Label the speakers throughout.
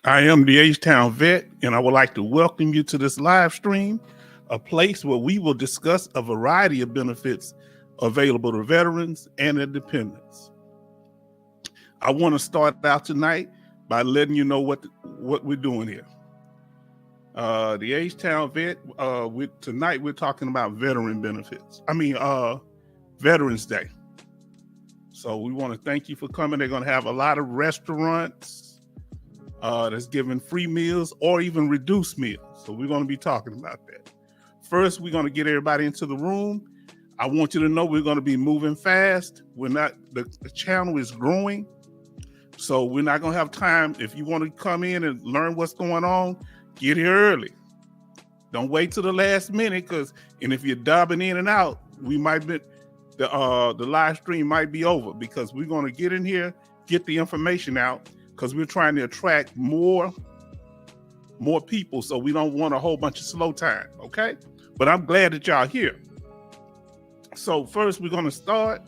Speaker 1: I am the H-Town Vet, and I would like to welcome you to this live stream, a place where we will discuss a variety of benefits available to veterans and their dependents. I want to start out tonight by letting you know what we're doing here. The H-Town Vet, tonight we're talking about veteran benefits. Veterans Day. So we want to thank you for coming. They're going to have a lot of restaurants that's giving free meals or even reduced meals. So we're going to be talking about that. First, we're going to get everybody into the room. I want you to know we're going to be moving fast. The channel is growing. So we're not going to have time. If you want to come in and learn what's going on, get here early. Don't wait till the last minute, and if you're dabbing in and out, we might be the live stream might be over, because we're going to get in here, get the information out, because we're trying to attract more people, so we don't want a whole bunch of slow time, okay? But I'm glad that y'all here. So first, we're going to start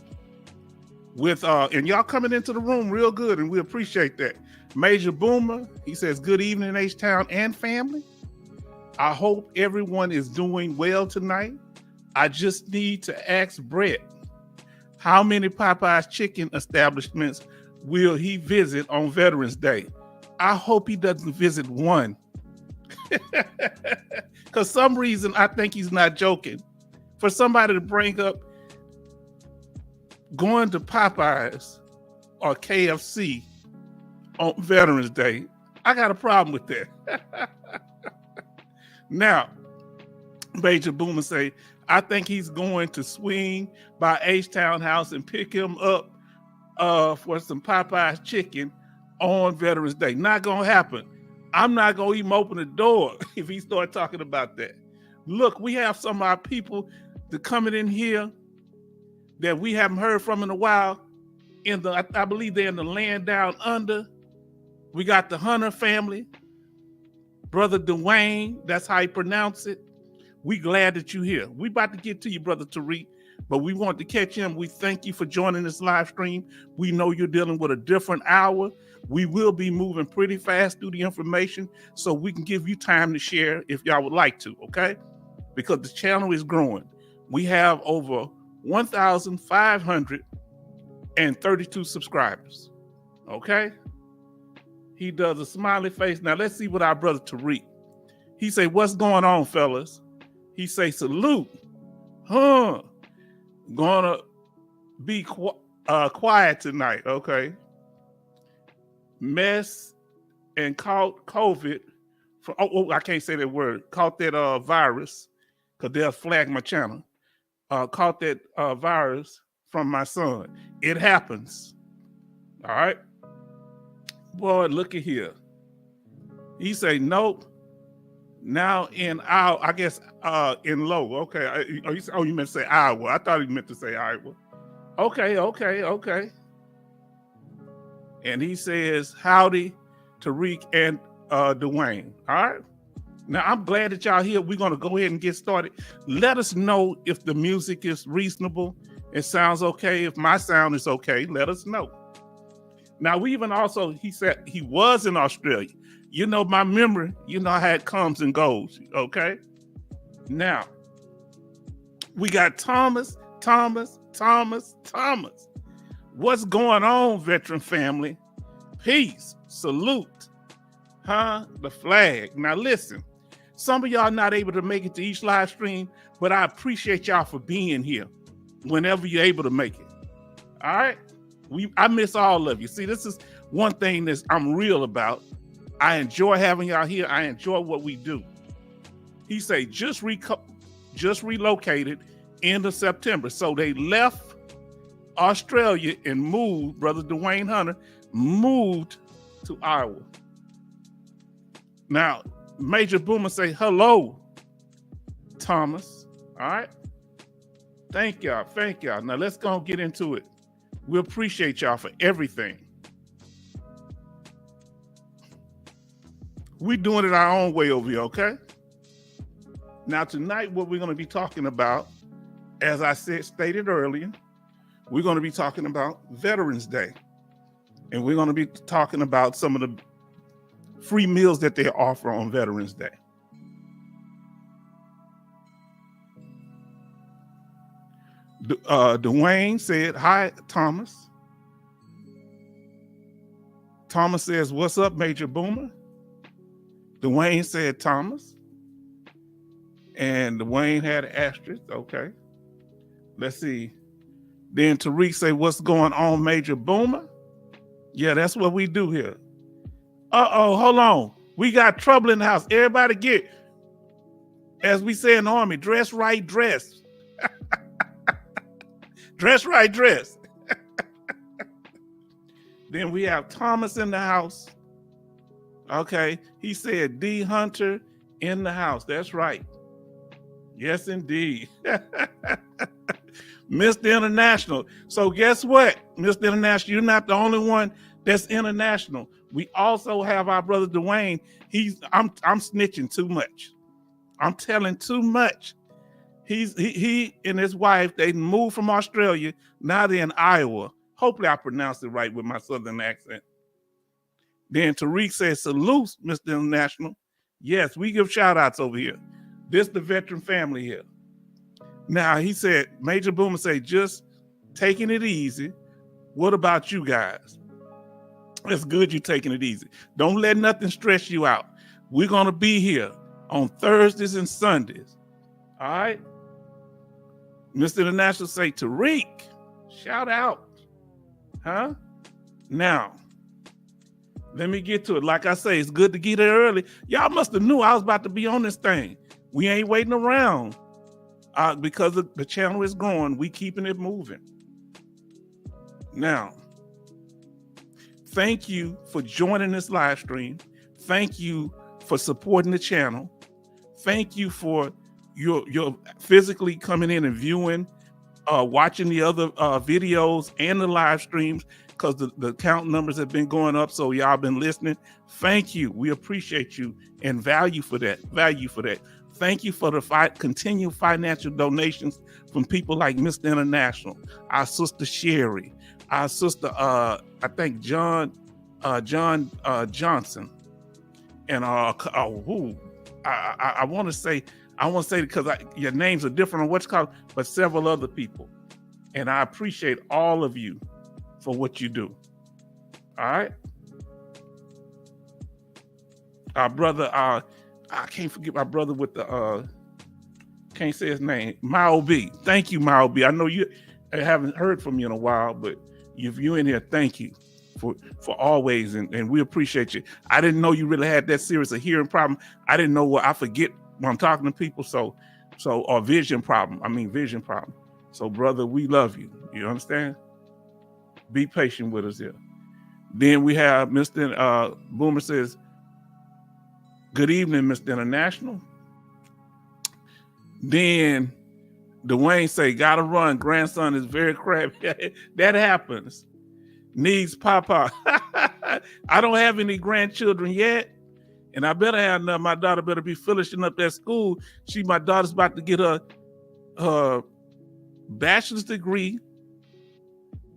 Speaker 1: with, and y'all coming into the room real good, and we appreciate that. Major Boomer, he says, good evening, H-Town and family. I hope everyone is doing well tonight. I just need to ask Brett, how many Popeye's chicken establishments will he visit on Veterans Day? I hope he doesn't visit one. Because some reason I think he's not joking. For somebody to bring up going to Popeye's or KFC on Veterans Day, I got a problem with that. Now, Major Boomer say, I think he's going to swing by H-Town House and pick him up for some Popeye's chicken on Veterans Day. Not going to happen. I'm not going to even open the door if he start talking about that. Look, we have some of our people that coming in here that we haven't heard from in a while. I believe they're in the land down under. We got the Hunter family. Brother Dwayne, that's how you pronounce it. We glad that you're here. We about to get to you, Brother Tariq, but we want to catch him. We thank you for joining this live stream. We know you're dealing with a different hour. We will be moving pretty fast through the information so we can give you time to share if y'all would like to, okay? Because the channel is growing. We have over 1,532 subscribers, okay? He does a smiley face. Now let's see what our brother Tariq. He say, what's going on, fellas? He say, salute. Gonna be quiet tonight, okay? Mess and caught COVID from, I can't say that word. Caught that virus, because they'll flag my channel. Caught that virus from my son. It happens. All right? Boy, look at here. He say, nope. Now in Iowa, I guess in low. Okay. You meant to say Iowa. I thought he meant to say Iowa. Okay. And he says, howdy, Tariq and Dwayne. All right. Now, I'm glad that y'all here. We're going to go ahead and get started. Let us know if the music is reasonable. It sounds okay. If my sound is okay, let us know. Now, we even also, he said he was in Australia. You know, my memory, I had comes and goes, okay? Now, we got Thomas. What's going on, veteran family? Peace, salute, the flag. Now, listen, some of y'all not able to make it to each live stream, but I appreciate y'all for being here whenever you're able to make it, all right? I miss all of you. See, this is one thing that I'm real about. I enjoy having y'all here. I enjoy what we do. He say just relocated end of September. So they left Australia and moved, Brother Dwayne Hunter, moved to Iowa. Now, Major Boomer say, hello, Thomas. All right. Thank y'all. Now let's go and get into it. We appreciate y'all for everything. We're doing it our own way over here, okay? Now, tonight, what we're going to be talking about, as I stated earlier, we're going to be talking about Veterans Day. And we're going to be talking about some of the free meals that they offer on Veterans Day. Dwayne said, hi, Thomas. Thomas says, what's up, Major Boomer? Dwayne said, Thomas. And Dwayne had an asterisk. Okay. Let's see. Then Tariq say, what's going on, Major Boomer? Yeah, that's what we do here. Uh-oh, hold on. We got trouble in the house. Everybody get, as we say in the Army, dress right, dress. Dress right, dress. Then we have Thomas in the house. Okay, he said D Hunter in the house. That's right. Yes, indeed. Mr. International. So guess what, Mr. International, you're not the only one that's international. We also have our brother Dwayne. I'm snitching too much. I'm telling too much. He and his wife, they moved from Australia. Now they're in Iowa. Hopefully I pronounced it right with my southern accent. Then Tariq says, salute, Mr. International. Yes, we give shout outs over here. This the veteran family here. Now he said, Major Boomer say, just taking it easy. What about you guys? It's good you taking it easy. Don't let nothing stress you out. We're going to be here on Thursdays and Sundays. All right? Mr. International say, Tariq, shout out. Huh? Now, let me get to it. Like I say, it's good to get there early. Y'all must have knew I was about to be on this thing. We ain't waiting around because the channel is growing. We keeping it moving. Now, thank you for joining this live stream. Thank you for supporting the channel. Thank you for your physically coming in and viewing, watching the other videos and the live streams, because the count numbers have been going up. So y'all been listening. Thank you. We appreciate you and value for that. Thank you for the continued financial donations from people like Mr. International, our sister Sherry, our sister, I think John Johnson, and I want to say because your names are different on what's called, but several other people. And I appreciate all of you for what you do. All right. Our brother, I can't forget my brother with the, can't say his name, Mao B. Thank you, Mao B. I know you haven't heard from you in a while, but if you're in here, thank you for always. And we appreciate you. I didn't know you really had that serious a hearing problem. I didn't know I forget when I'm talking to people. Or vision problem. So brother, we love you. You understand? Be patient with us here. Then we have Mr. Boomer says, good evening, Mr. International. Then Dwayne say, gotta run. Grandson is very crabby. That happens. Needs Papa. I don't have any grandchildren yet. And I better have none. My daughter better be finishing up that school. My daughter's about to get her bachelor's degree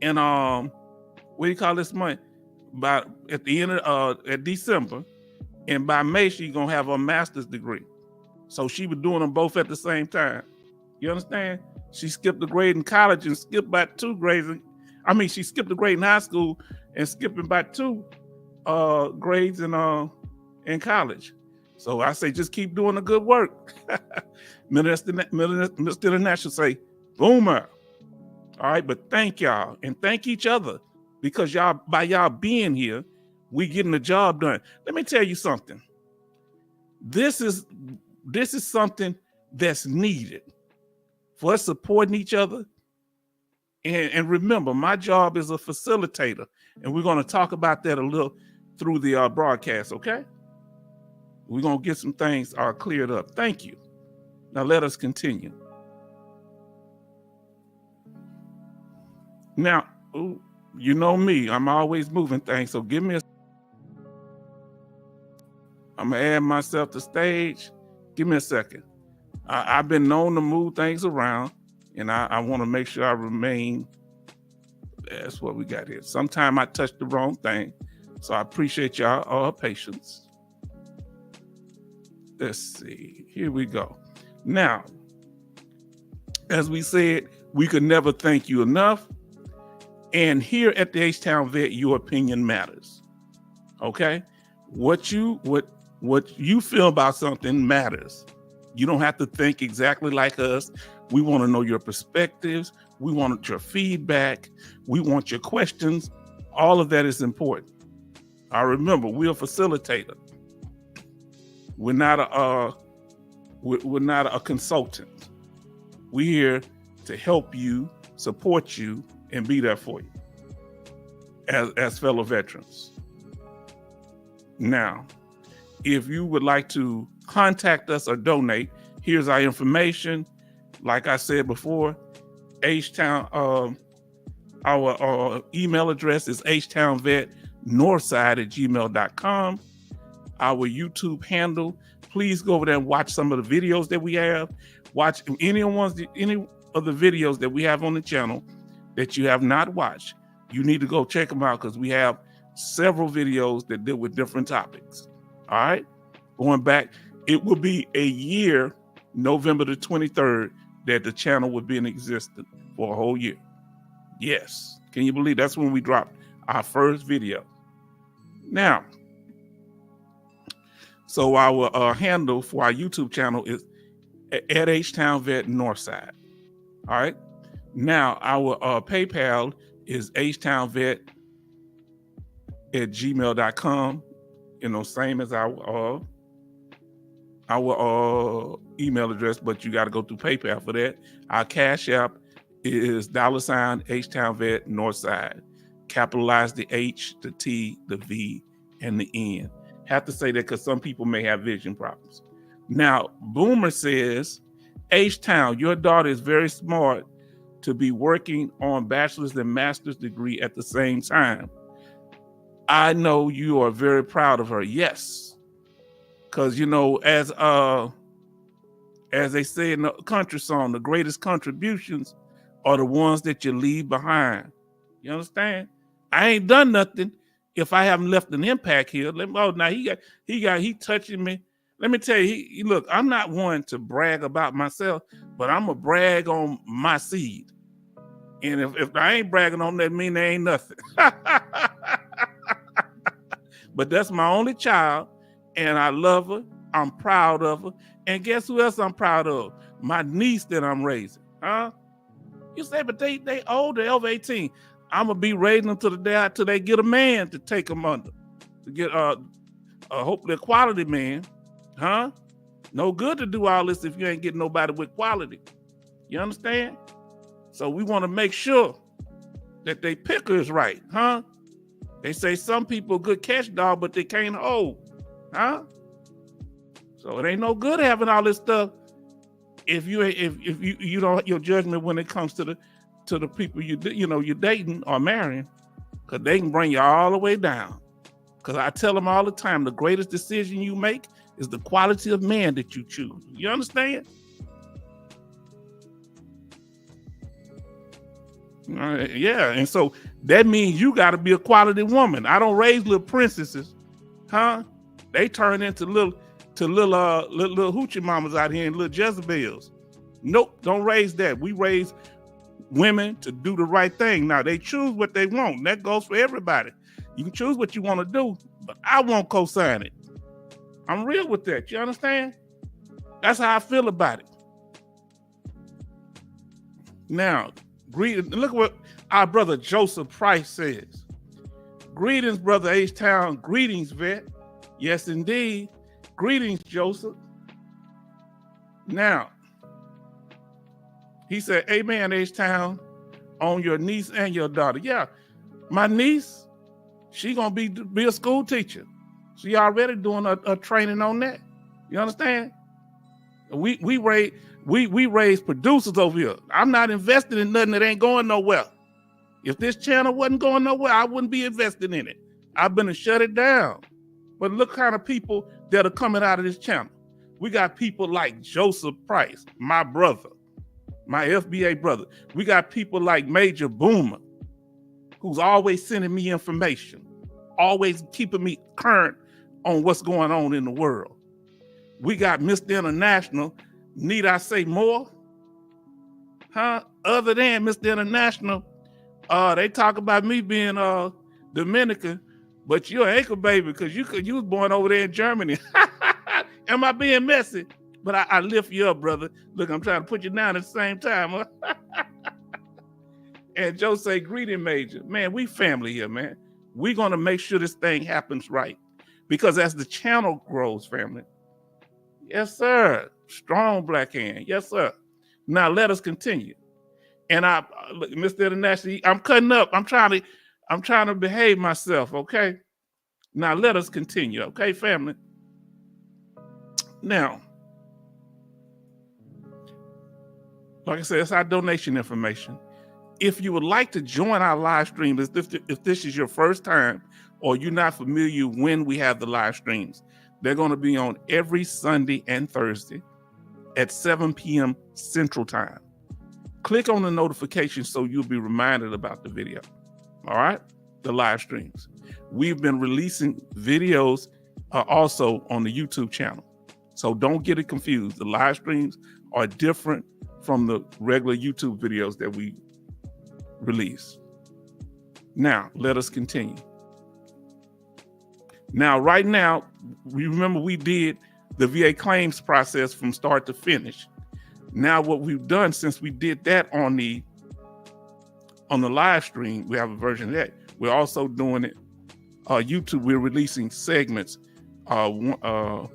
Speaker 1: in what do you call this month? At the end of at December, and by May she's gonna have her master's degree. So she was doing them both at the same time. You understand? She skipped a grade in college and skipped by 2 grades. She skipped a grade in high school and skipping by 2 grades in college. So I say, just keep doing the good work. Mr. International say, Boomer. All right, but thank y'all and thank each other, because by y'all being here, we getting the job done. Let me tell you something. This is something that's needed for us supporting each other. And remember, my job is a facilitator, and we're going to talk about that a little through the broadcast, okay? We're going to get some things cleared up. Thank you. Now let us continue. Now, you know me, I'm always moving things, so give me I'm going to add myself to stage. Give me a second. I've been known to move things around, and I want to make sure I remain. That's what we got here. Sometimes I touch the wrong thing, so I appreciate y'all all patience. let's see. Here we go. Now, as we said, we could never thank you enough. And here at the H-Town Vet, your opinion matters. Okay? What you feel about something matters. You don't have to think exactly like us. We want to know your perspectives. We want your feedback. We want your questions. All of that is important. I remember we're a facilitator. We're not a consultant. We're here to help you, support you, and be there for you as fellow veterans. Now, if you would like to contact us or donate, here's our information. Like I said before, H-Town, our email address is htownvetnorthside@gmail.com. Our YouTube handle, please go over there and watch some of the videos that we have. Watch any of the videos that we have on the channel that you have not watched. You need to go check them out because we have several videos that deal with different topics. All right, going back, it will be a year, November the 23rd, that the channel will be in existence for a whole year. Yes, can you believe that's when we dropped our first video? Now, so our handle for our YouTube channel is at H-Town Vet Northside. All right. Now our PayPal is htownvet@gmail.com. You know, same as our email address, but you got to go through PayPal for that. Our Cash App is $ H-Town Vet Northside. Capitalize the H, the T, the V, and the N. Have to say that because some people may have vision problems. Now, Boomer says, H-Town, your daughter is very smart to be working on bachelor's and master's degree at the same time. I know you are very proud of her. Yes. Because, you know, as they say in the country song, the greatest contributions are the ones that you leave behind. You understand? I ain't done nothing if I haven't left an impact here. Now he touching me. Let me tell you, look, I'm not one to brag about myself, but I'm gonna brag on my seed. And if I ain't bragging on that, mean there ain't nothing. But that's my only child, and I love her. I'm proud of her. And guess who else I'm proud of? My niece that I'm raising. Huh? You say, but they old, they're over 18. I'm gonna be raising them to the day till they get a man to take them under, to get hopefully a quality man, huh? No good to do all this if you ain't getting nobody with quality. You understand? So we want to make sure that they picker is right, huh? They say some people good catch dog, but they can't hold, huh? So it ain't no good having all this stuff if you don't your judgment when it comes to the people you're dating or marrying, because they can bring you all the way down. Because I tell them all the time, the greatest decision you make is the quality of man that you choose. You understand? Yeah, and so that means you got to be a quality woman. I don't raise little princesses, huh? They turn into little hoochie mamas out here and little Jezebels. Nope, don't raise that. We raise women to do the right thing. Now they choose what they want. That goes for everybody. You can choose what you want to do, but I won't co-sign it. I'm real with that. You understand? That's how I feel about it. Now, look what our brother Joseph Price says. Greetings, brother H-Town. Greetings, vet. Yes, indeed. Greetings, Joseph. Now, he said, amen, H-Town, on your niece and your daughter. Yeah, my niece, she gonna be a school teacher. She already doing a training on that. You understand? We raise producers over here. I'm not investing in nothing that ain't going nowhere. If this channel wasn't going nowhere, I wouldn't be investing in it. I've been to shut it down. But look kind of people that are coming out of this channel. We got people like Joseph Price, my brother, my FBA brother. We got people like Major Boomer, who's always sending me information, always keeping me current on what's going on in the world. We got Mr. International. Need I say more? Huh? Other than Mr. International, they talk about me being Dominican, but you're an anchor baby because you was born over there in Germany. Am I being messy? But I lift you up, brother. Look, I'm trying to put you down at the same time. Huh? And Joe say, greeting, Major. Man, we family here, man. We're going to make sure this thing happens right. Because as the channel grows, family. Yes, sir. Strong black hand. Yes, sir. Now let us continue. And look, Mr. International, I'm cutting up. I'm trying to behave myself, okay? Now let us continue, okay, family? Now, like I said, it's our donation information. If you would like to join our live stream, if this is your first time or you're not familiar when we have the live streams, they're going to be on every Sunday and Thursday at 7 p.m. Central Time. Click on the notification so you'll be reminded about the video. All right? The live streams. We've been releasing videos also on the YouTube channel. So don't get it confused. The live streams are different from the regular YouTube videos that we release. Now, let us continue. Now, right now, remember we did the VA claims process from start to finish. Now, what we've done since we did that on the live stream, we have a version of that. We're also doing it YouTube. We're releasing segments, 9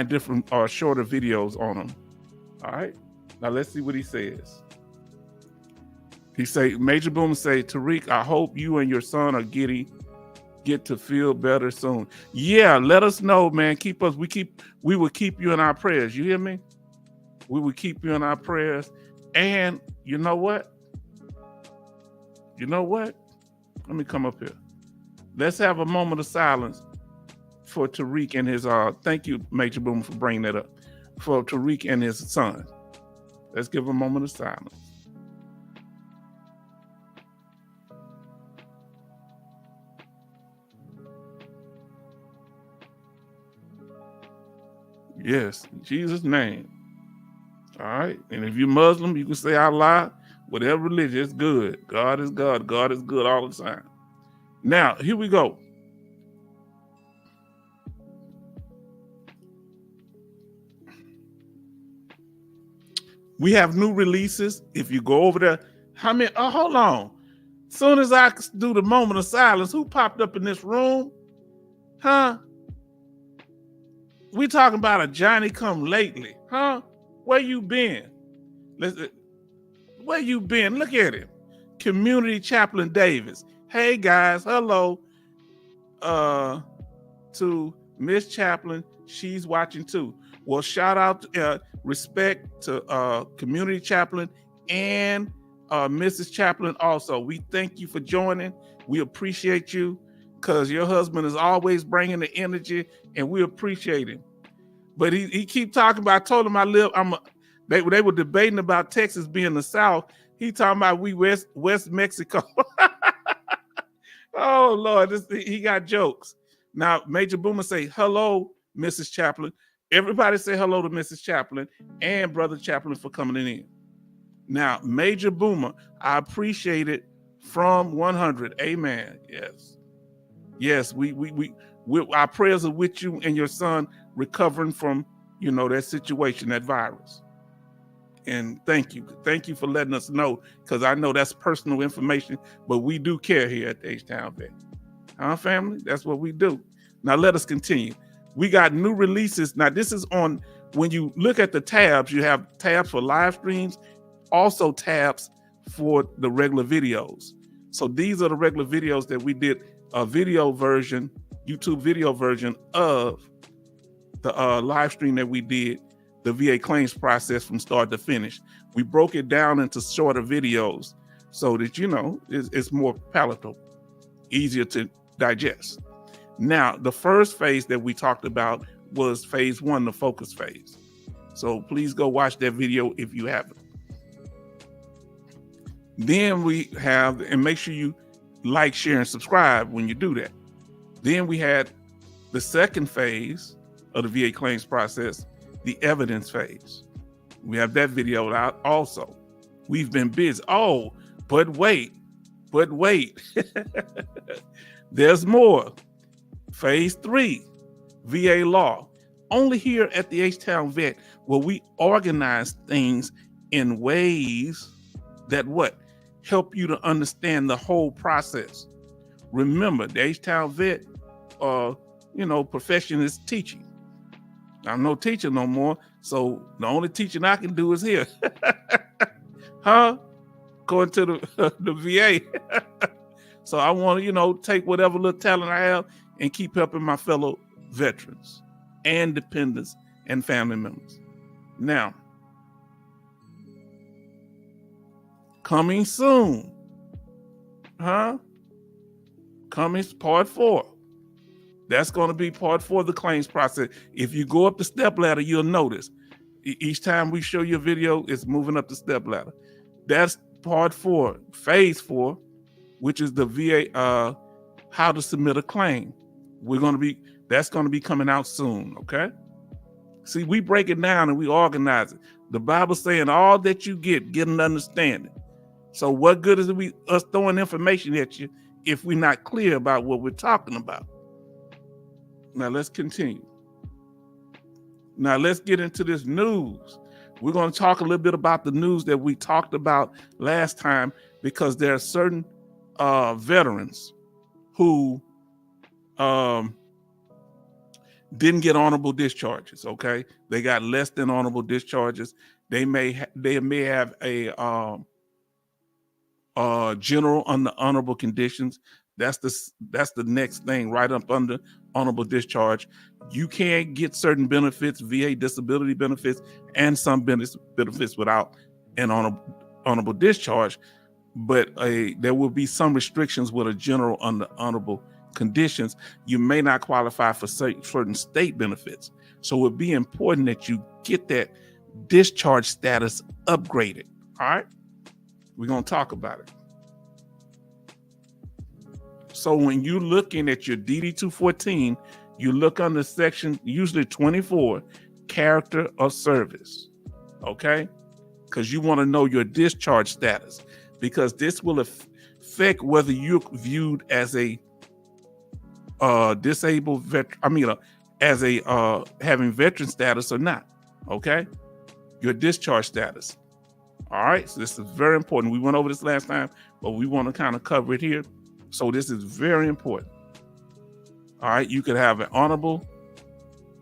Speaker 1: different shorter videos on them. All right. Now let's see what he says. He say, Major Boomer say, Tariq, I hope you and your son are get to feel better soon. Yeah, let us know, man. Keep us. We will keep you in our prayers. You hear me? We will keep you in our prayers. And you know what? You know what? Let me come up here. Let's have a moment of silence for Tariq and his. Thank you, Major Boomer, for bringing that up. For Tariq and his son. Let's give a moment of silence. Yes, in Jesus' name. All right. And if you're Muslim, you can say Allah, whatever religion, it's good. God is God. God is good all the time. Now, here we go. We have new releases. If you go over there, how many? Oh, hold on. As soon as I do the moment of silence, who popped up in this room? Huh? We talking about a Johnny come lately, huh? Where you been? Where you been? Look at him. Community Chaplain Davis. Hey guys, hello. To Miss Chaplain, she's watching too. Well, shout out, respect to Community Chaplain and Mrs. Chaplain also. We thank you for joining. We appreciate you because your husband is always bringing the energy and we appreciate him. But he keep talking about, I told him they were debating about Texas being the South. He talking about we West Mexico. Oh, Lord, he got jokes. Now, Major Boomer say, hello, Mrs. Chaplain. Everybody say hello to Mrs. Chaplain and Brother Chaplain for coming in. Now, Major Boomer, I appreciate it from 100. Amen. Yes. Yes, our prayers are with you and your son recovering from, that situation, that virus. And thank you. Thank you for letting us know, because I know that's personal information, but we do care here at the H-Town Vet. Huh, family? That's what we do. Now, let us continue. We got new releases. Now, this is on, when you look at the tabs, you have tabs for live streams, also tabs for the regular videos. So these are the regular videos that we did a video version, YouTube video version of the live stream that we did, the VA claims process from start to finish. We broke it down into shorter videos so that, it's more palatable, easier to digest. Now, the first phase that we talked about was phase 1, the focus phase. So please go watch that video if you haven't. Then we have, and make sure you like, share, and subscribe when you do that. Then we had The second phase of the VA claims process, the evidence phase. We have that video out also. We've been busy. Oh, but wait. There's more. Phase 3, VA law. Only here at the H-Town Vet where we organize things in ways that help you to understand the whole process. Remember, the H-Town Vet, profession is teaching. I'm no teacher no more, so the only teaching I can do is here. Going to the VA. So I want to, take whatever little talent I have and keep helping my fellow veterans and dependents and family members. Now, coming soon. Coming part 4. That's going to be part 4 of the claims process. If you go up the step ladder, you'll notice each time we show you a video, it's moving up the step ladder. That's part 4, phase 4, which is the VA, how to submit a claim. That's going to be coming out soon. Okay. See, we break it down and we organize it. The Bible's saying all that you get an understanding. So what good is us throwing information at you if we're not clear about what we're talking about? Now let's continue. Now let's get into this news. We're going to talk a little bit about the news that we talked about last time, because there are certain veterans who didn't get honorable discharges. Okay, they got less than honorable discharges. They may have a general under honorable conditions. That's the next thing right up under honorable discharge. You can't get certain benefits, VA disability benefits, and some benefits without an honorable discharge. But there will be some restrictions with a general under honorable conditions. You may not qualify for certain state benefits. So it would be important that you get that discharge status upgraded. All right, we're going to talk about it. So when you're looking at your DD-214, you look under section, usually 24, character of service, okay? Because you want to know your discharge status, because this will affect whether you're viewed as a disabled veteran, as a having veteran status or not, okay? Your discharge status. All right, so this is very important. We went over this last time, but we want to kind of cover it here. So this is very important. All right, you could have an honorable,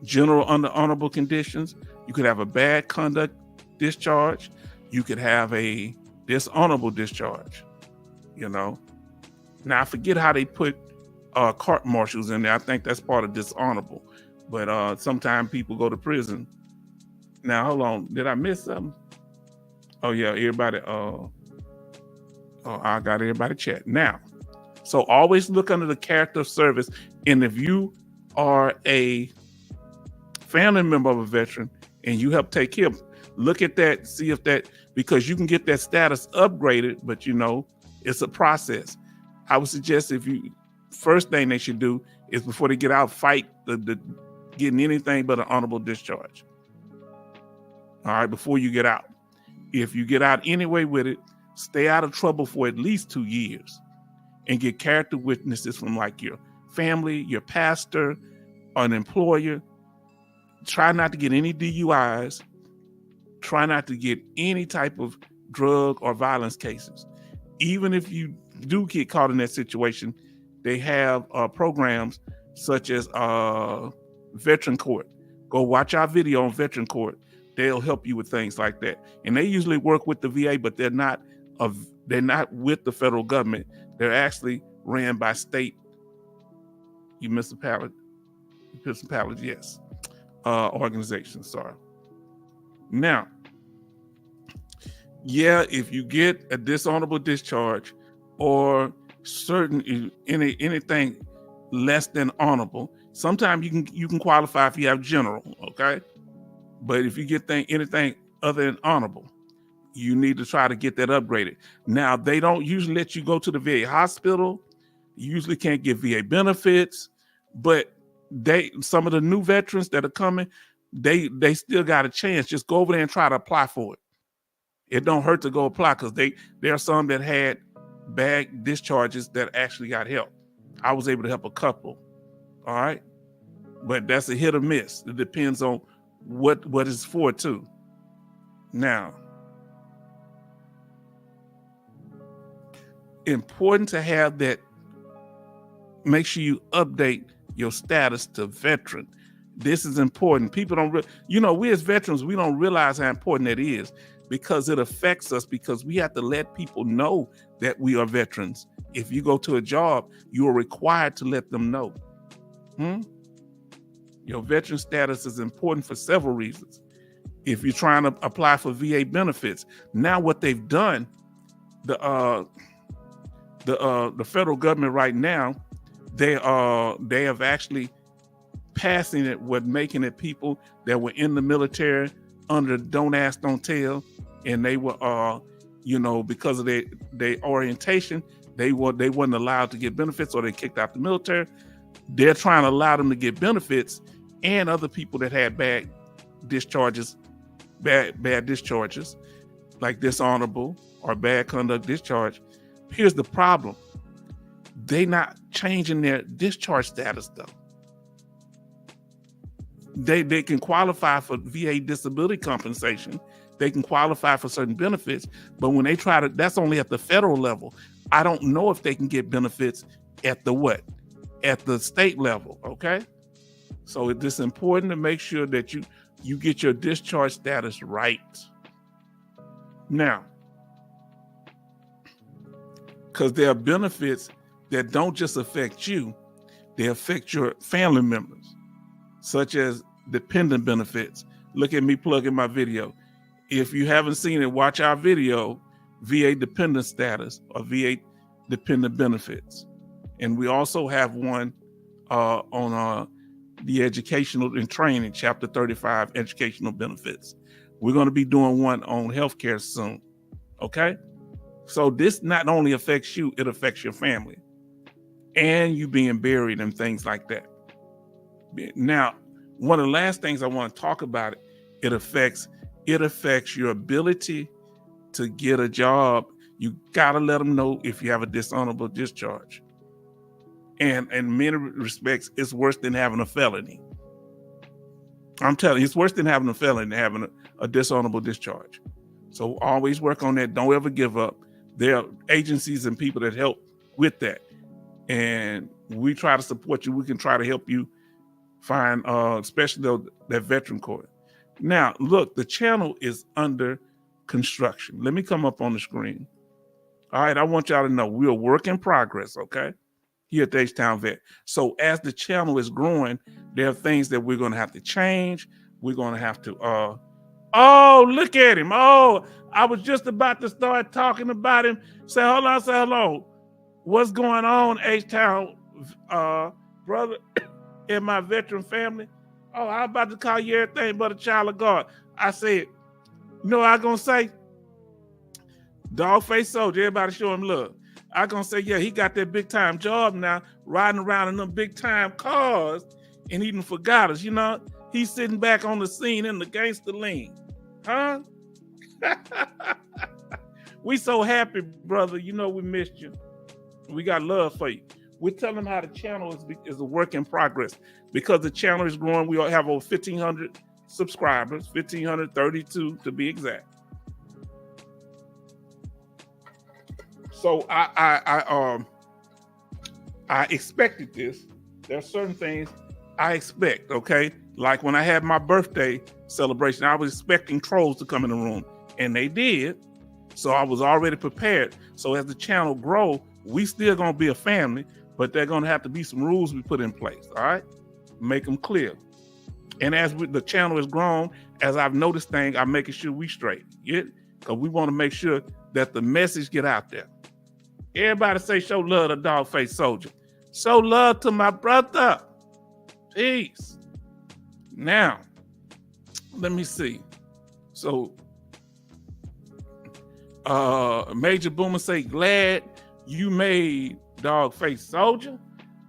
Speaker 1: general under honorable conditions. You could have a bad conduct discharge. You could have a dishonorable discharge, Now, I forget how they put court martials in there. I think that's part of dishonorable. But sometimes people go to prison. Now, hold on. Did I miss something? Oh, yeah, everybody. I got everybody chat. Now, so always look under the character of service. And if you are a family member of a veteran and you help take care of them, look at that, see if that, because you can get that status upgraded, but it's a process. I would suggest first thing they should do is before they get out, fight the getting anything but an honorable discharge. All right, before you get out. If you get out anyway with it, stay out of trouble for at least 2 years and get character witnesses from like your family, your pastor, an employer. Try not to get any DUIs. Try not to get any type of drug or violence cases. Even if you do get caught in that situation, they have programs such as Veteran Court. Go watch our video on Veteran Court. They'll help you with things like that. And they usually work with the VA, but they're not with the federal government. They're actually ran by state municipalities, yes, organizations, sorry. Now, yeah, if you get a dishonorable discharge or anything less than honorable, sometimes you can qualify if you have general, okay? But if you get anything other than honorable, you need to try to get that upgraded. Now, they don't usually let you go to the VA hospital. You usually can't get VA benefits, but some of the new veterans that are coming, they still got a chance. Just go over there and try to apply for it. It don't hurt to go apply, because there are some that had bad discharges that actually got help. I was able to help a couple. All right. But that's a hit or miss. It depends on what it's for too. Now, important to have that. Make sure you update your status to veteran. This is important. People don't, we as veterans, we don't realize how important that is, because it affects us, because we have to let people know that we are veterans. If you go to a job, you are required to let them know. Your veteran status is important for several reasons. If you're trying to apply for VA benefits, now what they've done, the federal government right now, they have actually passing it with making it people that were in the military under Don't Ask, Don't Tell, and they were because of their orientation, they wasn't allowed to get benefits, or they kicked out the military. They're trying to allow them to get benefits, and other people that had bad discharges, like dishonorable or bad conduct discharge. Here's the problem. They not changing their discharge status though. They can qualify for VA disability compensation. They can qualify for certain benefits, but when they try to, that's only at the federal level. I don't know if they can get benefits at the state level, okay? So it's just important to make sure that you get your discharge status right. Now, because there are benefits that don't just affect you, they affect your family members, such as dependent benefits. Look at me plugging my video. If you haven't seen it, watch our video, VA dependent status or VA dependent benefits. And we also have one on the educational and training, chapter 35, educational benefits. We're going to be doing one on healthcare soon. Okay. So this not only affects you, it affects your family and you being buried and things like that. Now, one of the last things I want to talk about, it affects your ability to get a job. You got to let them know if you have a dishonorable discharge. And in many respects, it's worse than having a felony. I'm telling you, it's worse than having a felony than having a dishonorable discharge. So always work on that. Don't ever give up. There are agencies and people that help with that. And we try to support you. We can try to help you find, especially that veteran court. Now, look, the channel is under construction. Let me come up on the screen. All right, I want y'all to know we're a work in progress, okay? Here at the H-Town Vet. So as the channel is growing, there are things that we're going to have to change. We're going to have to, oh, look at him. Oh, I was just about to start talking about him. Say hello. What's going on, H-Town, brother, and my veteran family? Oh, I'm about to call you everything but a child of God. I said, you know what I'm going to say? Dogface Soldier, everybody show him love. I'm going to say, yeah, he got that big time job now, riding around in them big time cars, and he done forgot us, He's sitting back on the scene in the gangster lean. Huh? We so happy, brother. We missed you. We got love for you. We're telling them how the channel is a work in progress. Because the channel is growing, we have over 1,500 subscribers, 1,532 to be exact. So I expected this. There are certain things I expect, okay? Like when I had my birthday celebration, I was expecting trolls to come in the room, and they did. So I was already prepared. So as the channel grows, we still gonna be a family, but there gonna have to be some rules we put in place, all right? Make them clear. And as the channel has grown, as I've noticed things, I'm making sure we straight, because we want to make sure that the message get out there. Everybody say, show love to Dogface Soldier. Show love to my brother. Peace. Now, let me see. So, Major Boomer say, glad you made Dogface Soldier.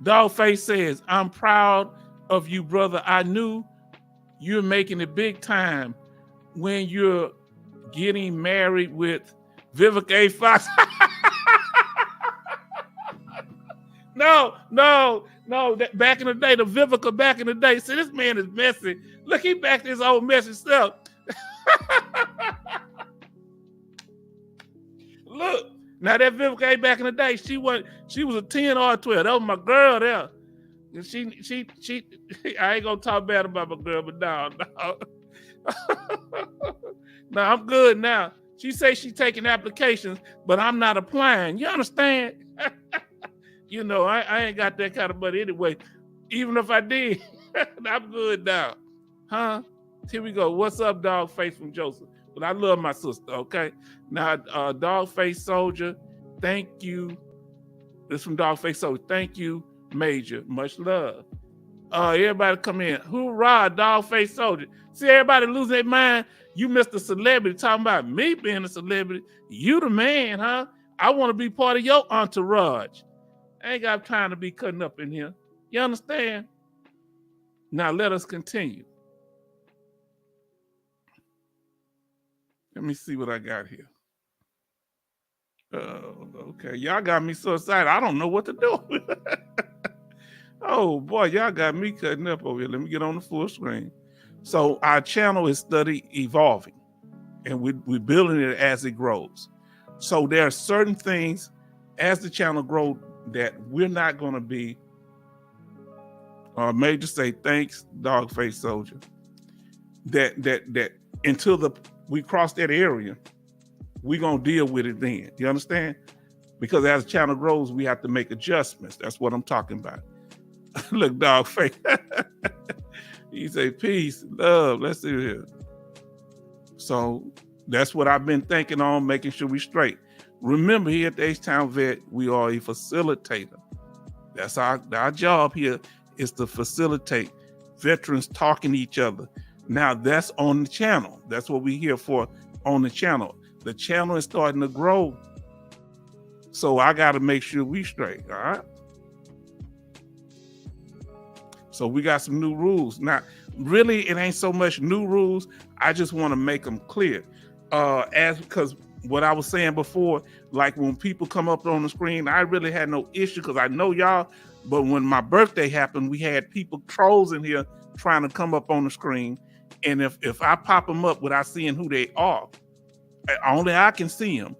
Speaker 1: Dogface says, I'm proud of you, brother. I knew you're making it big time when you're getting married with Vivica A. Fox. No. Back in the day, the Vivica back in the day. See, this man is messy. Look, he back to his old messy stuff. Look, now that Vivica back in the day, she was a 10 or a 12. That was my girl there. And she I ain't gonna talk bad about my girl, but no. No, I'm good now. She say she taking applications, but I'm not applying. You understand? You know, I ain't got that kind of money anyway. Even if I did, I'm good now. Huh? Here we go. What's up, Dogface from Joseph? But I love my sister, okay? Now, Dogface Soldier, thank you. This is from Dogface Soldier. Thank you, Major. Much love. Everybody come in. Hoorah, Dogface Soldier. See, everybody losing their mind. You missed a celebrity talking about me being a celebrity. You the man, huh? I want to be part of your entourage. I ain't got time to be cutting up in here. You understand? Now let us continue. Let me see what I got here. Okay, y'all got me so excited. I don't know what to do. Oh boy, y'all got me cutting up over here. Let me get on the full screen. So our channel is Study Evolving, and we're building it as it grows. So there are certain things as the channel grows that we're not going to be Major say thanks, Dogface Soldier. That until we cross that area, we're gonna deal with it then. You understand? Because as the channel grows, we have to make adjustments. That's what I'm talking about. Look, Dogface. He say peace, love. Let's see here. So that's what I've been thinking on, making sure we straight. Remember, here at the H-Town Vet, we are a facilitator. That's our job here, is to facilitate veterans talking to each other. Now, that's on the channel. That's what we're here for on the channel. The channel is starting to grow. So I got to make sure we straight, all right? So we got some new rules. Now, really, it ain't so much new rules. I just want to make them clear. Because what I was saying before, like when people come up on the screen, I really had no issue because I know y'all. But when my birthday happened, we had people, trolls in here trying to come up on the screen. And if I pop them up without seeing who they are, only I can see them,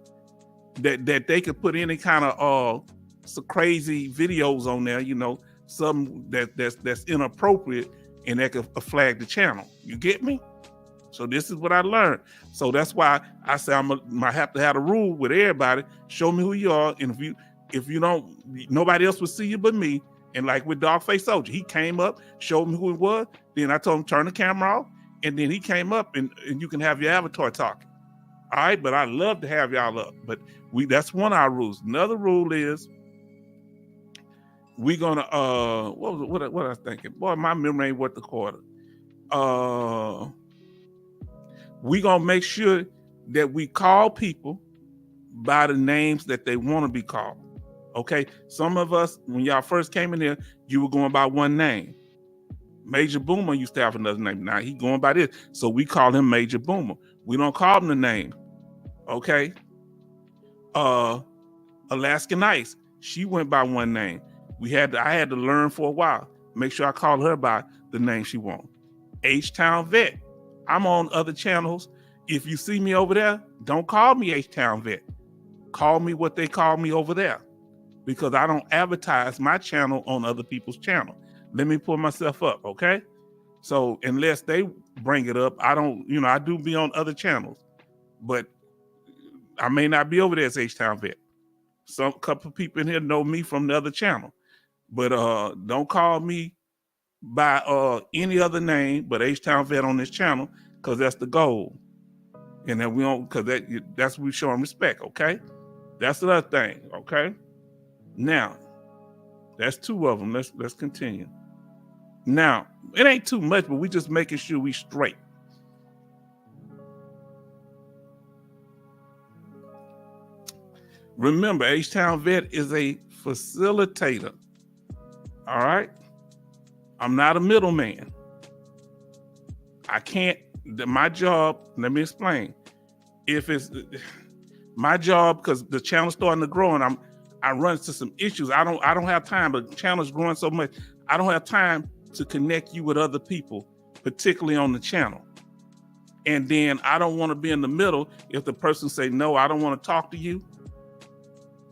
Speaker 1: that they could put any kind of some crazy videos on there, you know, something that's inappropriate, and that could flag the channel. You get me? So this is what I learned. So that's why I say I might have to have a rule with everybody. Show me who you are, and if you don't, nobody else will see you but me. And like with Dogface Soldier, he came up, showed me who it was. Then I told him turn the camera off, and then he came up, and you can have your avatar talking. All right, but I love to have y'all up. But that's one of our rules. Another rule is we're gonna what I was thinking. Boy, my memory ain't worth the quarter. We're gonna make sure that we call people by the names that they want to be called. Okay. Some of us, when y'all first came in here, you were going by one name. Major Boomer used to have another name. Now he going by this. So we call him Major Boomer. We don't call him the name. Okay. Alaskan Ice, she went by one name. I had to learn for a while. Make sure I call her by the name she wants. H-Town Vet. I'm on other channels. If you see me over there, don't call me H-Town Vet. Call me what they call me over there, because I don't advertise my channel on other people's channel. Let me pull myself up, okay? So unless they bring it up, I don't, I do be on other channels, but I may not be over there as H-Town Vet. Some couple of people in here know me from the other channel, but don't call me by any other name but H-Town Vet on this channel, because that's the goal. And then we don't, because that's what we show them respect, okay? That's another thing, okay? Now, that's two of them. Let's continue. Now, it ain't too much, but we just making sure we straight. Remember, H-Town Vet is a facilitator. All right? I'm not a middleman. I can't, my job, let me explain. If it's my job, because the channel's starting to grow and I run into some issues. I don't have time, but the channel's growing so much. I don't have time to connect you with other people, particularly on the channel. And then I don't want to be in the middle. If the person say, no, I don't want to talk to you.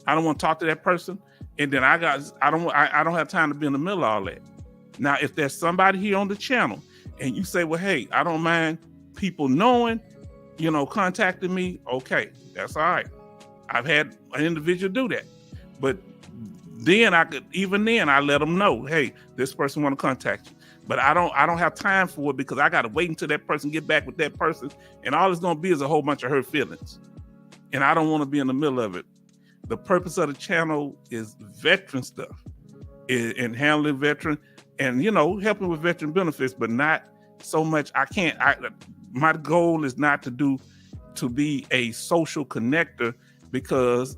Speaker 1: I don't want to talk to that person. And then I don't have time to be in the middle of all that. Now, if there's somebody here on the channel and you say, well, hey, I don't mind people knowing, contacting me. Okay, that's all right. I've had an individual do that. But then I let them know, hey, this person want to contact you. But I don't have time for it because I got to wait until that person get back with that person. And all it's going to be is a whole bunch of hurt feelings. And I don't want to be in the middle of it. The purpose of the channel is veteran stuff and handling veteran and, helping with veteran benefits, but not so much. My goal is not to be a social connector, because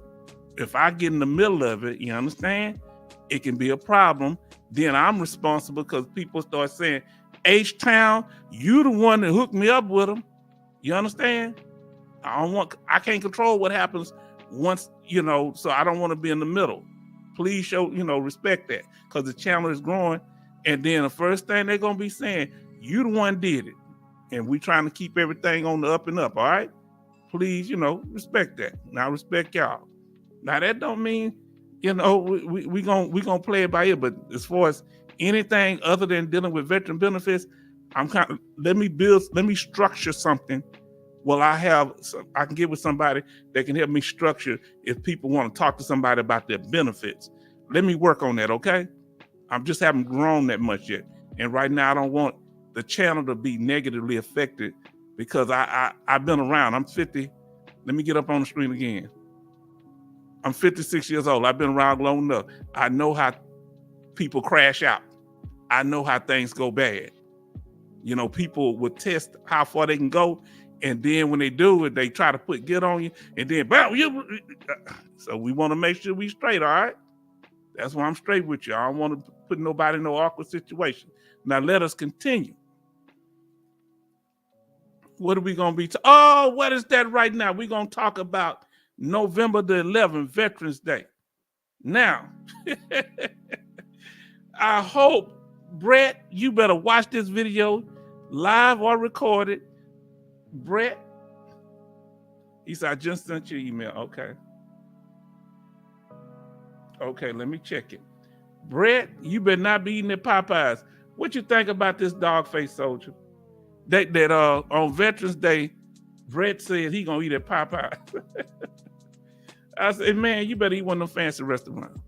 Speaker 1: if I get in the middle of it, you understand, it can be a problem. Then I'm responsible because people start saying, H-Town, you the one that hooked me up with them. You understand? I can't control what happens once, so I don't want to be in the middle. Please show, respect that, because the channel is growing. And then the first thing they're going to be saying, you the one did it. And we trying to keep everything on the up and up, all right? Please, respect that. Now respect y'all. Now that don't mean, we gonna play it by ear, but as far as anything other than dealing with veteran benefits, let me structure something. Well, I can get with somebody that can help me structure if people want to talk to somebody about their benefits. Let me work on that, okay? I just haven't grown that much yet. And right now I don't want the channel to be negatively affected because I've been around. I'm 50. Let me get up on the screen again. I'm 56 years old. I've been around long enough. I know how people crash out. I know how things go bad. People would test how far they can go. And then when they do it, they try to get on you. And then, so we want to make sure we straight, all right? That's why I'm straight with you. I don't want to put nobody in no awkward situation. Now let us continue. What are we going to be? What is that right now? We're going to talk about November the 11th, Veterans Day. Now, I hope, Brett, you better watch this video live or recorded. Brett, he said, I just sent you an email. Okay, let me check it. Brett, you better not be eating at Popeyes. What you think about this Dogface Soldier? That on Veterans Day, Brett said he gonna eat at Popeyes. I said, man, you better eat one of them fancy restaurants.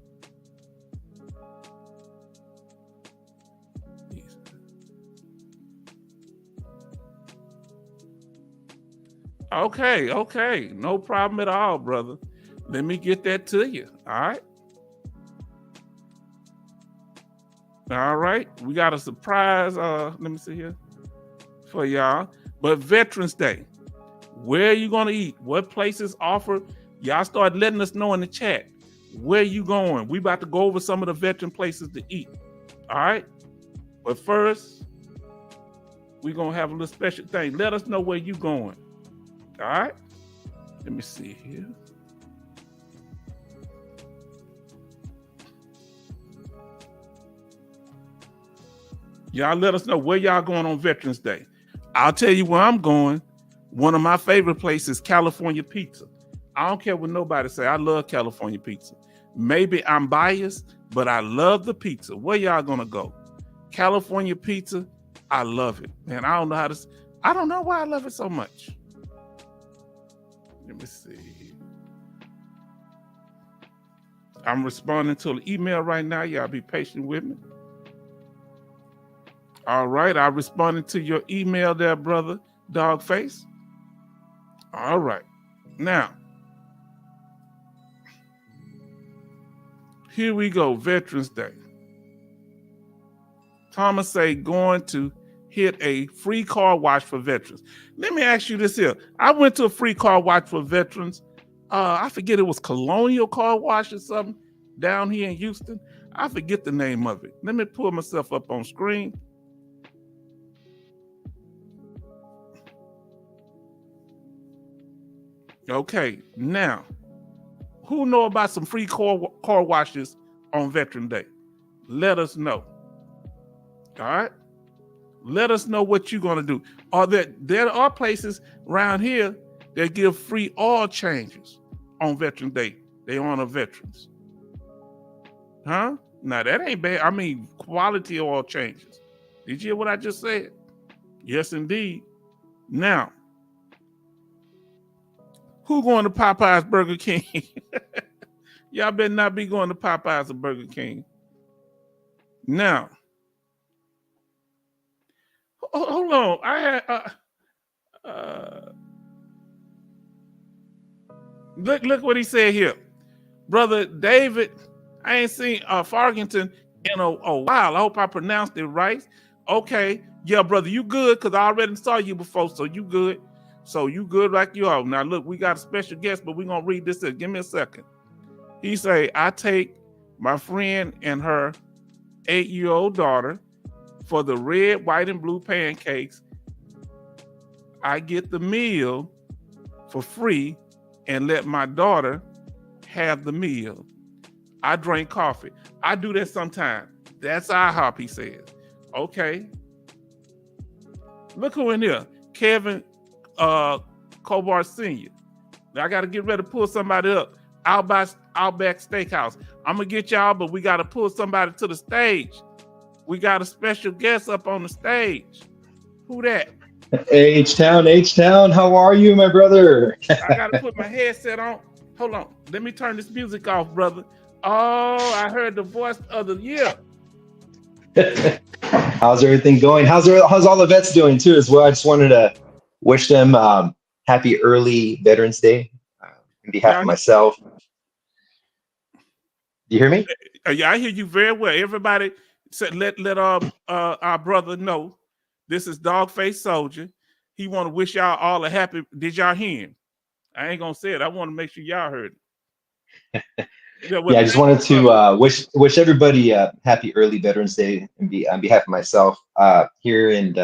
Speaker 1: Okay. No problem at all, brother. Let me get that to you. All right. We got a surprise. Let me see here for y'all. But Veterans Day, where are you going to eat? What places offer? Y'all start letting us know in the chat. Where you going? We about to go over some of the veteran places to eat. All right. But first, we're going to have a little special thing. Let us know where you going. All right. Let me see here. Y'all let us know where y'all going on Veterans Day. I'll tell you where I'm going. One of my favorite places, California Pizza. I don't care what nobody say. I love California Pizza. Maybe I'm biased, but I love the pizza. Where y'all gonna go? California Pizza. I love it. Man, I don't know why I love it so much. Let me see. I'm responding to the email right now. Y'all be patient with me. All right, I responded to your email there, brother Dogface. All right. Now, here we go, Veterans Day. Thomas say going to hit a free car wash for veterans. Let me ask you this here. I went to a free car wash for veterans. I forget, it was Colonial Car Wash or something down here in Houston. I forget the name of it. Let me pull myself up on screen. Okay, now, who know about some free car washes on Veteran Day? Let us know. All right? Let us know what you're going to do. There are places around here that give free oil changes on Veteran Day. They honor veterans. Huh? Now, that ain't bad. I mean, quality oil changes. Did you hear what I just said? Yes, indeed. Now, who going to Popeyes Burger King? Y'all better not be going to Popeyes or Burger King. Now, hold on. I had look what he said here. Brother David, I ain't seen Fargington in a while. I hope I pronounced it right. Okay. Yeah, brother, you good, because I already saw you before, so you good. So you good like you are. Now, look, we got a special guest, but we're going to read this. Give me a second. He say, I take my friend and her 8-year-old daughter for the red, white, and blue pancakes. I get the meal for free and let my daughter have the meal. I drink coffee. I do that sometimes. That's IHOP, he says. Okay. Look who in here. Kevin Kobar Sr. Now I got to get ready to pull somebody up. Outback Steakhouse. I'm going to get y'all, but we got to pull somebody to the stage. We got a special guest up on the stage. Who that?
Speaker 2: H-Town, how are you, my brother?
Speaker 1: I got to put my headset on. Hold on. Let me turn this music off, brother. Oh, I heard the voice of the year.
Speaker 2: How's everything going? How's all the vets doing too as well? I just wanted to wish them happy early Veterans Day on behalf of myself. Do you hear me?
Speaker 1: Yeah, I hear you very well. Everybody said let our brother know. This is Dogface Soldier. He want to wish y'all all a happy. Did y'all hear him? I ain't gonna say it. I want to make sure y'all heard it.
Speaker 2: Yeah, I just wanted to wish everybody happy early Veterans Day on behalf of myself. Here in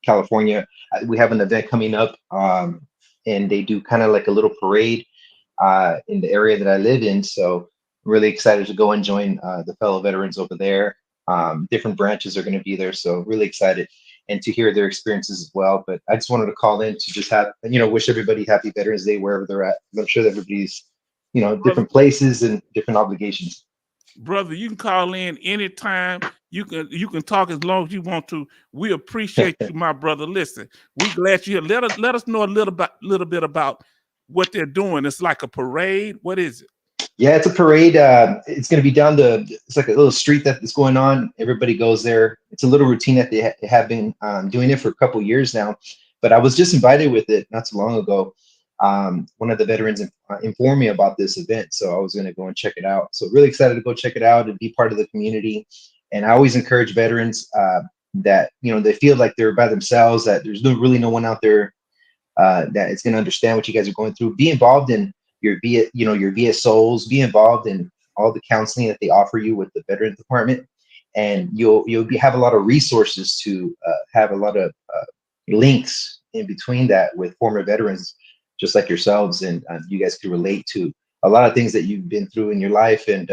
Speaker 2: California, we have an event coming up, and they do kind of like a little parade in the area that I live in. So I'm really excited to go and join the fellow veterans over there. Different branches are going to be there, so really excited and to hear their experiences as well. But I just wanted to call in to just have, wish everybody happy Veterans Day wherever they're at. I'm sure that everybody's different places and different obligations.
Speaker 1: Brother, you can call in anytime. You can talk as long as you want to. We appreciate you, my brother. Listen, we glad you're here. Let us know a little bit about what they're doing. It's like a parade. What is it?
Speaker 2: Yeah, it's a parade. It's going to be it's like a little street that's going on. Everybody goes there. It's a little routine that they have been doing it for a couple of years now. But I was just invited with it not too long ago. One of the veterans informed me about this event, so I was going to go and check it out. So really excited to go check it out and be part of the community. And I always encourage veterans that they feel like they're by themselves, that there's really no one out there that is going to understand what you guys are going through. Be involved in your VSOs. Be involved in all the counseling that they offer you with the Veterans Department, and you'll have a lot of resources to have a lot of links in between that with former veterans just like yourselves, and you guys can relate to a lot of things that you've been through in your life, and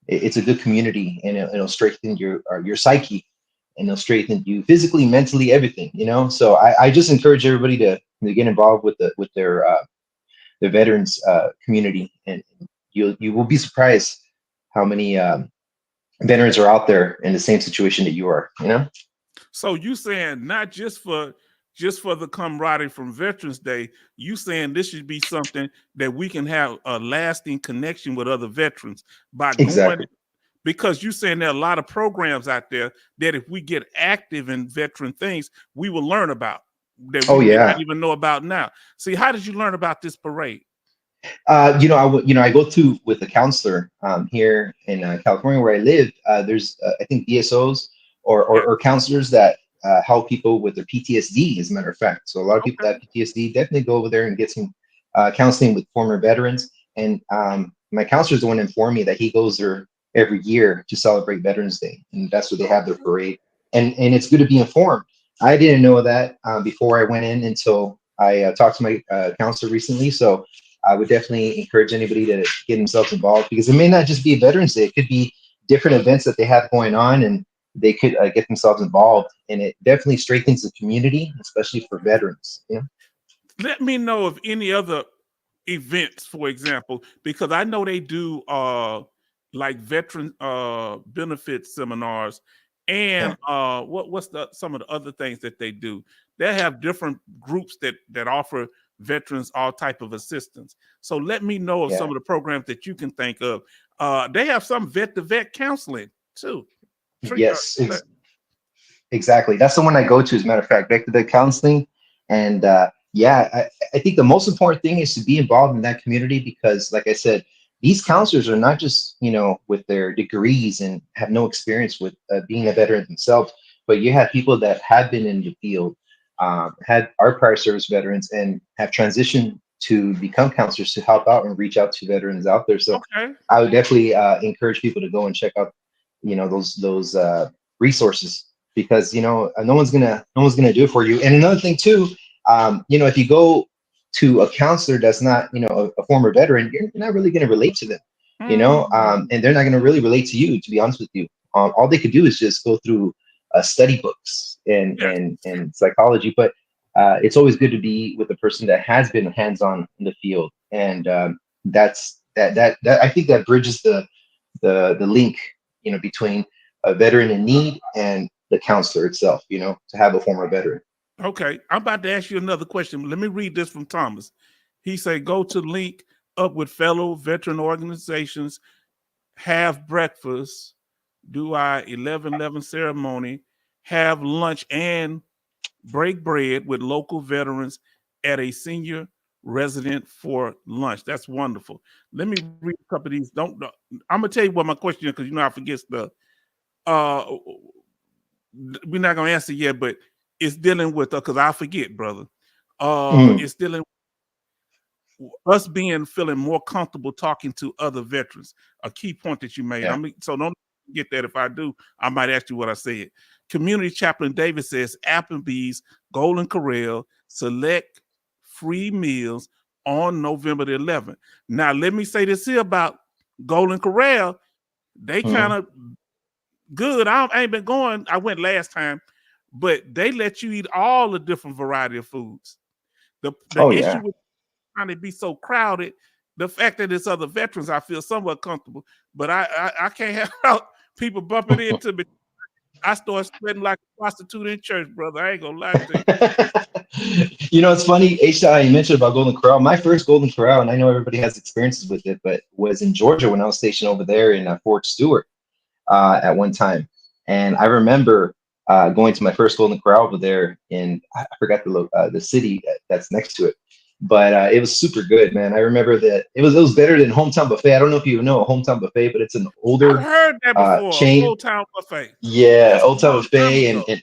Speaker 2: it's a good community, and it'll strengthen your psyche, and it'll strengthen you physically, mentally, everything. So I just encourage everybody to get involved with their veterans community, and you will be surprised how many veterans are out there in the same situation that you are.
Speaker 1: So you saying not just for the camaraderie from Veterans Day, you saying this should be something that we can have a lasting connection with other veterans by going, because you saying there are a lot of programs out there that if we get active in veteran things, we will learn about that we may not even know about now. See, how did you learn about this parade?
Speaker 2: I go with a counselor here in California where I live. There's I think VSOs or counselors that help people with their PTSD, as a matter of fact. So a lot of people that have PTSD definitely go over there and get some counseling with former veterans. And my counselor is the one that informed me that he goes there every year to celebrate Veterans Day, and that's where they have their parade. And it's good to be informed. I didn't know that before I went in until I talked to my counselor recently. So I would definitely encourage anybody to get themselves involved, because it may not just be Veterans Day; it could be different events that they have going on, and they could get themselves involved, and it definitely strengthens the community, especially for veterans. You know?
Speaker 1: Let me know of any other events, for example, because I know they do like veteran benefit seminars, and what's some of the other things that they do. They have different groups that offer veterans all type of assistance. So let me know of
Speaker 2: Yeah.
Speaker 1: some of the programs that you can think of. They have some VettoVet counseling too.
Speaker 2: Yes, exactly. That's the one I go to, as a matter of fact, back to the counseling. And I think the most important thing is to be involved in that community, because, like I said, these counselors are not just, with their degrees and have no experience with being a veteran themselves, but you have people that have been in the field, are prior service veterans, and have transitioned to become counselors to help out and reach out to veterans out there. So
Speaker 1: okay.
Speaker 2: I would definitely encourage people to go and check out, those resources, because no one's gonna do it for you. And another thing too, if you go to a counselor that's not a former veteran, you're not really going to relate to them, and they're not going to really relate to you, to be honest with you. All they could do is just go through study books and psychology, but it's always good to be with a person that has been hands-on in the field. And that's that I think that bridges the link between a veteran in need and the counselor itself, to have a former veteran.
Speaker 1: Okay, I'm about to ask you another question. Let me read this from Thomas. He said, go to link up with fellow veteran organizations, have breakfast, do our 11/11 ceremony, have lunch, and break bread with local veterans at a senior resident for lunch. That's wonderful. Let me read a couple of these. I'm gonna tell you what my question is, because I forget stuff. We're not gonna answer yet, but it's dealing with because I forget, brother. It's dealing with us feeling more comfortable talking to other veterans. A key point that you made.
Speaker 2: Yeah.
Speaker 1: So don't get that. If I do, I might ask you what I said. Community Chaplain David says Applebee's, Golden Corral, select free meals on November the 11th. Now, let me say this here about Golden Corral. They kind of good. I ain't been going. I went last time, but they let you eat all the different variety of foods. The issue with trying to be so crowded, the fact that it's other veterans, I feel somewhat comfortable, but I can't have people bumping into me. I start sweating like a prostitute in church, brother. I ain't gonna lie to you.
Speaker 2: It's funny, H.I., you mentioned about Golden Corral. My first Golden Corral, and I know everybody has experiences with it, but was in Georgia when I was stationed over there in Fort Stewart at one time. And I remember going to my first Golden Corral over there in, I forgot the city that's next to it, but it was super good, man. I remember that it was better than Hometown Buffet. I don't know if you know a Hometown Buffet, but it's an older
Speaker 1: I've heard that before.
Speaker 2: chain.
Speaker 1: Old Town Buffet.
Speaker 2: Yeah,
Speaker 1: That's
Speaker 2: Old Town Buffet and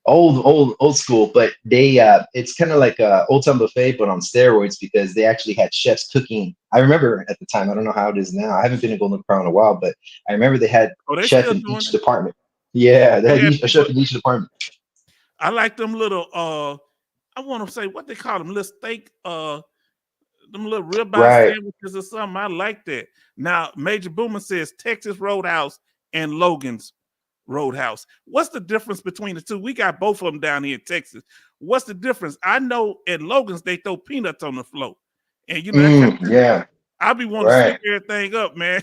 Speaker 2: old school, but they it's kind of like Old Town Buffet but on steroids, because they actually had chefs cooking. I remember at the time, I don't know how it is now, I haven't been to Golden Corral in a while, but I remember they had chef in each department. Yeah, they had a chef in each department.
Speaker 1: I like them little I want to say what they call them, little steak them little ribeye sandwiches or something. I like that. Now Major Boomer says Texas Roadhouse and Logan's Roadhouse. What's the difference between the two? We got both of them down here in Texas. What's the difference? I know at Logan's they throw peanuts on the floor, and I be wanting to sweep everything up, man.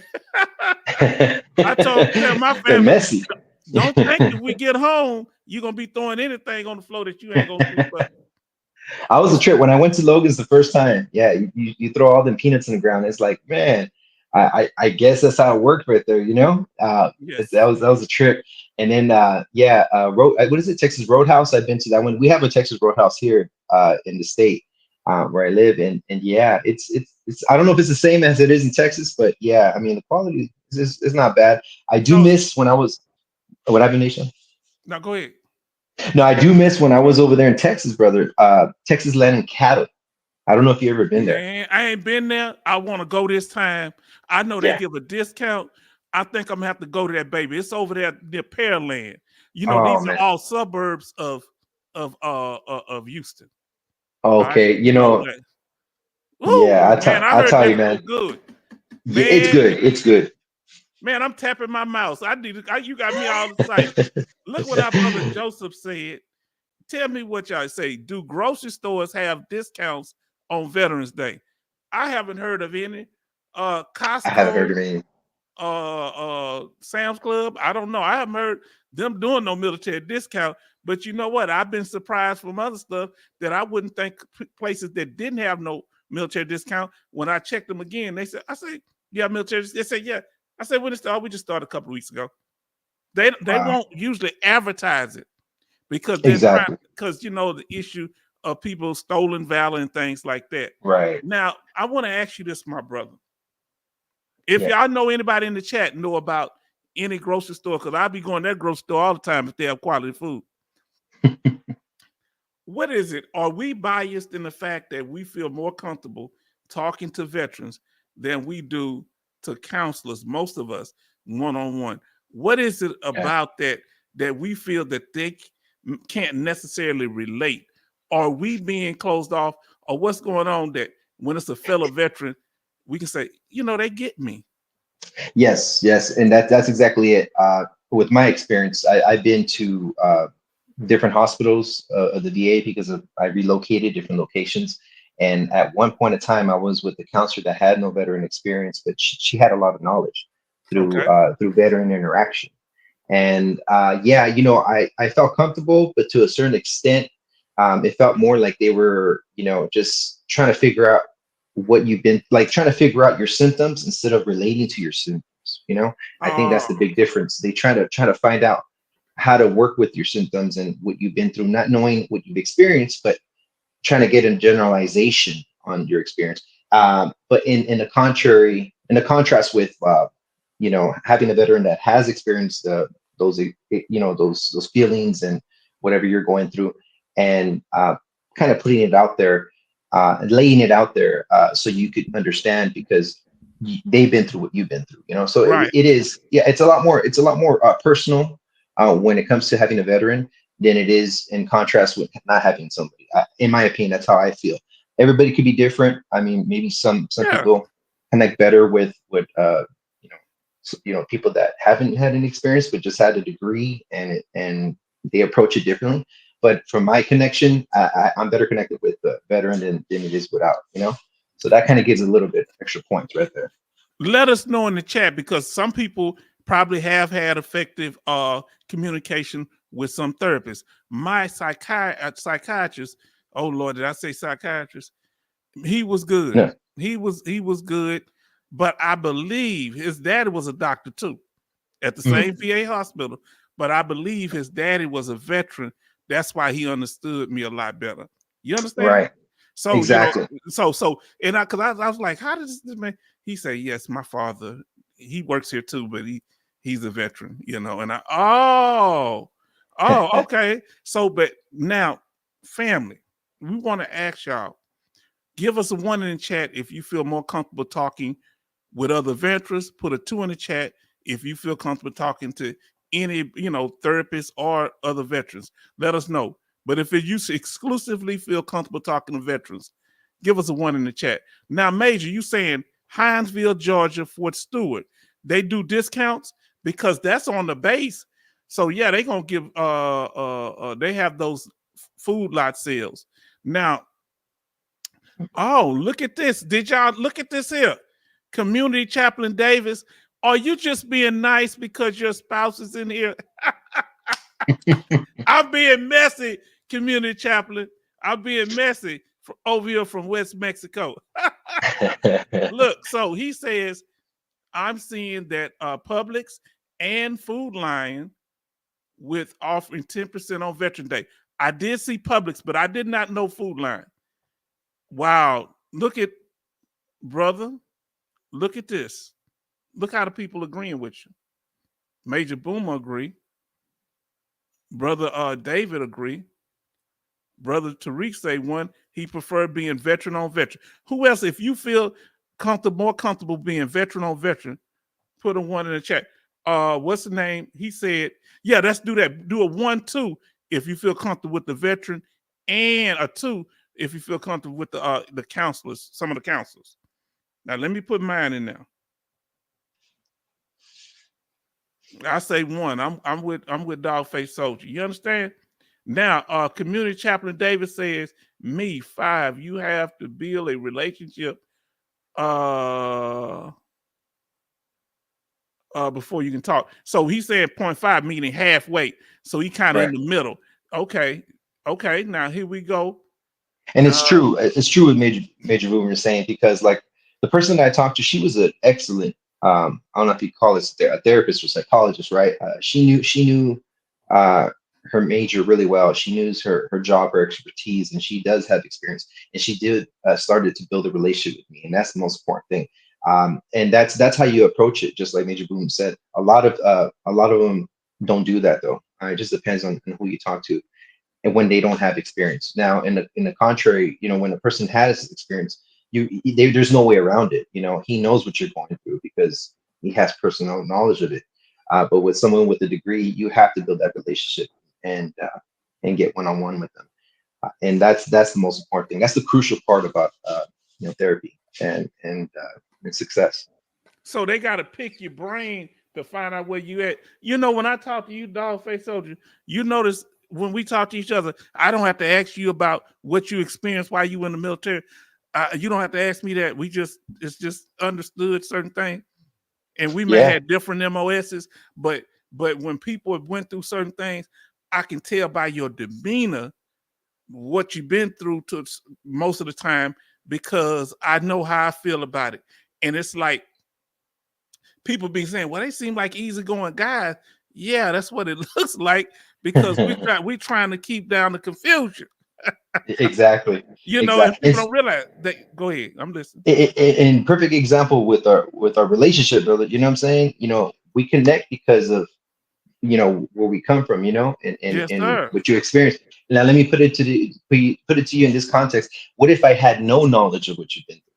Speaker 1: I tell my family,
Speaker 2: they're messy.
Speaker 1: Don't think if we get home you're gonna be throwing anything on the floor that you ain't gonna sweep up.
Speaker 2: I was a trip when I went to Logan's the first time. Yeah, you throw all them peanuts in the ground. It's like, man, I guess that's how it worked right there,
Speaker 1: Yes.
Speaker 2: That was a trip. And then what is it, Texas Roadhouse? I've been to that one. We have a Texas Roadhouse here in the state where I live, and yeah, it's I don't know if it's the same as it is in Texas, but yeah, I mean the quality is not bad. I do miss when I was what happened, Nation?
Speaker 1: No, go ahead.
Speaker 2: No, I do miss when I was over there in Texas, brother. Texas Land and Cattle. I don't know if you ever been there.
Speaker 1: Man, I ain't been there. I want to go this time. I know they give a discount. I think I'm gonna have to go to that baby. It's over there near Pearland. You know,
Speaker 2: Oh
Speaker 1: these are
Speaker 2: man.
Speaker 1: all suburbs of Houston. All right,
Speaker 2: Okay. You know,
Speaker 1: okay.
Speaker 2: yeah,
Speaker 1: Woo, man, I
Speaker 2: I
Speaker 1: heard
Speaker 2: tell you,
Speaker 1: that food
Speaker 2: man.
Speaker 1: good.
Speaker 2: Yeah, it's
Speaker 1: Man,
Speaker 2: good. It's good.
Speaker 1: man, I'm tapping my mouse. You got me all excited. Look what our brother Joseph said. Tell me what y'all say. Do grocery stores have discounts on Veterans Day? I haven't heard of any.
Speaker 2: I haven't heard
Speaker 1: Costco,
Speaker 2: of any.
Speaker 1: Sam's Club. I don't know. I haven't heard them doing no military discount. But you know what? I've been surprised from other stuff that I wouldn't think places that didn't have no military discount. When I checked them again, I say, yeah, military. They say, yeah. I said, when it started, we just started a couple of weeks ago. They
Speaker 2: Wow.
Speaker 1: won't usually advertise it because
Speaker 2: Exactly.
Speaker 1: because you know the issue of people stolen valor and things like that.
Speaker 2: Right.
Speaker 1: Now, I want to ask you this, my brother. If
Speaker 2: Yeah.
Speaker 1: y'all know anybody in the chat know about any grocery store, because I'll be going to that grocery store all the time if they have quality food. What is it? Are we biased in the fact that we feel more comfortable talking to veterans than we do to counselors, most of us, one-on-one? What is it
Speaker 2: Yeah.
Speaker 1: about that we feel that they can't necessarily relate? Are we being closed off? Or what's going on that when it's a fellow veteran, we can say, you know, they get me?
Speaker 2: Yes, yes, and that's exactly it. With my experience, I've been to different hospitals of the VA because I relocated different locations. And at one point in time, I was with a counselor that had no veteran experience, but she had a lot of knowledge
Speaker 1: Okay.
Speaker 2: through veteran interaction. And yeah, I felt comfortable, but to a certain extent, it felt more like they were, just trying to figure out what you've been like, trying to figure out your symptoms instead of relating to your symptoms. I think that's the
Speaker 1: Oh,
Speaker 2: big difference. They try to find out how to work with your symptoms and what you've been through, not knowing what you've experienced, but trying to get a generalization on your experience. But in the contrary, in the contrast with having a veteran that has experienced those those feelings and whatever you're going through, and kind of putting it out there, laying it out there, so you could understand because they've been through what you've been through. So
Speaker 1: right.
Speaker 2: it is, yeah, it's a lot more personal when it comes to having a veteran than it is in contrast with not having somebody. In my opinion, that's how I feel. Everybody could be different. I mean, maybe some
Speaker 1: Yeah.
Speaker 2: people connect better with people that haven't had an experience but just had a degree, and they approach it differently. But from my connection, I'm better connected with the veteran than it is without. So that kind of gives a little bit extra points right there.
Speaker 1: Let us know in the chat because some people probably have had effective communication with some therapists. My psychiatrist, oh Lord, did I say psychiatrist? He was good.
Speaker 2: No.
Speaker 1: He was good, but I believe his daddy was a doctor too at the
Speaker 2: Mhm.
Speaker 1: same VA hospital. But I believe his daddy was a veteran. That's why he understood me a lot better. You understand?
Speaker 2: Right.
Speaker 1: So
Speaker 2: Exactly.
Speaker 1: and I was like, how does this man? He said, yes, my father. He works here too, but he's a veteran. And okay. So, but now, family, we want to ask y'all. Give us a 1 in the chat if you feel more comfortable talking with other veterans. Put a 2 in the chat if you feel comfortable talking to any, therapists or other veterans. Let us know. But if you exclusively feel comfortable talking to veterans, give us a 1 in the chat. Now, Major, you saying Hinesville, Georgia, Fort Stewart, they do discounts because that's on the base. So yeah, they gonna give they have those food lot sales. Now, oh, look at this. Did y'all look at this here? Community Chaplain Davis, are you just being nice because your spouse is in here? I'm being messy, Community Chaplain. I'm being messy over here from West Mexico. Look, so he says, I'm seeing that Publix and Food Lion with offering 10% on Veteran Day. I did see Publix, but I did not know Food Lion. Wow. Look at, brother. Look at this. Look how the people agreeing with you. Major Boomer agree. Brother David agree. Brother Tariq say one, he preferred being veteran on veteran. Who else, if you feel more comfortable being veteran on veteran, put a 1 in the chat. What's the name? He said, yeah, let's do that. Do a 1-2 if you feel comfortable with the veteran, and a 2 if you feel comfortable with the counselors, some of the counselors. Now let me put mine in now. I say 1. I'm with Dogface Soldier. You understand? Now, community chaplain David says, me 5. You have to build a relationship before you can talk. So he said 0.5, meaning halfway. So he kind of in the middle. Okay. Now here we go.
Speaker 2: And it's true. It's true what Major Boomer is saying, because like the person that I talked to, she was an excellent. I don't know if you call it a therapist or psychologist, right? She knew her major really well. She knew her job, her expertise, and she does have experience. And she did started to build a relationship with me, and that's the most important thing. And that's how you approach it. Just like Major Boom said, a lot of them don't do that though. It just depends on who you talk to, and when they don't have experience. Now, in the contrary, when a person has experience, there's no way around it. He knows what you're going through because he has personal knowledge of it. But with someone with a degree, you have to build that relationship and get one-on-one with them. And that's the most important thing. That's the crucial part about therapy and success.
Speaker 1: So they got to pick your brain to find out where you at. When I talk to you, Dogface Soldier, you notice when we talk to each other, I don't have to ask you about what you experienced while you were in the military. You don't have to ask me that. It's just understood certain things. And we may have different MOSs, but when people have went through certain things, I can tell by your demeanor what you've been through to most of the time, because I know how I feel about it. And it's like people be saying, well, they seem like easygoing guys. Yeah, that's what it looks like, because we're trying to keep down the confusion.
Speaker 2: Exactly.
Speaker 1: And people don't realize that. Go ahead, I'm listening.
Speaker 2: In perfect example with our relationship, brother. You know what I'm saying? We connect because of where we come from. And
Speaker 1: Yes, sir.
Speaker 2: what you experience. Now, let me put it to you in this context. What if I had no knowledge of what you've been through?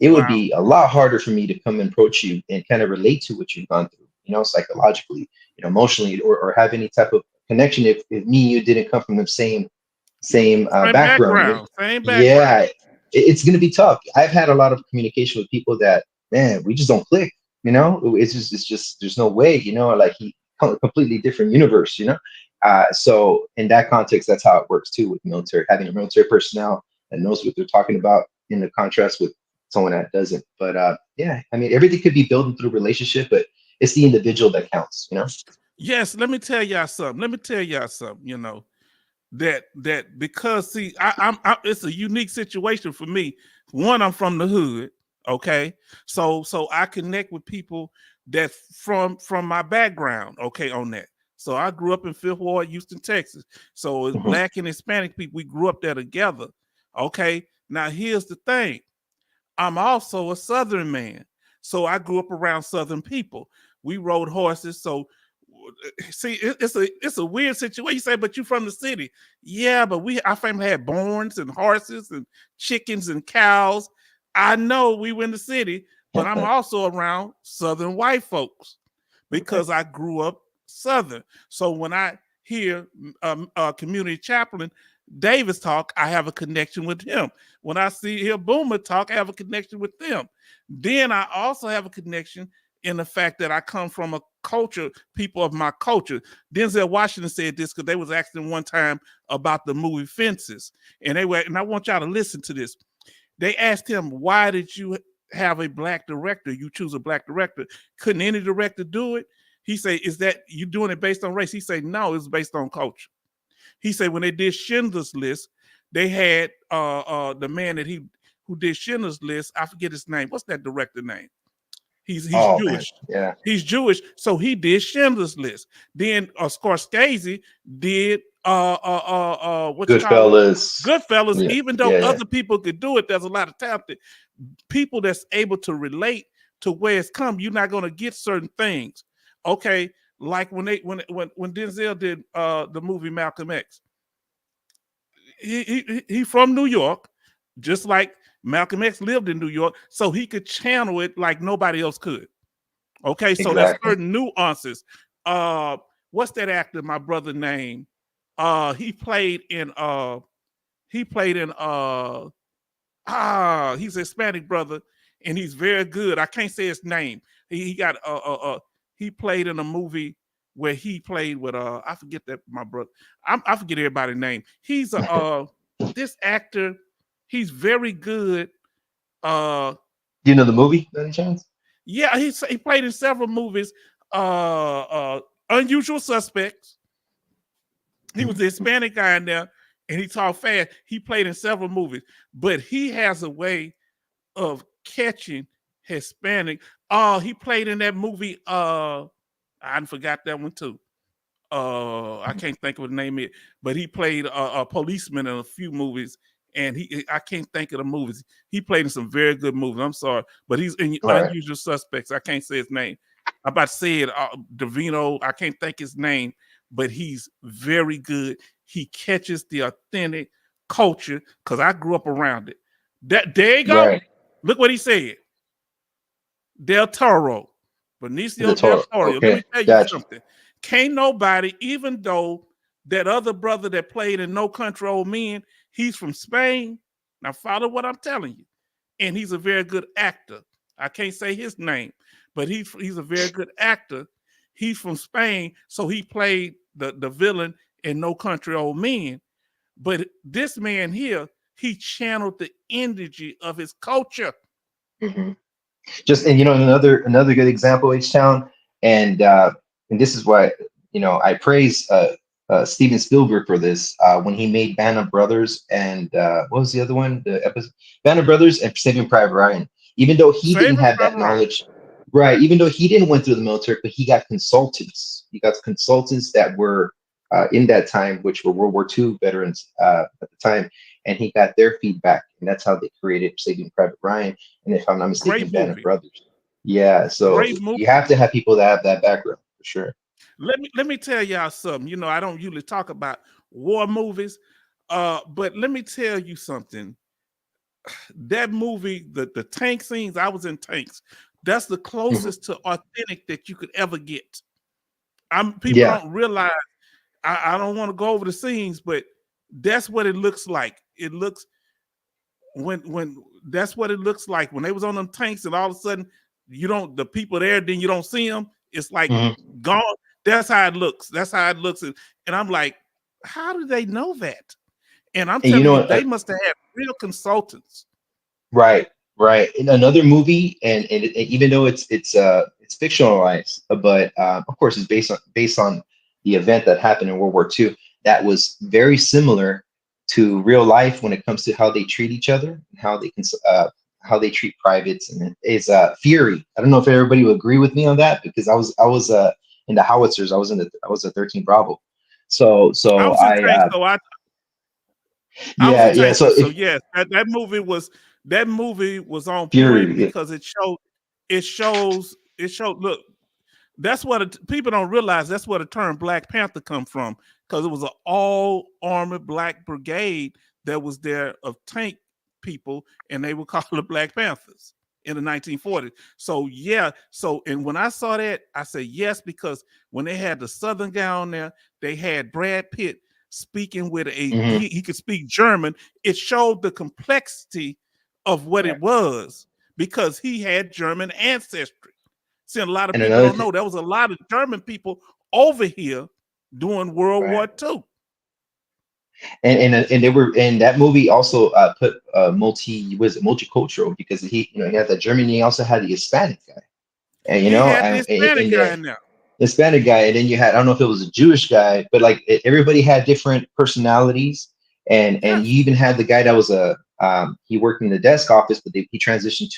Speaker 2: It would be a lot harder for me to come and approach you and kind of relate to what you've gone through, psychologically, emotionally, or have any type of connection if me and you didn't come from the same background.
Speaker 1: Same background.
Speaker 2: Yeah, it's going to be tough. I've had a lot of communication with people that, man, we just don't click. It's just there's no way. Like completely different universe. So in that context, that's how it works too with military. Having a military personnel that knows what they're talking about, in the contrast with someone that doesn't. But everything could be built through relationship, but it's the individual that counts.
Speaker 1: Yes, let me tell y'all something. That because see, I'm it's a unique situation for me. One, I'm from the hood, okay, so I connect with people that from my background, okay, on that. So I grew up in Fifth Ward, Houston, Texas. So it's Black and Hispanic people. We grew up there together, okay. Now here's the thing: I'm also a Southern man, so I grew up around Southern people. We rode horses, so. See, it's a weird situation. You say, but you from the city. Yeah, but our family had barns and horses and chickens and cows. I know we were in the city, but I'm also around Southern white folks because I grew up Southern. So when I hear community chaplain Davis talk, I have a connection with him. When I hear Boomer talk, I have a connection with them. Then I also have a connection in the fact that I come from a culture, people of my culture. Denzel Washington said this because they was asking one time about the movie Fences. And I want y'all to listen to this. They asked him, why did you have a Black director? You choose a Black director. Couldn't any director do it? He said, is that you doing it based on race? He said, no, it's based on culture. He said when they did Schindler's List, they had the man who did Schindler's List. I forget his name. What's that director name? He's Jewish. Man.
Speaker 2: Yeah,
Speaker 1: he's Jewish. So he did Schindler's List. Then Scorsese did Goodfellas. Yeah. Even though other people could do it, there's a lot of talented people that's able to relate to where it's come. You're not going to get certain things. Okay, like when Denzel did the movie Malcolm X. He from New York, just like Malcolm X lived in New York, so he could channel it like nobody else could. Okay, so there's
Speaker 2: Exactly.
Speaker 1: certain nuances. What's that actor my brother named? He played in he's a Hispanic brother, and he's very good. I can't say his name. He got he played in a movie where he played with I forget that my brother. I forget everybody's name. He's this actor. He's very good.
Speaker 2: Do you know the movie, by any chance?
Speaker 1: Yeah, he played in several movies. Unusual Suspects. He was the Hispanic guy in there, and he talked fast. He played in several movies, but he has a way of catching Hispanic. Oh, he played in that movie. I forgot that one too. I can't think of what the name is, but he played a policeman in a few movies, and I can't think of the movies. He played in some very good movies. I'm sorry, but he's in
Speaker 2: Right.
Speaker 1: Unusual Suspects. I can't say his name. I'm about to say it, Davino. I can't think his name, but he's very good. He catches the authentic culture because I grew up around it. There you go.
Speaker 2: Right.
Speaker 1: Look what he said. Del Toro.
Speaker 2: The
Speaker 1: Benicio del
Speaker 2: Toro.
Speaker 1: Toro. Let
Speaker 2: Okay.
Speaker 1: me tell you
Speaker 2: Gotcha.
Speaker 1: something. Can't nobody, even though that other brother that played in No Country Old Men, he's from Spain. Now follow what I'm telling you. And he's a very good actor. I can't say his name, but he's a very good actor. He's from Spain, so he played the villain in No Country Old Men. But this man here, he channeled the energy of his culture.
Speaker 2: Mm-hmm. Just, and another good example, H-Town, and this is why I praise Steven Spielberg for this when he made Band of Brothers and what was the other one? The episode Band of Brothers and Saving Private Ryan. Even though he didn't
Speaker 1: Saving
Speaker 2: have that
Speaker 1: Private Ryan.
Speaker 2: knowledge, right? Even though he didn't went through the military, but he got consultants. He got consultants that were in that time, which were World War II veterans at the time, and he got their feedback, and that's how they created Saving Private Ryan. And if I'm not mistaken,
Speaker 1: Great
Speaker 2: Band of
Speaker 1: movie.
Speaker 2: Brothers. Yeah, so
Speaker 1: Great movie.
Speaker 2: you have to have people that have that background for sure.
Speaker 1: Let me tell y'all something. I don't usually talk about war movies, but let me tell you something. That movie, the tank scenes, I was in tanks. That's the closest to authentic that you could ever get. People don't realize. I don't want to go over the scenes, but that's what it looks like. It looks when that's what it looks like when they was on them tanks, and all of a sudden the people there, then you don't see them. It's like gone. That's how it looks. That's how it looks. And I'm like, how do they know that? And I'm telling you, they must have had real consultants.
Speaker 2: Right. In another movie, and even though it's fictionalized, but of course it's based on the event that happened in World War II. That was very similar to real life when it comes to how they treat each other and how they treat privates. And it's Fury. I don't know if everybody would agree with me on that, because I was in the howitzers. I was a 13 Bravo. So
Speaker 1: I was in tanks, so I was in tanks, so yes, that movie was on
Speaker 2: Fury,
Speaker 1: point because it shows. Look, that's what people don't realize. That's where the term Black Panther come from, because it was an all armored black brigade that was there of tank people, and they were called the Black Panthers in the 1940s. So yeah, and when I saw that, I said yes, because when they had the Southern guy on there, they had Brad Pitt speaking with he could speak German. It showed the complexity of what it was, because he had German ancestry. See, a lot of people don't know there was a lot of German people over here during World War II.
Speaker 2: And they were, and that movie also put multicultural, because he had the German, he also had the Hispanic guy, and
Speaker 1: he had the Hispanic guy in there.
Speaker 2: Hispanic guy, and then you had, I don't know if it was a Jewish guy, but like everybody had different personalities, and you even had the guy that was he worked in the desk office, but he transitioned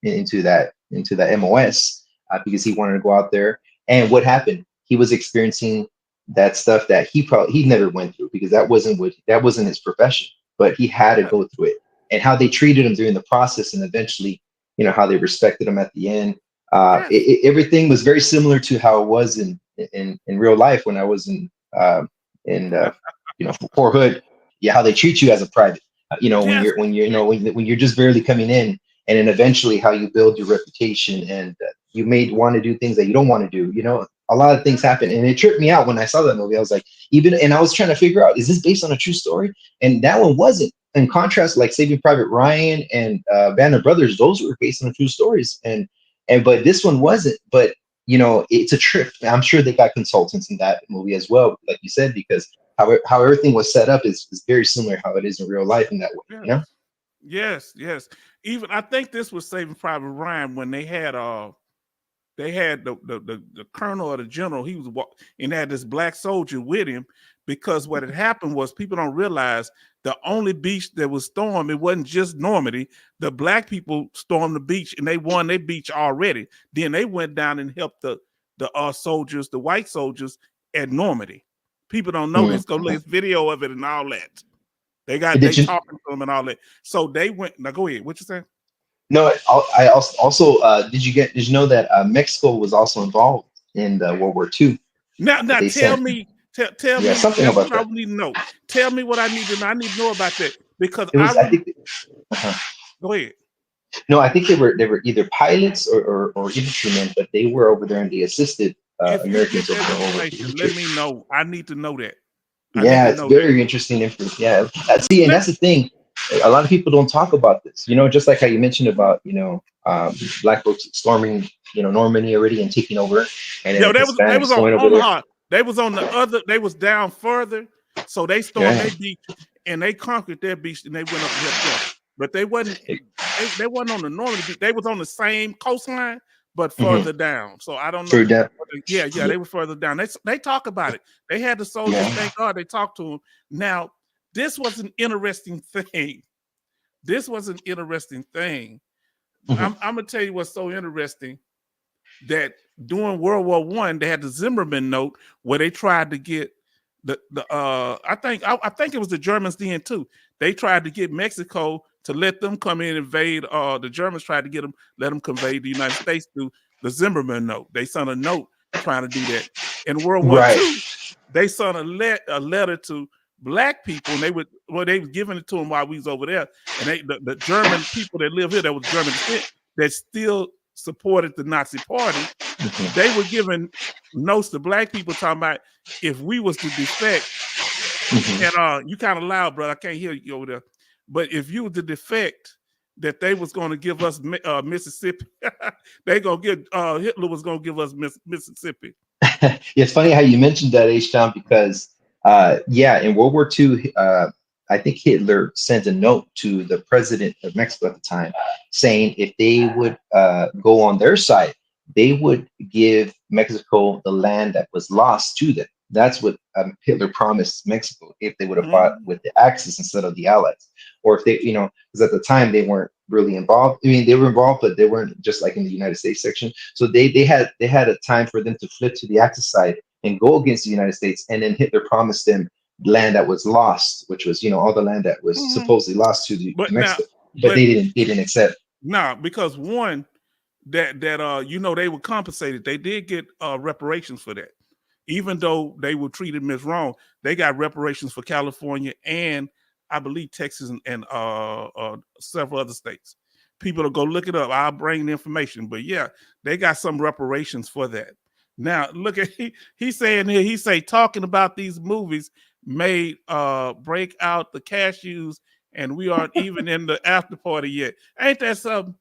Speaker 2: into that MOS because he wanted to go out there. And what happened? He was experiencing that stuff that he never went through, because that wasn't his profession, but he had to go through it, and how they treated him during the process, and eventually, how they respected him at the end. Everything was very similar to how it was in real life when I was in Fort Hood. Yeah, how they treat you as a private. When you're just barely coming in, and then eventually how you build your reputation, and you may want to do things that you don't want to do. You know, a lot of things happen, and it tripped me out when I saw that movie. I was like, and I was trying to figure out, is this based on a true story? And that one wasn't. In contrast, like Saving Private Ryan and Band of Brothers, those were based on true stories, and but this one wasn't. But you know, it's a trip. I'm sure they got consultants in that movie as well, like you said, because how everything was set up is very similar how it is in real life in that way.
Speaker 1: Yes.
Speaker 2: You know?
Speaker 1: Yes. Even I think this was Saving Private Ryan when they had the colonel or the general. He was and had this black soldier with him, because what had happened was, people don't realize, the only beach that was stormed, it wasn't just Normandy. The black people stormed the beach and they won their beach already. Then they went down and helped the soldiers, the white soldiers at Normandy. People don't know this. Go look at video of it and all that. They talking to them and all that. So they went. Now go ahead. What you saying?
Speaker 2: No, I also did you know that Mexico was also involved in the World War II?
Speaker 1: Now tell me
Speaker 2: something
Speaker 1: that's
Speaker 2: about
Speaker 1: what
Speaker 2: that.
Speaker 1: I need to know. Tell me what I need to know. I need to know about that, because
Speaker 2: I think.
Speaker 1: Go ahead.
Speaker 2: No, I think they were either pilots or infantrymen, but they were over there and they assisted Americans over there.
Speaker 1: Let me know. I need to know that.
Speaker 2: It's very interesting information. Yeah, see, and that's the thing. A lot of people don't talk about this. You know, just like how you mentioned about black folks storming Normandy already and taking over, and then
Speaker 1: they was on
Speaker 2: over
Speaker 1: They was on the other. They was down further, so they stormed their beach and they conquered their beach and they went up and helped them. But they wasn't. They wasn't on the Normandy beach. They was on the same coastline, but further down. So I don't know. Yeah, they were further down. They talk about it. They had the soldiers. Thank God they talked to them. Now, this was an interesting thing. I'm gonna tell you what's so interesting. That during World War I, they had the Zimmerman note where they tried to get I think it was the Germans then too. They tried to get Mexico to let them come in and invade. The Germans tried to let them invade the United States through the Zimmerman note. They sent a note trying to do that. In World War II, they sent a letter to black people, and they were giving it to them while we was over there. And the German people that live here, that was German descent, that still supported the Nazi party, they were giving notes to black people talking about, if we was to defect, and you kind of loud, brother, I can't hear you over there, but if you were to defect, that they was going to give us Mississippi. They gonna give Hitler was going to give us Mississippi.
Speaker 2: It's funny how you mentioned that, H-Town, because in World War II, I think Hitler sent a note to the president of Mexico at the time saying if they would go on their side, they would give Mexico the land that was lost to them. That's what Hitler promised Mexico if they would have fought with the Axis instead of the Allies. Or if they, because at the time they weren't really involved. I mean, they were involved, but they weren't just like in the United States section. So they had a time for them to flip to the Axis side and go against the United States. And then Hitler promised them land that was lost, which was all the land that was supposedly lost to Mexico, but they didn't accept.
Speaker 1: No, because one that they were compensated. They did get reparations for that, even though they were treated wrong. They got reparations for California and I believe Texas and several other states. People will go look it up. I'll bring the information, but yeah, they got some reparations for that. Now look at he's saying here. He say talking about these movies made break out the cashews, and we aren't even in the after party yet. Ain't that something?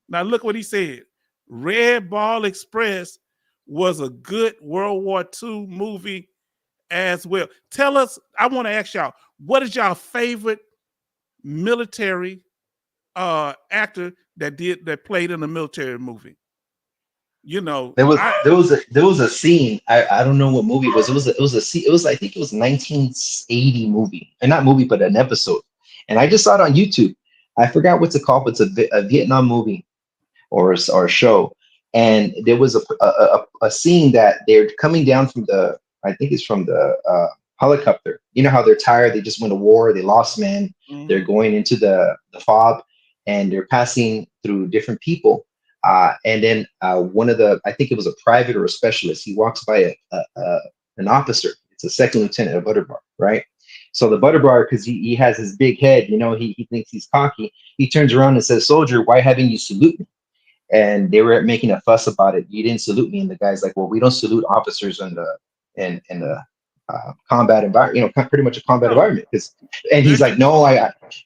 Speaker 1: Now look what he said. Red Ball Express was a good World War II movie as well. Tell us, I want to ask y'all, what is y'all favorite military actor that played in a military movie?
Speaker 2: There was a scene. I don't know what movie it was. It was I think it was 1980 movie, and not movie, but an episode. And I just saw it on YouTube. I forgot what's it called, but it's a Vietnam movie or a show. And there was a scene that they're coming down from I think it's from the helicopter. You know how they're tired, they just went to war, they lost men. They're going into the fob, and they're passing through different people. And then one of I think it was a private or a specialist, he walks by an officer. It's a second lieutenant of Butterbar, right? So the butter bar, because he has his big head, you know, he thinks he's cocky. He turns around and says, "Soldier, why haven't you salute me?" And they were making a fuss about it. You didn't salute me, and the guy's like, "Well, we don't salute officers in the combat environment, you know, pretty much a combat
Speaker 1: No,
Speaker 2: environment." And he's
Speaker 1: that's
Speaker 2: like, "No,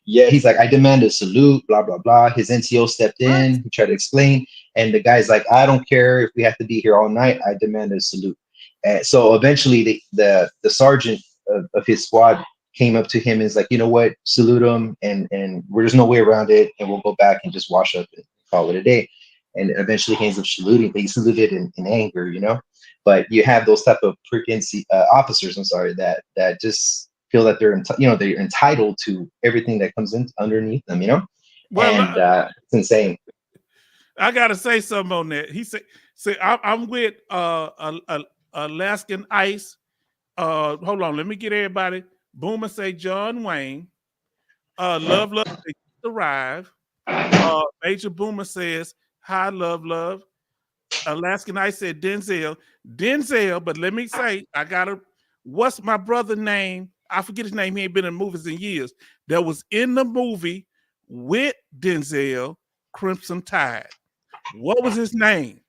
Speaker 2: yeah." He's like, "I demand a salute." Blah blah blah. His NCO stepped
Speaker 1: what?
Speaker 2: in. He tried to explain, and the guy's like, "I don't care if we have to be here all night. I demand a salute." And so eventually, the sergeant of his squad came up to him and is like, "You know what? Salute him, and there's no way around it, and we'll go back and just wash up and call it a day." And eventually he ends up saluting. They saluted in anger, you know. But you have those type of freaking officers, I'm sorry, that just feel that they're they're entitled to everything that comes in underneath them, you know.
Speaker 1: Well,
Speaker 2: And it's insane.
Speaker 1: I gotta say something on that. He said, I'm with Alaskan Ice. Hold on, let me get everybody. Boomer say John Wayne. Love say arrive. Major Boomer says hi, love. Alaskan Ice said Denzel. But let me say, what's my brother name? I forget his name. He ain't been in movies in years. That was in the movie with Denzel, Crimson Tide. What was his name?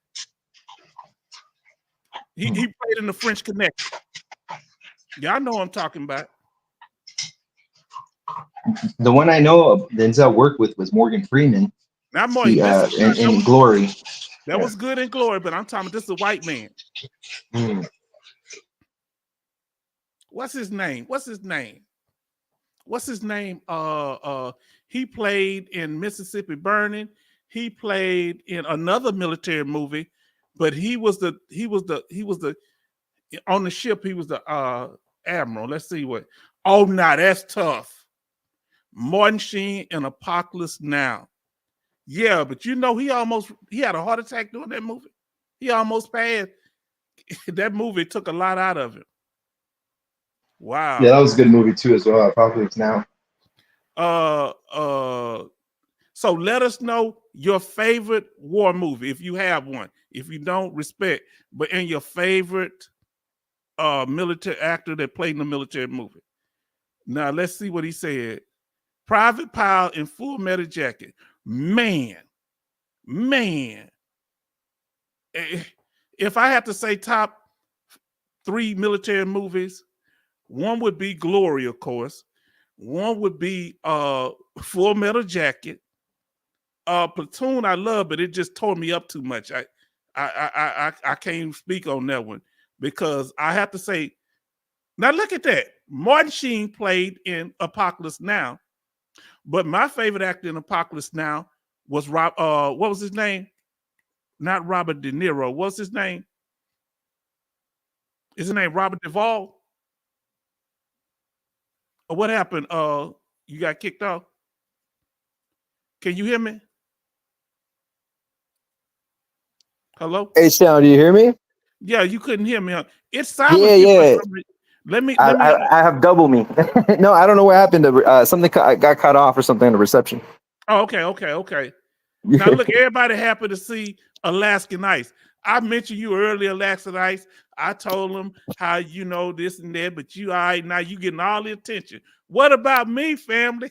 Speaker 1: He played in the French Connection. Y'all know what I'm talking about.
Speaker 2: The one I know of Denzel worked with was Morgan Freeman.
Speaker 1: Not more.
Speaker 2: In Glory.
Speaker 1: That was good in Glory, but I'm talking. This is a white man. What's his name? He played in Mississippi Burning. He played in another military movie, but he was the on the ship. He was the admiral. Let's see what. Oh, now that's tough. Martin Sheen in Apocalypse Now. Yeah, but you know he had a heart attack doing that movie. He almost passed. That movie took a lot out of him. Wow.
Speaker 2: Yeah, that was a good movie too as well. Apocalypse Now.
Speaker 1: So let us know your favorite war movie if you have one. If you don't, respect, but in your favorite military actor that played in the military movie. Now let's see what he said. Private Pile in Full Metal Jacket. Man. If I had to say top 3 military movies, one would be Glory, of course. One would be Full Metal Jacket. Platoon I love, but it just tore me up too much. I can't speak on that one because I have to say, now look at that. Martin Sheen played in Apocalypse Now, but my favorite actor in Apocalypse Now was what was his name? Not Robert De Niro. What's his name? Is his name Robert Duvall? Or what happened? You got kicked off? Can you hear me? Hello?
Speaker 3: H-Town, do you hear me?
Speaker 1: Yeah, you couldn't hear me. It's silent.
Speaker 3: Yeah.
Speaker 1: Let me.
Speaker 3: I have double me. No, I don't know what happened. Something got cut off or something in the reception.
Speaker 1: Oh, okay. Now look, everybody happy to see Alaskan Ice. I mentioned you earlier, Alaskan Ice. I told them how you know this and that, but you all right now. You getting all the attention. What about me, family?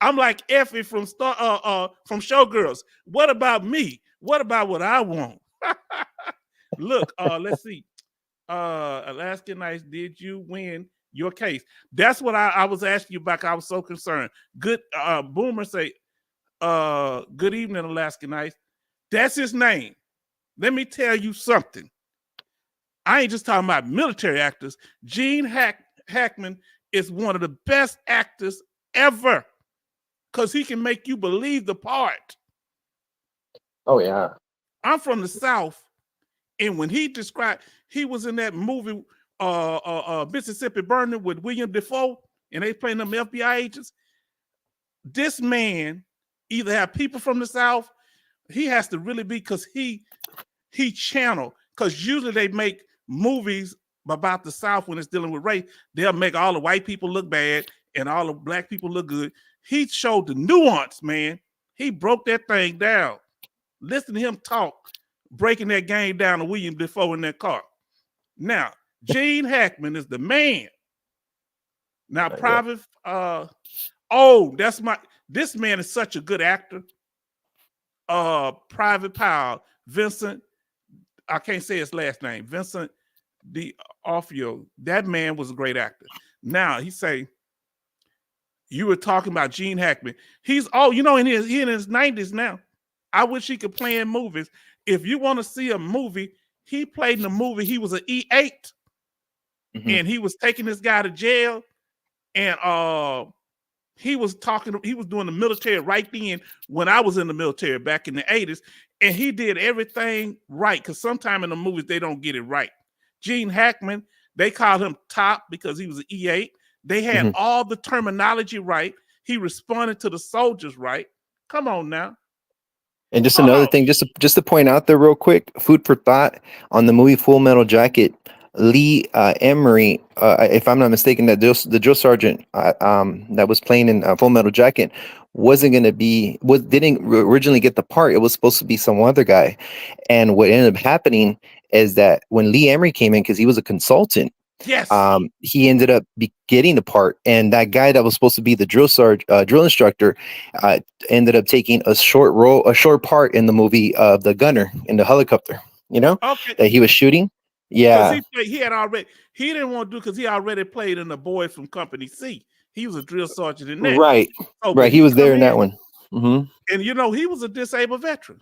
Speaker 1: I'm like Effie from Showgirls. What about me? What about what I want? Look, let's see. Alaskan Ice, did you win your case? That's what I was asking you about. I was so concerned. Good Boomer say, good evening, Alaskan Ice. That's his name. Let me tell you something. I ain't just talking about military actors. Gene Hackman is one of the best actors ever because he can make you believe the part.
Speaker 3: Oh, yeah.
Speaker 1: I'm from the South, and when he described, he was in that movie, Mississippi Burning with William Dafoe, and they playing them FBI agents. This man either have people from the South, he has to really be, because he channel, because usually they make movies about the South when it's dealing with race, they'll make all the white people look bad and all the black people look good. He showed the nuance, man. He broke that thing down. Listen to him talk, breaking that game down to William Dafoe in that car. Now, Gene Hackman is the man. Now,
Speaker 3: Yeah.
Speaker 1: Private, this man is such a good actor. Private Powell, Vincent, I can't say his last name, Vincent D'Onofrio. That man was a great actor. Now, he say, you were talking about Gene Hackman. He's, he in his 90s now. I wish he could play in movies. If you want to see a movie, he played in the movie. He was an E8, and he was taking this guy to jail, and he was doing the military right then when I was in the military back in the 80s, and he did everything right, because sometimes in the movies they don't get it right. Gene Hackman, they called him Top because he was an E8. They had all the terminology right. He responded to the soldiers right. Come on now.
Speaker 3: And just another thing, just to point out there real quick, food for thought on the movie Full Metal Jacket. Lee Emery, if I'm not mistaken, the drill sergeant that was playing in Full Metal Jacket didn't originally get the part. It was supposed to be some other guy, and what ended up happening is that when Lee Emery came in, because he was a consultant,
Speaker 1: yes,
Speaker 3: he ended up getting the part, and that guy that was supposed to be the drill instructor ended up taking a short part in the movie of the gunner in the helicopter. That he was shooting. Yeah,
Speaker 1: he didn't want to do because he already played in The Boys from Company C. He was a drill sergeant in that.
Speaker 3: Right. Right. He was there in that one.
Speaker 1: And he was a disabled veteran.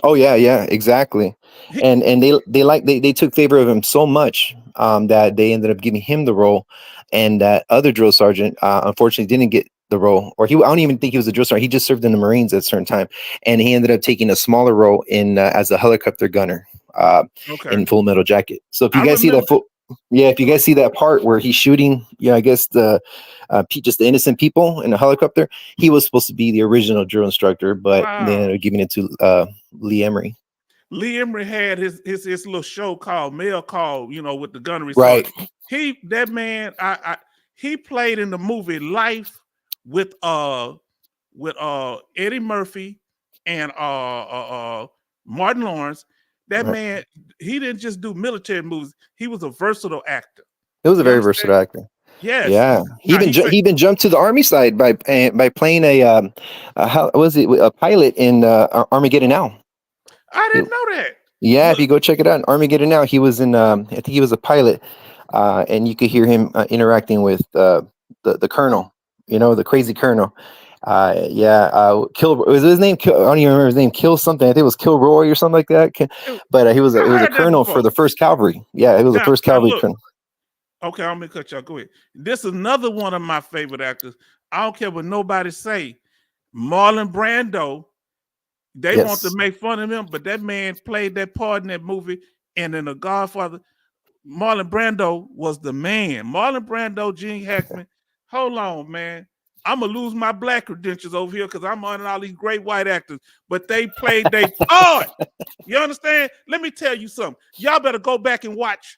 Speaker 3: Oh yeah, exactly. And they took favor of him so much that they ended up giving him the role, and that other drill sergeant unfortunately didn't get the role, or I don't even think he was a drill sergeant. He just served in the Marines at a certain time, and he ended up taking a smaller role in as a helicopter gunner in Full Metal Jacket. So if you guys see that part where he's shooting, I guess just the innocent people in the helicopter, he was supposed to be the original drill instructor, but they ended up giving it to Lee Emery.
Speaker 1: Lee Emery had his little show called Mail Call, with the gunnery.
Speaker 3: Right.
Speaker 1: He played in the movie Life with Eddie Murphy and Martin Lawrence. That man, he didn't just do military movies. He was a versatile actor.
Speaker 3: He was a very versatile actor.
Speaker 1: Yes.
Speaker 3: Yeah. He even jumped to the Army side by playing a pilot in Armageddon Now.
Speaker 1: I didn't know that.
Speaker 3: Yeah, if you go check it out, in Armageddon Now, he was in. I think he was a pilot, and you could hear him interacting with the colonel. The crazy colonel. Was his name? I don't even remember his name. Kill something. I think it was Kilroy or something like that. But he was a colonel for the first Cavalry. Yeah, he was the first Cavalry colonel.
Speaker 1: Okay, I'm gonna cut y'all. Go ahead. This is another one of my favorite actors. I don't care what nobody say. Marlon Brando. They want to make fun of him, but that man played that part in that movie. And in The Godfather, Marlon Brando was the man. Marlon Brando, Gene Hackman. Hold on, man. I'm gonna lose my black credentials over here because I'm on all these great white actors, but they played their part. You understand? Let me tell you something. Y'all better go back and watch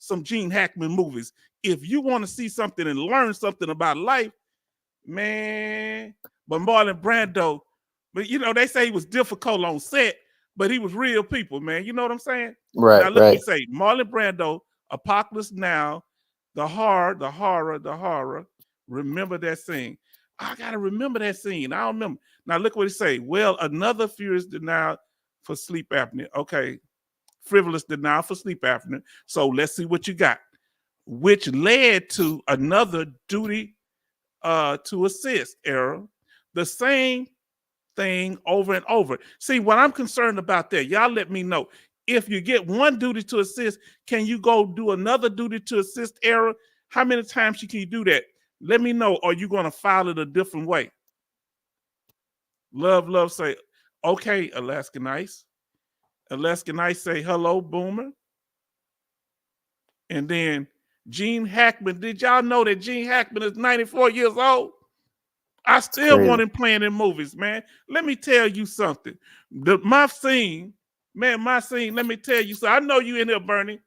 Speaker 1: some Gene Hackman movies. If you want to see something and learn something about life, man. But Marlon Brando, they say he was difficult on set, but he was real people, man. You know what I'm saying?
Speaker 3: Right.
Speaker 1: Now let me say, Marlon Brando, Apocalypse Now, the horror. Remember that scene. I gotta remember that scene. I don't remember. Now look what he say. Well, another furious denial for sleep apnea. Okay, frivolous denial for sleep apnea. So let's see what you got. Which led to another duty to assist error. The same thing over and over. See, what I'm concerned about there, y'all let me know. If you get one duty to assist, can you go do another duty to assist error? How many times can you do that? Let me know. Are you going to file it a different way? Love say, okay, Alaskan Ice. Alaskan Ice say, hello, Boomer. And then Gene Hackman. Did y'all know that Gene Hackman is 94 years old? I still want him playing in movies, man. Let me tell you something. My scene, let me tell you something. I know you in there, Bernie.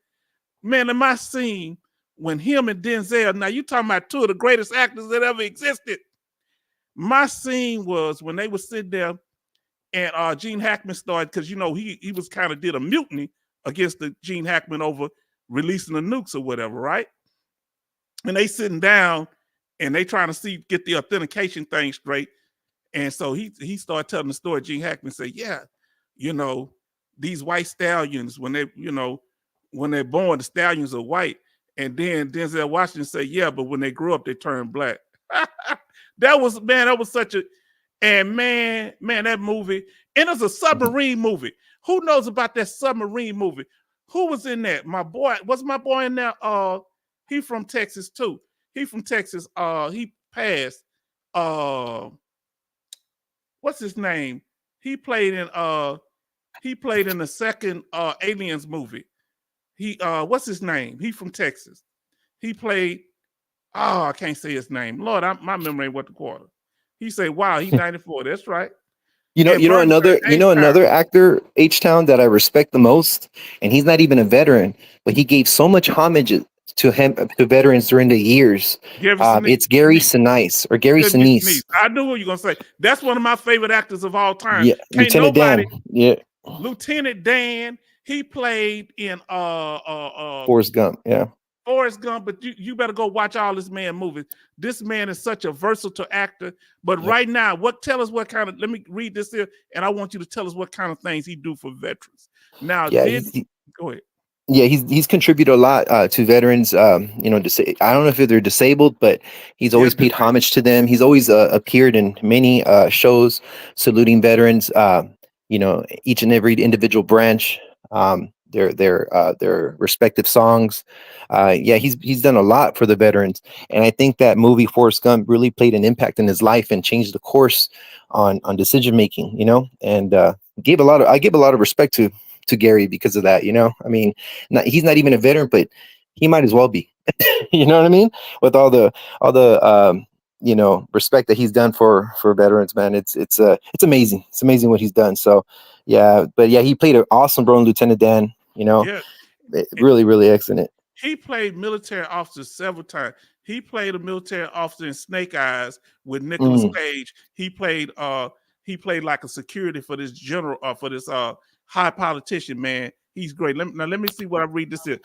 Speaker 1: Man, in my scene, when him and Denzel, now you talking about two of the greatest actors that ever existed. My scene was when they were sitting there and Gene Hackman started, because he was kind of did a mutiny against the Gene Hackman over releasing the nukes or whatever, right? and they sitting down and they trying to get the authentication thing straight. And so he started telling the story. Gene Hackman said, "Yeah, you know, these white stallions when they're born, the stallions are white." And then Denzel Washington said, "Yeah, but when they grow up, they turn black." That was such a, and man, that movie, and it's a submarine movie. Who knows about that submarine movie? Who was in that? My boy, was my boy in there? He from Texas too. He from Texas. He passed. What's his name? He played in the second Aliens movie. He what's his name? He from Texas. He played, I can't say his name. Lord, my memory ain't what the quarter. He say, wow, he 94. That's right. And
Speaker 3: Another actor, H-Town, that I respect the most, and he's not even a veteran, but he gave so much homage to veterans during the years. It's Gary Sinise or Gary Sinise.
Speaker 1: I knew what you were gonna say. That's one of my favorite actors of all time.
Speaker 3: Yeah, Lieutenant Dan. Yeah,
Speaker 1: Lieutenant Dan. He played in
Speaker 3: Forrest Gump. Yeah.
Speaker 1: Forrest Gump, but you better go watch all this man movies. This man is such a versatile actor. But right now, tell us what kind of, let me read this here, and I want you to tell us what kind of things he do for veterans. Now, go ahead.
Speaker 3: Yeah, he's contributed a lot to veterans. I don't know if they're disabled, but he's always paid homage to them. He's always appeared in many shows saluting veterans. Each and every individual branch. Their respective songs. He's done a lot for the veterans, and I think that movie Forrest Gump really played an impact in his life and changed the course on decision making. And I give a lot of respect to Gary because of that. I mean, he's not even a veteran, but he might as well be. You know what I mean? With all the respect that he's done for veterans, man, it's amazing. It's amazing what he's done. So he played an awesome role in Lieutenant Dan. Really, really excellent.
Speaker 1: He played military officers several times. He played a military officer in Snake Eyes with Nicolas Cage. He played like a security for this general, for this high politician, man. He's great. Let me see what I read this here.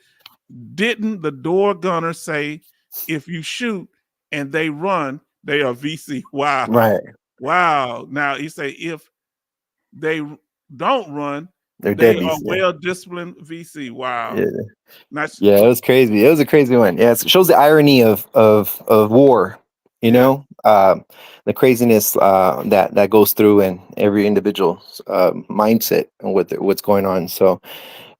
Speaker 1: Didn't the door gunner say, if you shoot and they run, they are VC? Wow.
Speaker 3: Right.
Speaker 1: Wow. Now he say, if they don't run,
Speaker 3: they
Speaker 1: are well-disciplined VC. Wow.
Speaker 3: Yeah.
Speaker 1: Nice.
Speaker 3: Yeah, it was crazy. It was a crazy one. Yeah, it shows the irony of war, the craziness that goes through in every individual's mindset and what's going on. So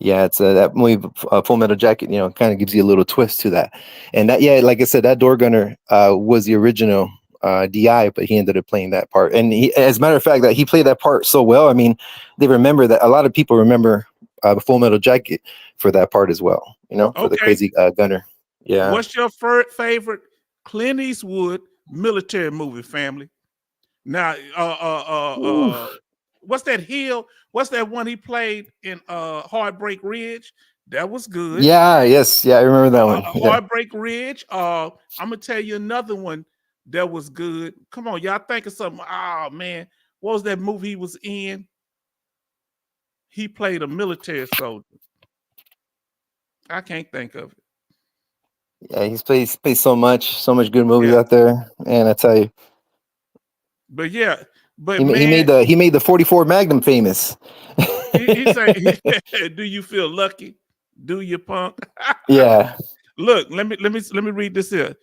Speaker 3: yeah, it's that movie Full Metal Jacket, kind of gives you a little twist to that. And that, like I said, that door gunner was the original DI, but he ended up playing that part. And as a matter of fact, that he played that part so well. I mean, they remember that. A lot of people remember the Full Metal Jacket for that part as well. For the crazy gunner. Yeah.
Speaker 1: What's your favorite Clint Eastwood military movie, family? Now, what's that Hill? What's that one he played in Heartbreak Ridge? That was good.
Speaker 3: Yeah. Yes. Yeah, I remember that one.
Speaker 1: Heartbreak Ridge. I'm gonna tell you another one that was good. Come on, y'all think of something. Oh man, what was that movie he was in? He played a military soldier. I can't think of it.
Speaker 3: Yeah, he's played so much good movies out there, and I tell you.
Speaker 1: But yeah, but
Speaker 3: he made the 44 Magnum famous.
Speaker 1: he said, "Do you feel lucky? Do you, punk?"
Speaker 3: Yeah.
Speaker 1: Look, let me read this here.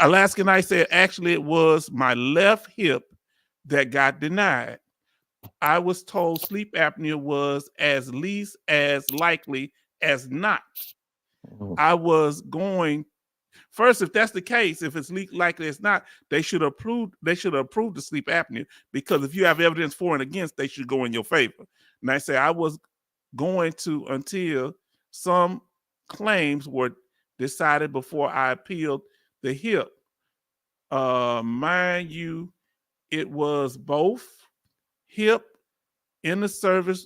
Speaker 1: Alaskan Knight said, actually, it was my left hip that got denied. I was told sleep apnea was as least as likely as not. I was going first, if that's the case, if it's likely as not, they should approve the sleep apnea, because if you have evidence for and against, they should go in your favor. And I say I was going to until some claims were decided before I appealed the hip. Mind you, it was both hip in the service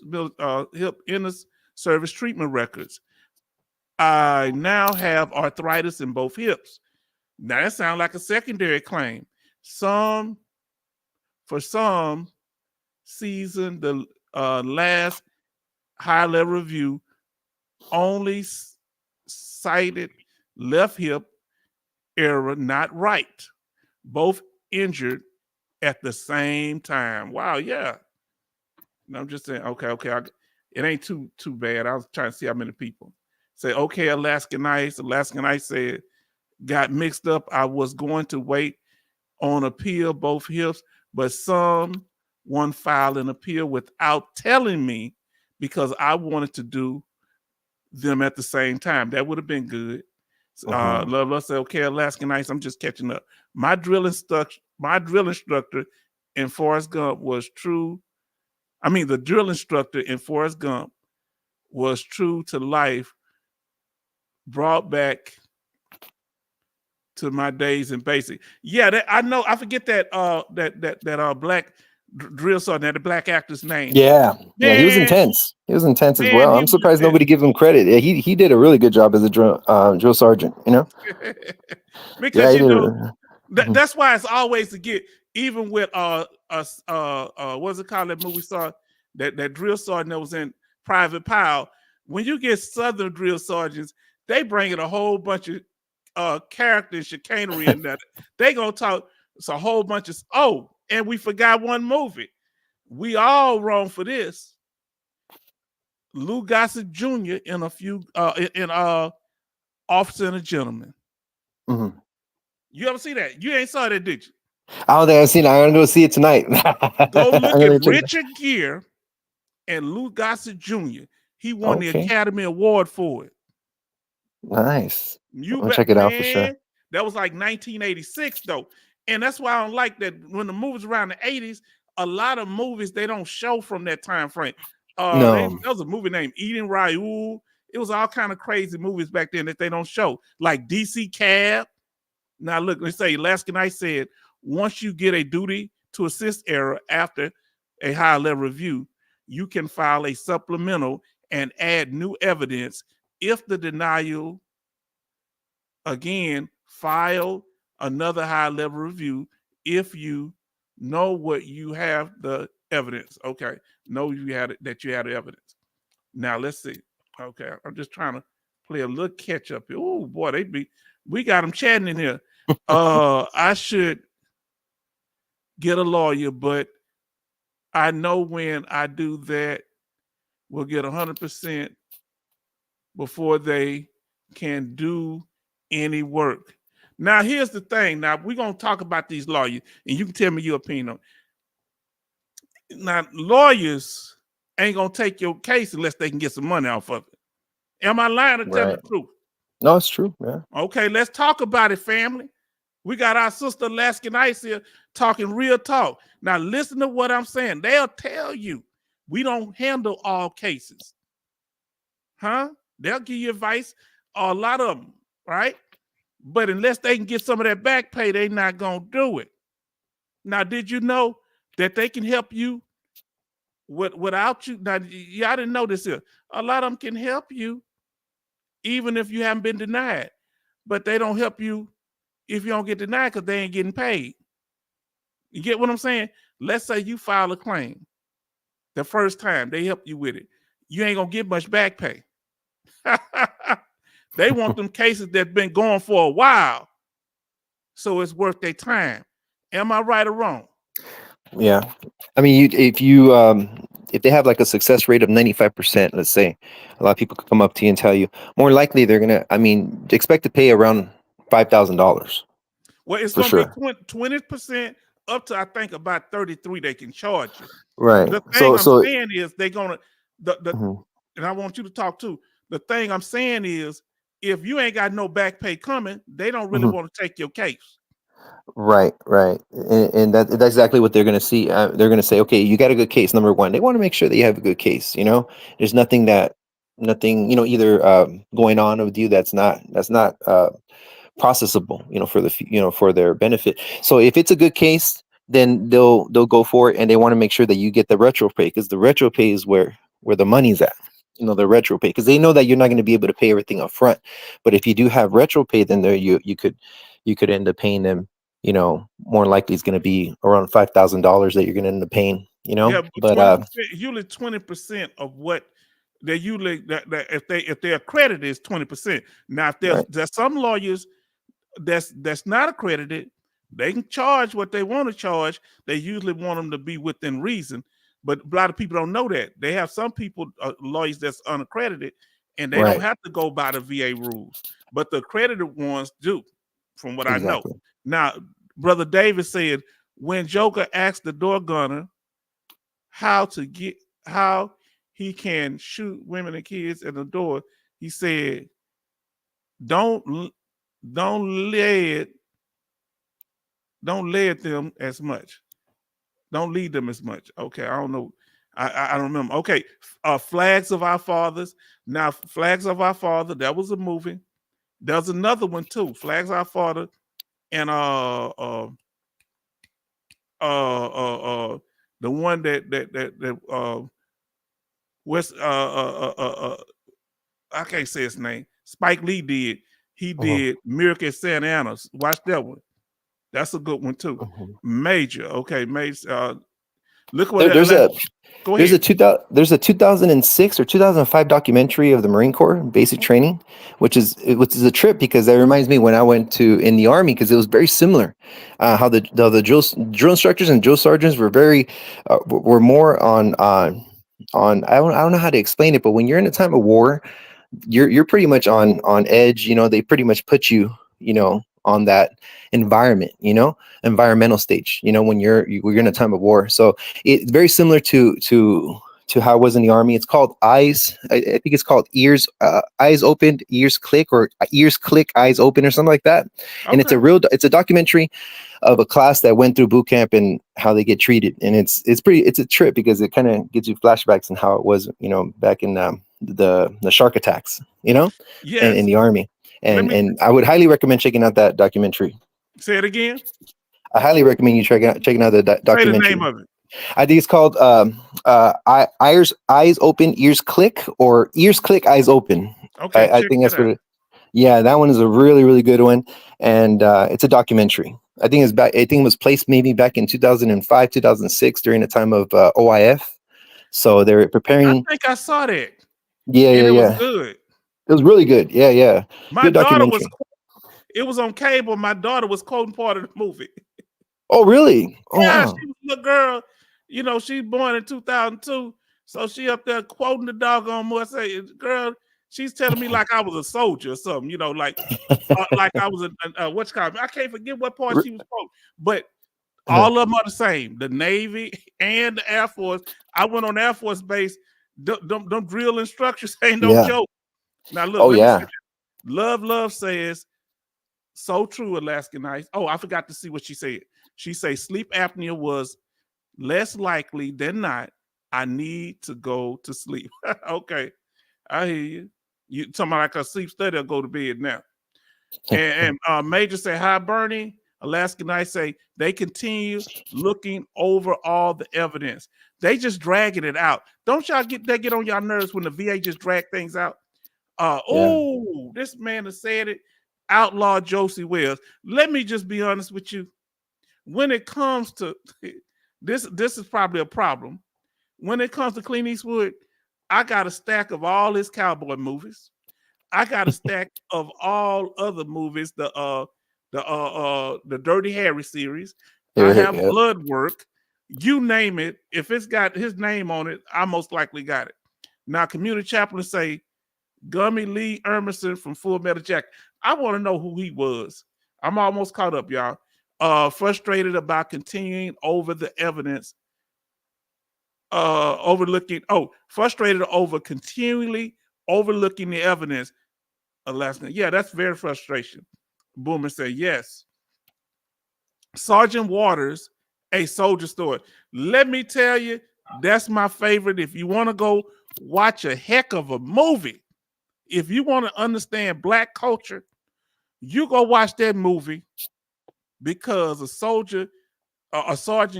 Speaker 1: treatment records. I now have arthritis in both hips. Now that sounds like a secondary claim. For some season, the last high-level review only cited left hip error, not right. Both injured at the same time. Wow, yeah. And I'm just saying, okay. It ain't too bad. I was trying to see how many people say, okay, Alaskan Ice. Alaskan Ice said, got mixed up. I was going to wait on appeal, both hips, but someone filed an appeal without telling me because I wanted to do them at the same time. That would have been good. Love said, okay, Alaskan Ice, I'm just catching up. My drill instructor in Forrest Gump was true. I mean, the drill instructor in Forrest Gump was true to life, brought back to my days in basic. Yeah, I know. I forget that black drill sergeant, that black actor's name.
Speaker 3: Yeah, he was
Speaker 1: Man,
Speaker 3: intense. He was intense as
Speaker 1: man,
Speaker 3: well.
Speaker 1: he
Speaker 3: I'm
Speaker 1: was
Speaker 3: surprised
Speaker 1: intense.
Speaker 3: nobody gave him credit. Yeah, he did a really good job as a drill sergeant. You know.
Speaker 1: Because
Speaker 3: Yeah,
Speaker 1: you know
Speaker 3: Mhm.
Speaker 1: that's why it's always to get even with what's it called, that movie star, that drill sergeant that was in Private Pile. When you get Southern drill sergeants, they bring in a whole bunch of character and chicanery in that. They gonna talk. It's a whole bunch of and we forgot one movie. We all wrong for this. Lou Gossett Jr. in a few in Officer and a Gentleman.
Speaker 3: Mhm.
Speaker 1: You ever see that? You ain't saw that, did you?
Speaker 3: I don't think I've seen it. I'm gonna go see it tonight.
Speaker 1: Go
Speaker 3: I'm
Speaker 1: look
Speaker 3: gonna
Speaker 1: at
Speaker 3: check it
Speaker 1: Richard Gere and Lou Gossett Jr. He won the
Speaker 3: Okay,
Speaker 1: Academy Award for it.
Speaker 3: nice.
Speaker 1: You
Speaker 3: I'll
Speaker 1: bet,
Speaker 3: check it out for sure.
Speaker 1: man. That was like 1986, though. And that's why I don't like that when the movies around the 80s, a lot of movies they don't show from that time frame. There
Speaker 3: No,
Speaker 1: was a movie named Eating Raoul. It was all kind of crazy movies back then that they don't show, like DC Cab. Now look, let's say Alaskan Ice said, once you get a duty to assist error after a high level review, you can file a supplemental and add new evidence. If the denial, again, file another high level review if you know what you have the evidence. Okay, know you had it, that you had the evidence. Now let's see. Okay, I'm just trying to play a little catch up here. Oh boy, we got them chatting in here. I should get a lawyer, but I know when I do that, we'll get 100% before they can do any work. Now, here's the thing. Now, we're going to talk about these lawyers, and you can tell me your opinion on it. Now, lawyers ain't going to take your case unless they can get some money off of it. Am I lying or telling
Speaker 3: right?
Speaker 1: the truth?
Speaker 3: No, it's true. Yeah.
Speaker 1: Okay, let's talk about it, family. We got our sister Alaskan Ice here talking real talk. Now, listen to what I'm saying. They'll tell you we don't handle all cases. Huh? They'll give you advice, a lot of them, right? But unless they can get some of that back pay, they're not going to do it. Now, did you know that they can help you without you? Now, y'all didn't know this here. A lot of them can help you even if you haven't been denied, but they don't help you if you don't get denied because they ain't getting paid. You get what I'm saying? Let's say you file a claim the first time, they help you with it. You ain't going to get much back pay. They want them cases that's been going for a while, so it's worth their time. Am I right or wrong?
Speaker 3: Yeah. I mean, if they have like a success rate of 95%, let's say, a lot of people could come up to you and tell you more likely they're gonna. I mean, expect to pay around $5,000
Speaker 1: Well, it's
Speaker 3: for
Speaker 1: going to
Speaker 3: sure.
Speaker 1: be 20% up to, I think, about 33 they can charge you.
Speaker 3: Right.
Speaker 1: The thing
Speaker 3: So
Speaker 1: I'm saying is they're going to,
Speaker 3: Mhm.
Speaker 1: and I want you to talk too. The thing I'm saying is if you ain't got no back pay coming, they don't really
Speaker 3: Mhm.
Speaker 1: want to take your case.
Speaker 3: Right, and that's exactly what they're going to see. They're going to say, okay, you got a good case. Number one, they want to make sure that you have a good case. You know, there's nothing, either going on with you that's not processable. For their benefit. So if it's a good case, then they'll go for it, and they want to make sure that you get the retro pay because the retro pay is where the money's at. The retro pay because they know that you're not going to be able to pay everything up front. But if you do have retro pay, then there you could end up paying them. More likely it's going to be around $5,000 that you're going to end up paying.
Speaker 1: Yeah, but
Speaker 3: But
Speaker 1: 20%, usually 20% of what they usually that if they're accredited is 20%. Now, if
Speaker 3: right.
Speaker 1: there's some lawyers, that's not accredited, they can charge what they want to charge. They usually want them to be within reason, but a lot of people don't know that. They have some people, lawyers that's unaccredited, and they don't
Speaker 3: Right.
Speaker 1: have to go by the VA rules, but the accredited ones do, from what I know.
Speaker 3: Exactly.
Speaker 1: Now, Brother David said when Joker asked the door gunner how he can shoot women and kids at the door, he said, don't lead them as much. Don't lead them as much. Okay, I don't know. I don't remember. Okay, Flags of Our Fathers. Now, Flags of Our Father, that was a movie. There's another one too, Flags of Our Father, and the one that West I can't say his name. Spike Lee did. He did Miracle at Santa Ana's. Watch that one. That's a good one too. Major. Okay, Major. Look what
Speaker 3: There's a
Speaker 1: go ahead.
Speaker 3: There's a 2006 or 2005 documentary of the Marine Corps basic training, which is a trip because that reminds me when I went in the Army, because it was very similar. How the drill instructors and drill sergeants were were more on I don't know how to explain it, but when you're in a time of war, you're pretty much on edge. They pretty much put you on that environmental stage, when you're in a time of war. So it's very similar to how it was in the Army. It's called Eyes. I think it's called Eyes Open, Ears Click, or Ears Click, Eyes Open, or something like that. Okay. And it's a documentary of a class that went through boot camp and how they get treated. And it's a trip because it kind of gives you flashbacks on how it was, back in the shark attacks, yes. in the Army. And I would highly recommend checking out that documentary.
Speaker 1: Say it again.
Speaker 3: I highly recommend you checking out the documentary.
Speaker 1: Say the name of it.
Speaker 3: I think it's called Eyes Open, Ears Click, or Ears Click, Eyes Open. Okay, I think that's what it. Yeah, that one is a really, really good one, and it's a documentary. I think it was placed maybe back in 2005, 2006 during the time of OIF. So they're preparing.
Speaker 1: I think I saw that.
Speaker 3: Yeah,
Speaker 1: and it was good.
Speaker 3: It was really good. Yeah.
Speaker 1: My daughter it was on cable. My daughter was quoting part of the movie.
Speaker 3: Oh, really? Oh,
Speaker 1: yeah,
Speaker 3: wow.
Speaker 1: She was a little girl. She's born in 2002. So she up there quoting the doggone movie. I say, girl, she's telling me like I was a soldier or something, like I was what's called. I can't forget what part she was quoting. But all of them are the same. The Navy and the Air Force. I went on Air Force Base. Them drill instructors ain't no joke. Now look, Love says, so true, Alaskan Ice. Oh, I forgot to see what she said. She says sleep apnea was less likely than not. I need to go to sleep. Okay, I hear you. You talking about like a sleep study or go to bed now. And Major say, hi, Bernie. Alaskan Ice say they continue looking over all the evidence. They just dragging it out. Don't y'all get on y'all nerves when the VA just drag things out? Oh, this man has said it. Outlaw Josie Wells. Let me just be honest with you. When it comes to this is probably a problem. When it comes to Clint Eastwood, I got a stack of all his cowboy movies. I got a stack of all other movies. The Dirty Harry series. I have Blood Work. You name it. If it's got his name on it, I most likely got it. Now, community chaplain say Gummy Lee Emerson from Full Metal Jacket. I want to know who he was. I'm almost caught up, y'all. Frustrated about continuing over the evidence. Frustrated over continually overlooking the evidence. Alaska. Yeah, that's very frustration. Boomer said yes. Sergeant Waters, A Soldier Story. Let me tell you, that's my favorite. If you want to go watch a heck of a movie, if you want to understand Black culture, you go watch that movie, because a sergeant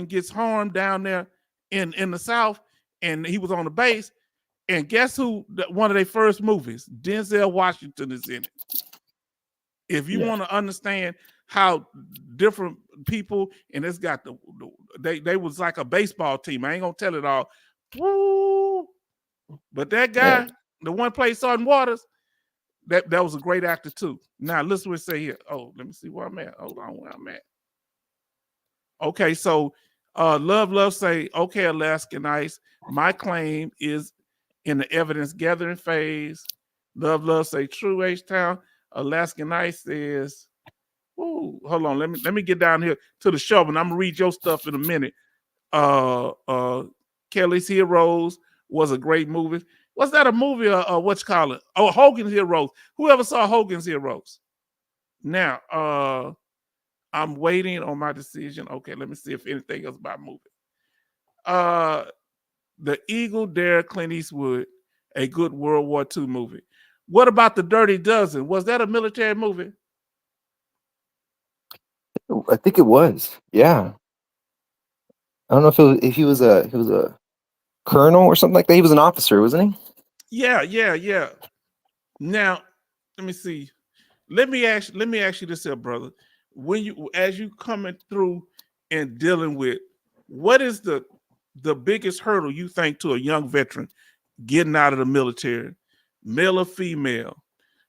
Speaker 1: gets harmed down there in the South, and he was on the base. And guess who? One of their first movies, Denzel Washington is in it. If you want to understand how different people, and it's got they was like a baseball team. I ain't gonna tell it all. Woo! But that guy, the one played Sergeant Waters, That was a great actor too. Now listen what it say here. Oh, let me see where I'm at. Hold on, where I'm at. Okay, so Love say, okay, Alaskan Ice, my claim is in the evidence gathering phase. Love say, true H-Town. Alaskan Ice says, ooh, hold on, let me get down here to the show, and I'm gonna read your stuff in a minute. Kelly's Heroes was a great movie. Was that a movie or what you call it? Oh, Hogan's Heroes. Whoever saw Hogan's Heroes? Now, I'm waiting on my decision. Okay, let me see if anything else about movie. The Eagle Dare, Clint Eastwood, a good World War II movie. What about The Dirty Dozen? Was that a military movie?
Speaker 3: I think it was. Yeah. I don't know if he was a colonel or something like that. He was an officer, wasn't he?
Speaker 1: Yeah. Now, let me see. Let me ask you this here, brother. As you coming through and dealing with, what is the biggest hurdle you think to a young veteran getting out of the military, male or female?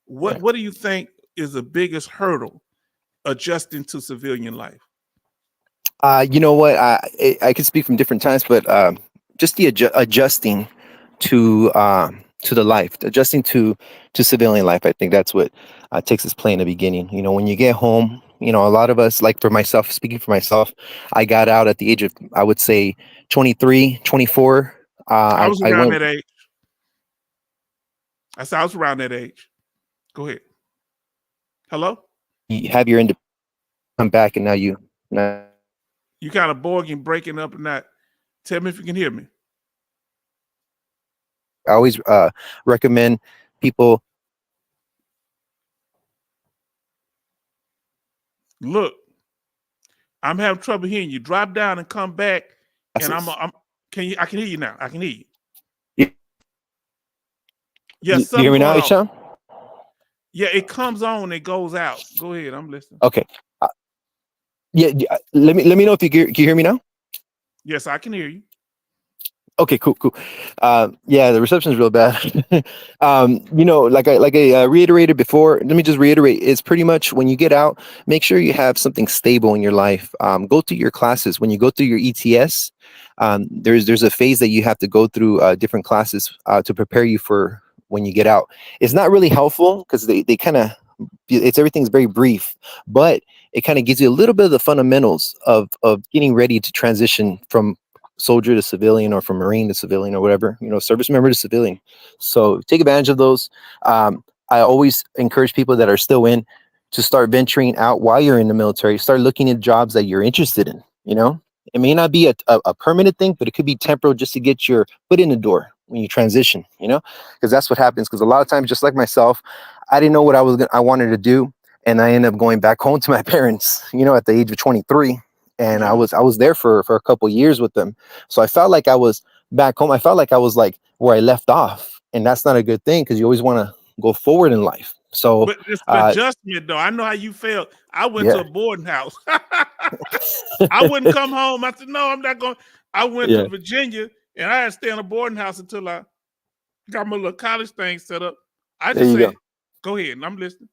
Speaker 1: What do you think is the biggest hurdle adjusting to civilian life?
Speaker 3: You know what? I can speak from different times, but just the adjusting to the life, adjusting to civilian life. I think that's what takes its play in the beginning. You know, when you get home, you know, a lot of us, like for myself, speaking for myself, I got out at the age of, I would say, 23, 24.
Speaker 1: I was around
Speaker 3: went,
Speaker 1: that age. I said I was around that age. Go ahead. Hello?
Speaker 3: You have your come back, and now you
Speaker 1: kind of boring, breaking up, and not. Tell me if you can hear me.
Speaker 3: I always recommend people.
Speaker 1: Look, I'm having trouble hearing you. Drop down and come back, and I can hear you now. I can hear you. Yes,
Speaker 3: you hear me now, Sean?
Speaker 1: Yeah, it comes on and it goes out. Go ahead, I'm listening.
Speaker 3: Okay. Yeah, let me know if can you hear me now?
Speaker 1: Yes, I can hear you.
Speaker 3: Okay, cool. Yeah, the reception is real bad. You know, like I reiterated before, let me just reiterate, it's pretty much when you get out, make sure you have something stable in your life. Go through your classes. When you go through your ETS, there's a phase that you have to go through different classes to prepare you for when you get out. It's not really helpful because they kind of, everything's very brief, but it kind of gives you a little bit of the fundamentals of getting ready to transition from soldier to civilian, or from Marine to civilian, or whatever, you know, service member to civilian. So take advantage of those. I always encourage people that are still in to start venturing out while you're in the military. Start looking at jobs that you're interested in. You know, it may not be a permanent thing, but it could be temporal just to get your foot in the door when you transition, you know, because that's what happens. Because a lot of times, just like myself, I didn't know what I wanted to do. And I ended up going back home to my parents, you know, at the age of 23. And I was there for a couple of years with them. So I felt like I was back home. I felt like I was like where I left off. And that's not a good thing, because you always want to go forward in life. So
Speaker 1: but it's an adjustment though. I know how you felt. I went to a boarding house. I wouldn't come home. I said, no, I'm not going. I went to Virginia, and I had to stay in a boarding house until I got my little college thing set up. I just said, go ahead, and I'm listening.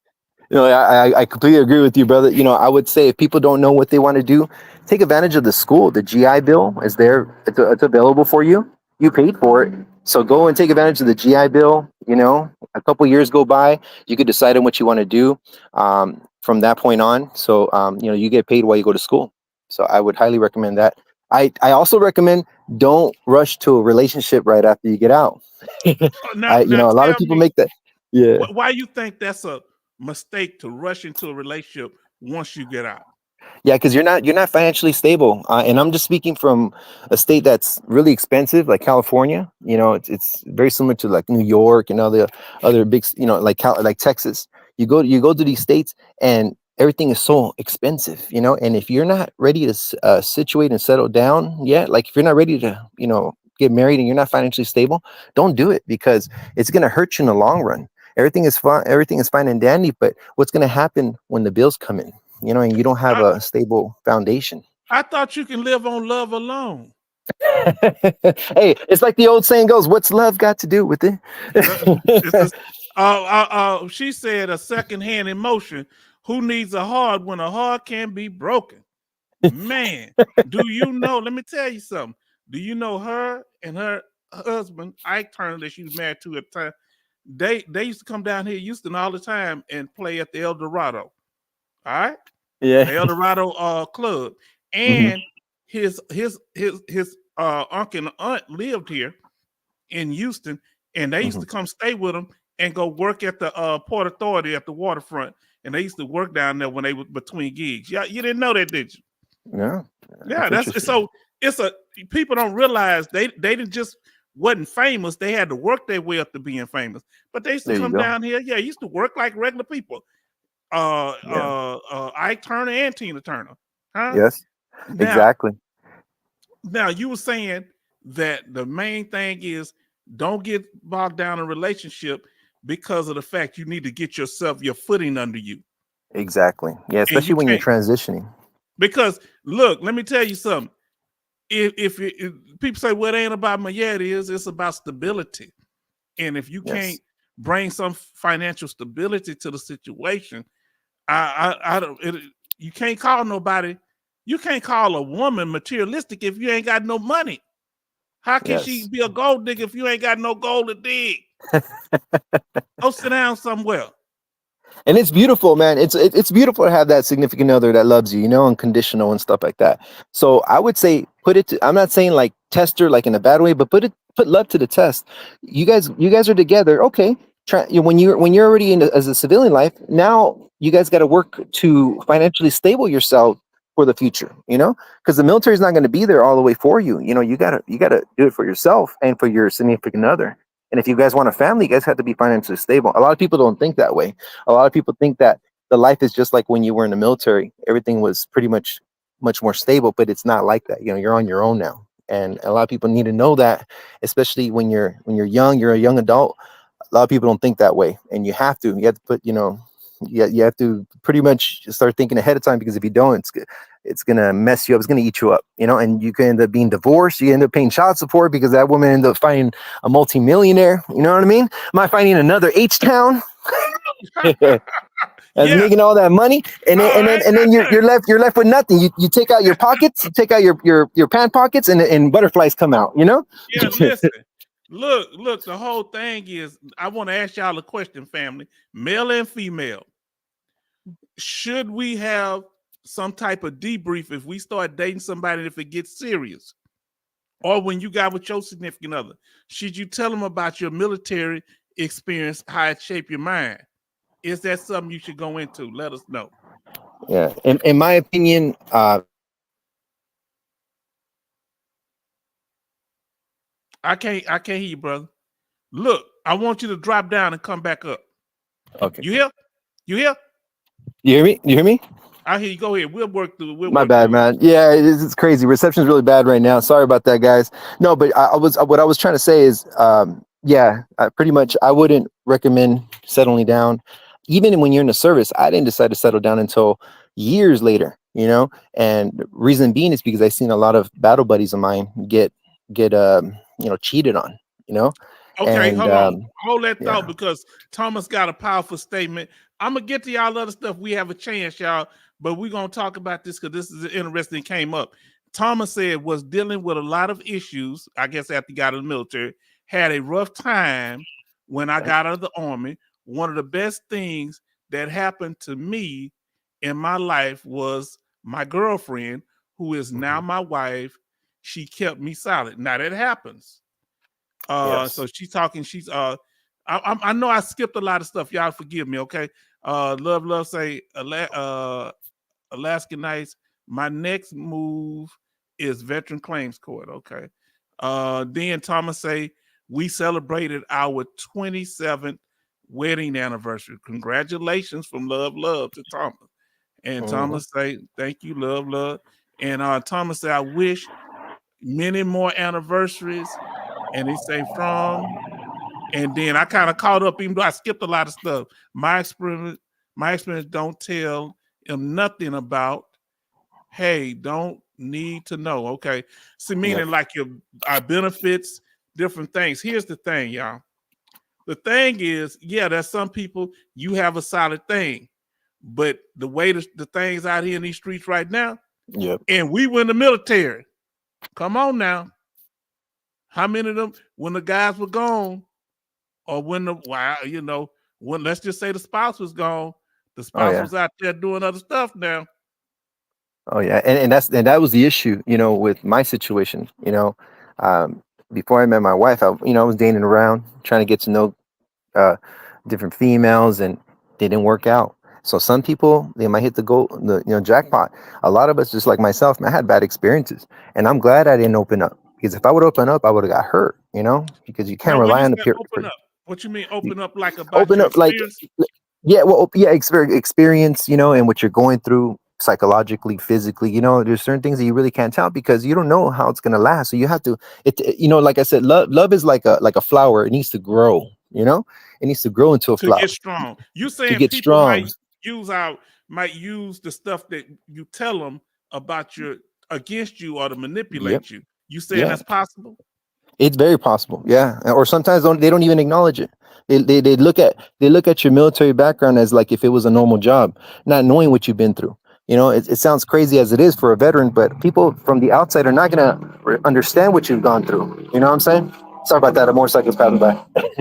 Speaker 3: You know, I completely agree with you, brother. You know, I would say if people don't know what they want to do, take advantage of the school. The GI Bill is there. It's available for you. You paid for it. So go and take advantage of the GI Bill. You know, a couple years go by, you could decide on what you want to do from that point on. So, you know, you get paid while you go to school. So I would highly recommend that. I also recommend don't rush to a relationship right after you get out. You know, a lot of people make that. Yeah.
Speaker 1: Why you think that's a mistake to rush into a relationship once you get out?
Speaker 3: Yeah, because you're not financially stable, and I'm just speaking from a state that's really expensive, like California. You know, it's very similar to like New York and other big, you know, like Texas. You go to these states, and everything is so expensive. You know, and if you're not ready to situate and settle down yet, like if you're not ready to, you know, get married and you're not financially stable, don't do it, because it's going to hurt you in the long run. Everything is fine and dandy, but what's going to happen when the bills come in? You know, and you don't have a stable foundation.
Speaker 1: I thought you can live on love alone.
Speaker 3: Hey, it's like the old saying goes, what's love got to do with it?
Speaker 1: She said a second-hand emotion. Who needs a heart when a heart can be broken? Man, do you know? Let me tell you something. Do you know her and her husband, Ike Turner, that she was married to at the time? They used to come down here Houston all the time and play at the El Dorado. All right,
Speaker 3: Yeah.
Speaker 1: the El Dorado club, and his uncle and aunt lived here in Houston, and they used to come stay with him and go work at the Port Authority at the waterfront, and they used to work down there when they were between gigs. Yeah, you didn't know that, did you?
Speaker 3: Yeah.
Speaker 1: Yeah, that's so. It's a people don't realize they didn't just wasn't famous. They had to work their way up to being famous. But they used to
Speaker 3: There you
Speaker 1: come
Speaker 3: go.
Speaker 1: down here. Yeah, used to work like regular people. Ike Turner and Tina Turner. Huh?
Speaker 3: Yes. Exactly.
Speaker 1: Now you were saying that the main thing is don't get bogged down in a relationship because of the fact you need to get your footing under you.
Speaker 3: Exactly. Yeah,
Speaker 1: And
Speaker 3: especially
Speaker 1: you
Speaker 3: when you're
Speaker 1: can't,
Speaker 3: transitioning.
Speaker 1: because look, let me tell you something. If people say, well, it ain't about money, yeah, it is. It's about stability. And if you can't bring some financial stability to the situation, I don't. You can't call nobody. You can't call a woman materialistic if you ain't got no money. How can she be a gold digger if you ain't got no gold to dig? Go sit down somewhere.
Speaker 3: And it's beautiful, man. It's beautiful to have that significant other that loves you, unconditional and stuff like that. So I would say I'm not saying like test her like in a bad way, but put love to the test. You guys are together. Okay. When you're already in as a civilian life, now you guys got to work to financially stable yourself for the future, because the military is not going to be there all the way for you. You gotta do it for yourself and for your significant other. And if you guys want a family, you guys have to be financially stable. A lot of people don't think that way. A lot of people think that the life is just like when you were in the military. Everything was pretty much more stable, but it's not like that. You're on your own now. And a lot of people need to know that, especially when you're young, you're a young adult. A lot of people don't think that way. And you have to put, you have to pretty much start thinking ahead of time, because if you don't, it's going to mess you up. It's going to eat you up, and you can end up being divorced. You end up paying child support because that woman ended up finding a multimillionaire. You know what I mean? Am I finding another H-Town? As making all that money, and then you're left with nothing. You take out your pockets, you take out your pant pockets, and butterflies come out.
Speaker 1: Yeah, listen. Look, the whole thing is, I want to ask y'all a question, family, male and female. Should we have some type of debrief if we start dating somebody, if it gets serious? Or when you got with your significant other, should you tell them about your military experience, how it shaped your mind? Is that something you should go into? Let us know.
Speaker 3: Yeah, in my opinion,
Speaker 1: I can't hear you, brother. Look, I want you to drop down and come back up.
Speaker 3: Okay.
Speaker 1: You hear? You hear?
Speaker 3: You hear me? You hear me?
Speaker 1: I hear you. Go ahead. We'll work through it.
Speaker 3: My bad, man. Yeah, it's crazy. Reception's really bad right now. Sorry about that, guys. No, but what I was trying to say is, pretty much I wouldn't recommend settling down. Even when you're in the service, I didn't decide to settle down until years later, and the reason being is because I've seen a lot of battle buddies of mine get cheated on,
Speaker 1: Okay,
Speaker 3: and,
Speaker 1: hold on. Hold that thought, because Thomas got a powerful statement. I'm going to get to y'all other stuff. We have a chance, y'all, but we're going to talk about this because this is interesting, came up. Thomas said was dealing with a lot of issues, I guess, after he got out of the military, had a rough time when I got out of the Army. One of the best things that happened to me in my life was my girlfriend, who is now my wife. She kept me solid. Now that happens. So she's talking. She's I know I skipped a lot of stuff. Y'all forgive me, okay? Love say Alaska Nights. My next move is Veteran Claims Court. Okay. Then Thomas say we celebrated our 27th wedding anniversary. Congratulations from Love to Thomas. And Thomas say thank you, love. And Thomas say I wish many more anniversaries. And he say from, and then I kind of caught up, even though I skipped a lot of stuff. My experience don't tell him nothing about, hey, don't need to know. Okay. See, meaning like our benefits, different things. Here's the thing, y'all. the thing is, yeah, there's some people you have a solid thing, but the way the things out here in these streets right now,
Speaker 3: Yep.
Speaker 1: and we were in the military. Come on now. How many of them, when the guys were gone, or when when let's just say the spouse was gone, the spouse was out there doing other stuff now.
Speaker 3: Oh yeah, and that was the issue, with my situation. Before I met my wife, I was dating around, trying to get to know uh, different females, and they didn't work out. So some people, they might hit the jackpot. A lot of us, just like myself, I had bad experiences, and I'm glad I didn't open up, because if I would open up, I would have got hurt. Because you can't
Speaker 1: Now, when
Speaker 3: rely
Speaker 1: you
Speaker 3: on the
Speaker 1: say
Speaker 3: peer.
Speaker 1: open up, what you mean open up, like about
Speaker 3: Open
Speaker 1: your
Speaker 3: up, like,
Speaker 1: experience?
Speaker 3: yeah, well, yeah, experience, and what you're going through psychologically, physically. There's certain things that you really can't tell, because you don't know how it's gonna last. So you have to, like I said, love is like a flower. It needs to grow. It needs to grow into a
Speaker 1: To
Speaker 3: flower
Speaker 1: get strong. You
Speaker 3: to
Speaker 1: saying
Speaker 3: get
Speaker 1: people
Speaker 3: strong.
Speaker 1: might use the stuff that you tell them about against you or to
Speaker 3: Yep.
Speaker 1: manipulate you. You saying
Speaker 3: Yeah.
Speaker 1: that's possible?
Speaker 3: It's very possible, yeah. Or sometimes they don't even acknowledge it. They look at your military background as like if it was a normal job, not knowing what you've been through. It sounds crazy as it is for a veteran, but people from the outside are not gonna understand what you've gone through. You know what I'm saying? Sorry about that. A motorcycle's passing by.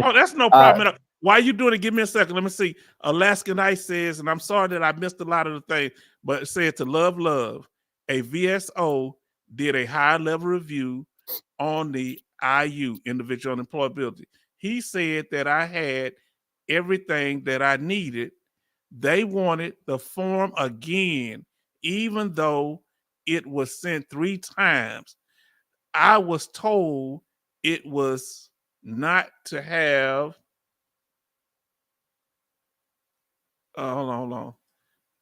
Speaker 1: Oh, that's no
Speaker 3: uh,
Speaker 1: problem at all. Why you doing it? Give me a second. Let me see. Alaskan Ice says, and I'm sorry that I missed a lot of the things, but it said to love. A VSO did a high level review on the IU, individual employability. He said that I had everything that I needed. They wanted the form again, even though it was sent 3 times. I was told it was not to have. Hold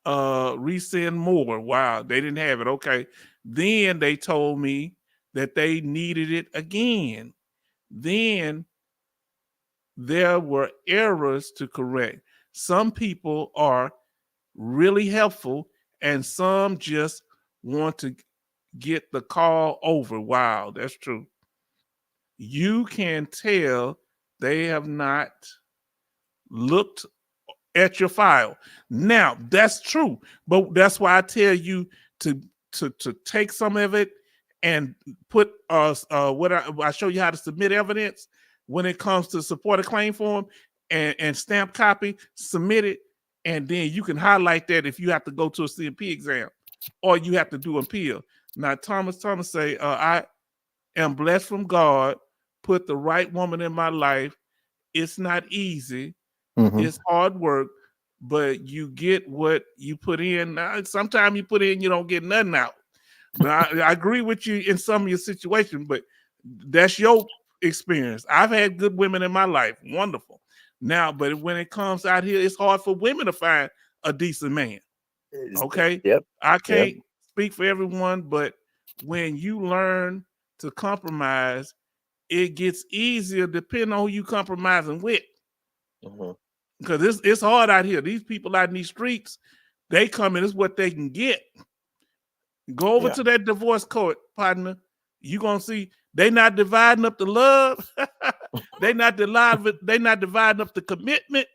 Speaker 1: on. Resend more. Wow, they didn't have it. Okay. Then they told me that they needed it again. Then there were errors to correct. Some people are really helpful, and some just want to get the call over. Wow, that's true. You can tell they have not looked at your file. Now, that's true, but that's why I tell you to take some of it and put what I show you how to submit evidence when it comes to support a claim form, and stamp copy, submit it, and then you can highlight that if you have to go to a CMP exam or you have to do appeal. Now, Thomas say, I am blessed from God, put the right woman in my life. It's not easy. It's hard work, but you get what you put in. Sometimes you put in, you don't get nothing out. But I agree with you in some of your situations, but that's your experience. I've had good women in my life, wonderful. Now, but when it comes out here, it's hard for women to find a decent man. Okay?
Speaker 3: Yep.
Speaker 1: I can't speak for everyone, but when you learn to compromise, it gets easier depending on who you compromising with. Because it's hard out here. These people out in these streets, they come in, it's what they can get. Go over to that divorce court, partner. You gonna see they not dividing up the love. they not dividing up the commitment.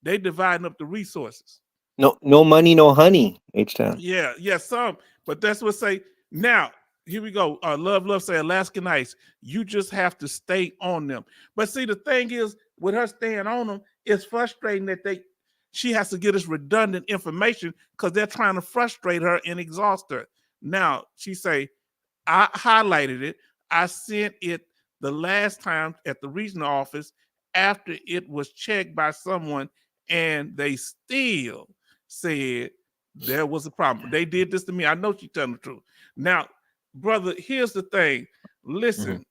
Speaker 1: They dividing up the resources.
Speaker 3: No money, no honey. H-Town.
Speaker 1: Yeah, some. But that's what say. Now, here we go. Love say Alaskan Ice. You just have to stay on them. But see, the thing is, with her staying on them, it's frustrating that she has to get us redundant information because they're trying to frustrate her and exhaust her. Now, she say, I highlighted it. I sent it the last time at the regional office after it was checked by someone, and they still said there was a problem. They did this to me. I know she's telling the truth. Now, brother, here's the thing. Listen,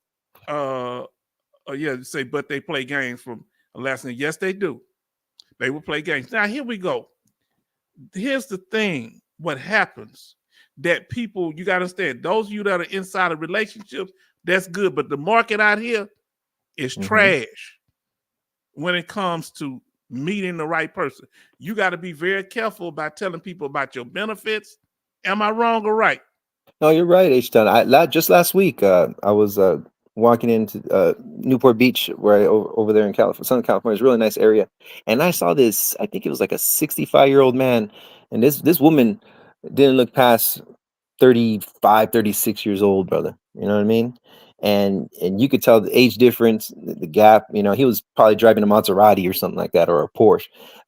Speaker 1: say, but they play games from Alaska. Yes, they do. They will play games. Now, here we go. Here's the thing. What happens that people, you got to understand, those of you that are inside of relationships, that's good. But the market out here is trash when it comes to meeting the right person. You got to be very careful about telling people about your benefits. Am I wrong or right?
Speaker 3: No, you're right, H-Town. Just last week, I was walking into Newport Beach, where over there in California, Southern California. It's a really nice area. And I saw this. I think it was like a 65-year-old man, and this woman didn't look past 35, 36 years old, brother. You know what I mean? And you could tell the age difference, the gap. You know, he was probably driving a Maserati or something like that, or a Porsche.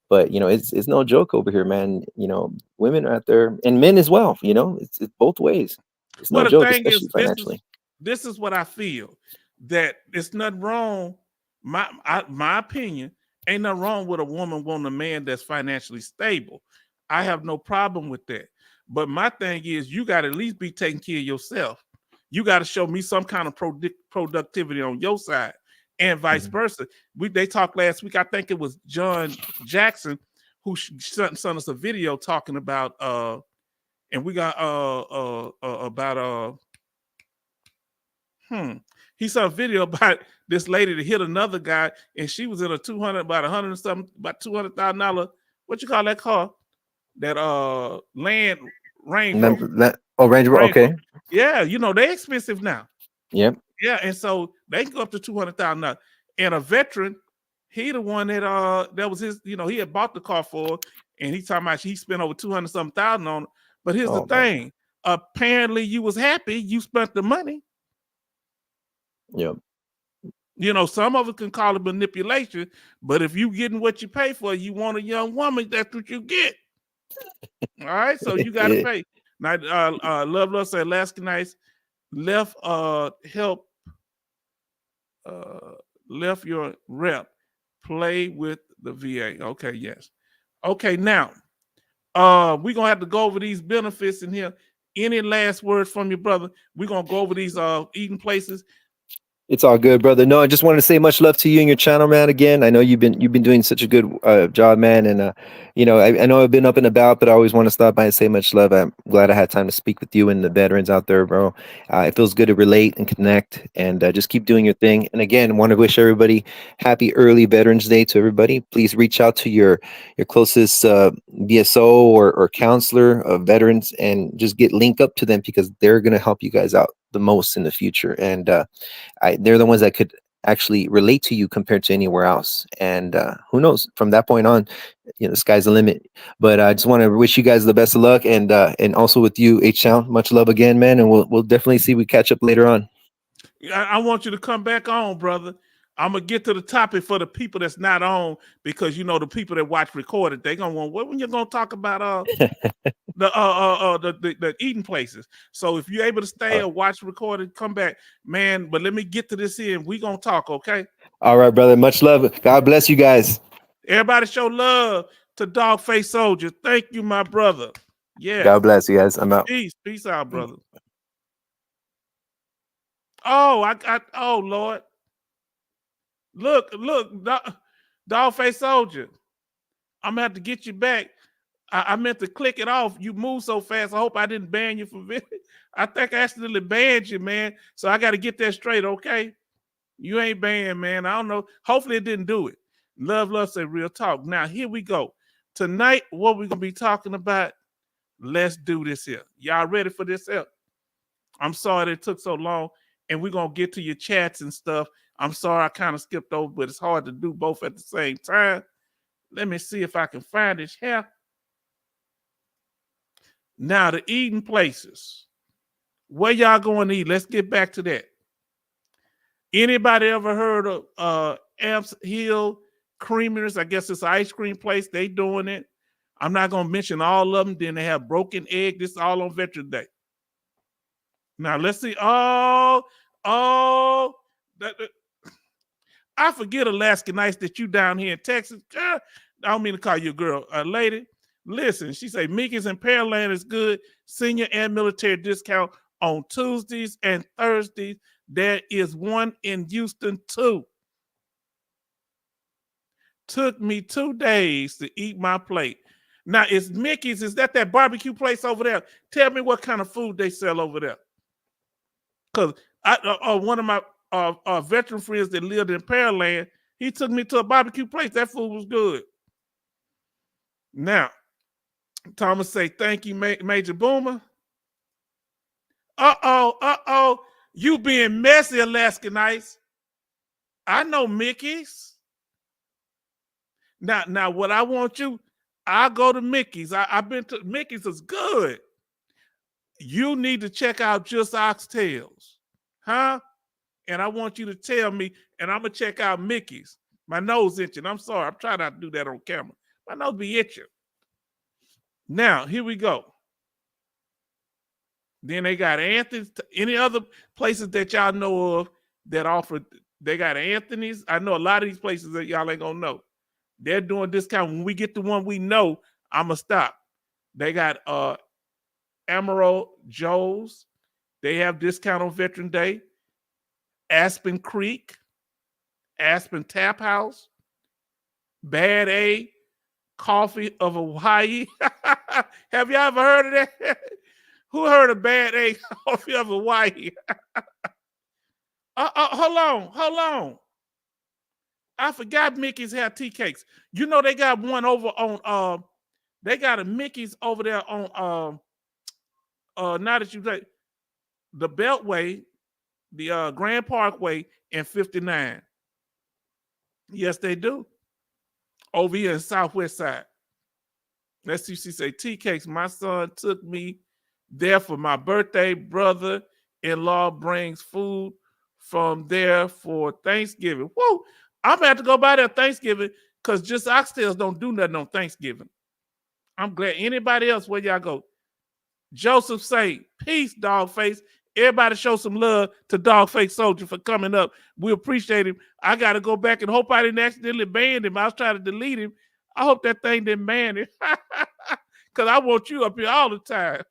Speaker 3: But you know, it's no joke over here, man. You know, women are out there, and men as well. You know, it's both ways. It's
Speaker 1: Well,
Speaker 3: no
Speaker 1: the
Speaker 3: joke,
Speaker 1: thing
Speaker 3: especially
Speaker 1: is,
Speaker 3: financially.
Speaker 1: this is what I feel, that it's nothing wrong. My opinion, ain't nothing wrong with a woman wanting a man that's financially stable. I have no problem with that. But my thing is, you got to at least be taking care of yourself. You got to show me some kind of productivity on your side, and vice versa. They talked last week. I think it was John Jackson who sent us a video talking about and we got about he saw a video about this lady that hit another guy, and she was in a 200, about 100 and something, about $200,000. What you call that car? That Land Range Rover.
Speaker 3: Range Rover.
Speaker 1: Range Rover.
Speaker 3: Okay.
Speaker 1: Yeah, you know they're expensive now.
Speaker 3: Yep.
Speaker 1: Yeah, and so they can go up to $200,000. And a veteran, he the one that was his. You know, he had bought the car for, and he talking about he spent over 200 something thousand on it. But here's the thing: apparently, you was happy you spent the money.
Speaker 3: Yep.
Speaker 1: You know, some of it can call it manipulation, but if you getting what you pay for, you want a young woman, that's what you get. All right, so you got to pay. Now, Love said, last night left help left your rep play with the VA. Okay, yes. Okay, now we're gonna have to go over these benefits in here. Any last words from your brother? We're gonna go over these eating places.
Speaker 3: It's all good, brother. No, I just wanted to say much love to you and your channel, man. Again, I know you've been doing such a good job, man. And you know, I know I've been up and about, but I always want to stop by and say much love. I'm glad I had time to speak with you and the veterans out there, bro. It feels good to relate and connect, and just keep doing your thing. And again, want to wish everybody happy early Veterans Day to everybody. Please reach out to your closest VSO or counselor of veterans, and just get linked up to them, because they're gonna help you guys out the most in the future. And they're the ones that could actually relate to you compared to anywhere else. And who knows, from that point on, you know, the sky's the limit. But I just want to wish you guys the best of luck, and also with you, H-Town, much love again, man. And we'll definitely see we catch up later on.
Speaker 1: I want you to come back on, brother. I'm gonna get to the topic for the people that's not on, because you know the people that watch recorded, they gonna want, what when you're gonna talk about the eating places. So if you're able to stay or watch recorded, come back, man. But let me get to this here and we gonna talk, okay?
Speaker 3: All right, brother. Much love. God bless you guys.
Speaker 1: Everybody show love to Dogface Soldier. Thank you, my brother. Yeah.
Speaker 3: God bless you guys. I'm out.
Speaker 1: Peace out, brother. Oh, oh Lord. Look, Dogface Soldier. I'm gonna have to get you back. I meant to click it off. You move so fast. I hope I didn't ban you for video. I think I accidentally banned you, man. So I got to get that straight, okay? You ain't banned, man. I don't know. Hopefully it didn't do it. Love say real talk. Now here we go. Tonight, what we're gonna be talking about? Let's do this here. Y'all ready for this here? I'm sorry that it took so long, and we're gonna get to your chats and stuff. I'm sorry I kind of skipped over, but it's hard to do both at the same time. Let me see if I can find it here. Now, the eating places. Where y'all going to eat? Let's get back to that. Anybody ever heard of Amps Hill Creamers? I guess it's an ice cream place. They doing it. I'm not going to mention all of them. Then they have Broken Egg. This is all on Veterans Day. Now, let's see. I forget, Alaska Nights, that you down here in Texas. I don't mean to call you a girl. Lady, listen, she say Mickey's and Pearland is good. Senior and military discount on Tuesdays and Thursdays. There is one in Houston too. Took me 2 days to eat my plate. Now, it's Mickey's. Is that barbecue place over there? Tell me what kind of food they sell over there. Because one of my veteran friends that lived in Pearland, he took me to a barbecue place. That food was good. Now, Thomas say, thank you, Major Boomer. Uh-oh. You being messy, Alaskan Ice. I know Mickey's. Now, what I want you, I'll go to Mickey's. I've been to Mickey's is good. You need to check out Just Oxtails, huh? And I want you to tell me, and I'm gonna check out Mickey's. My nose itching. I'm sorry. I'm trying not to do that on camera. My nose be itching. Now, here we go. Then they got Anthony's. Any other places that y'all know of that offer? They got Anthony's. I know a lot of these places that y'all ain't gonna know. They're doing discount. When we get the one we know, I'ma stop. They got Emerald Joe's. They have discount on Veteran Day. Aspen Creek, Aspen Tap House, Bad A, Coffee of Hawaii. Have y'all ever heard of that? Who heard of Bad A, Coffee of Hawaii? Hold on. I forgot Mickey's had tea cakes. You know they got one over on they got a Mickey's over there on now that you say the Beltway, the Grand Parkway and 59. Yes, they do. Over here in Southwest side. Let's see, she say tea cakes. My son took me there for my birthday. Brother-in-law brings food from there for Thanksgiving. Whoa, I'm gonna have to go by there Thanksgiving because Just Oxtails don't do nothing on Thanksgiving. I'm glad. Anybody else, where y'all go? Joseph say, peace, Dogface. Everybody show some love to Dogface Soldier for coming up. We appreciate him. I got to go back and hope I didn't accidentally ban him. I was trying to delete him. I hope that thing didn't ban him because I want you up here all the time.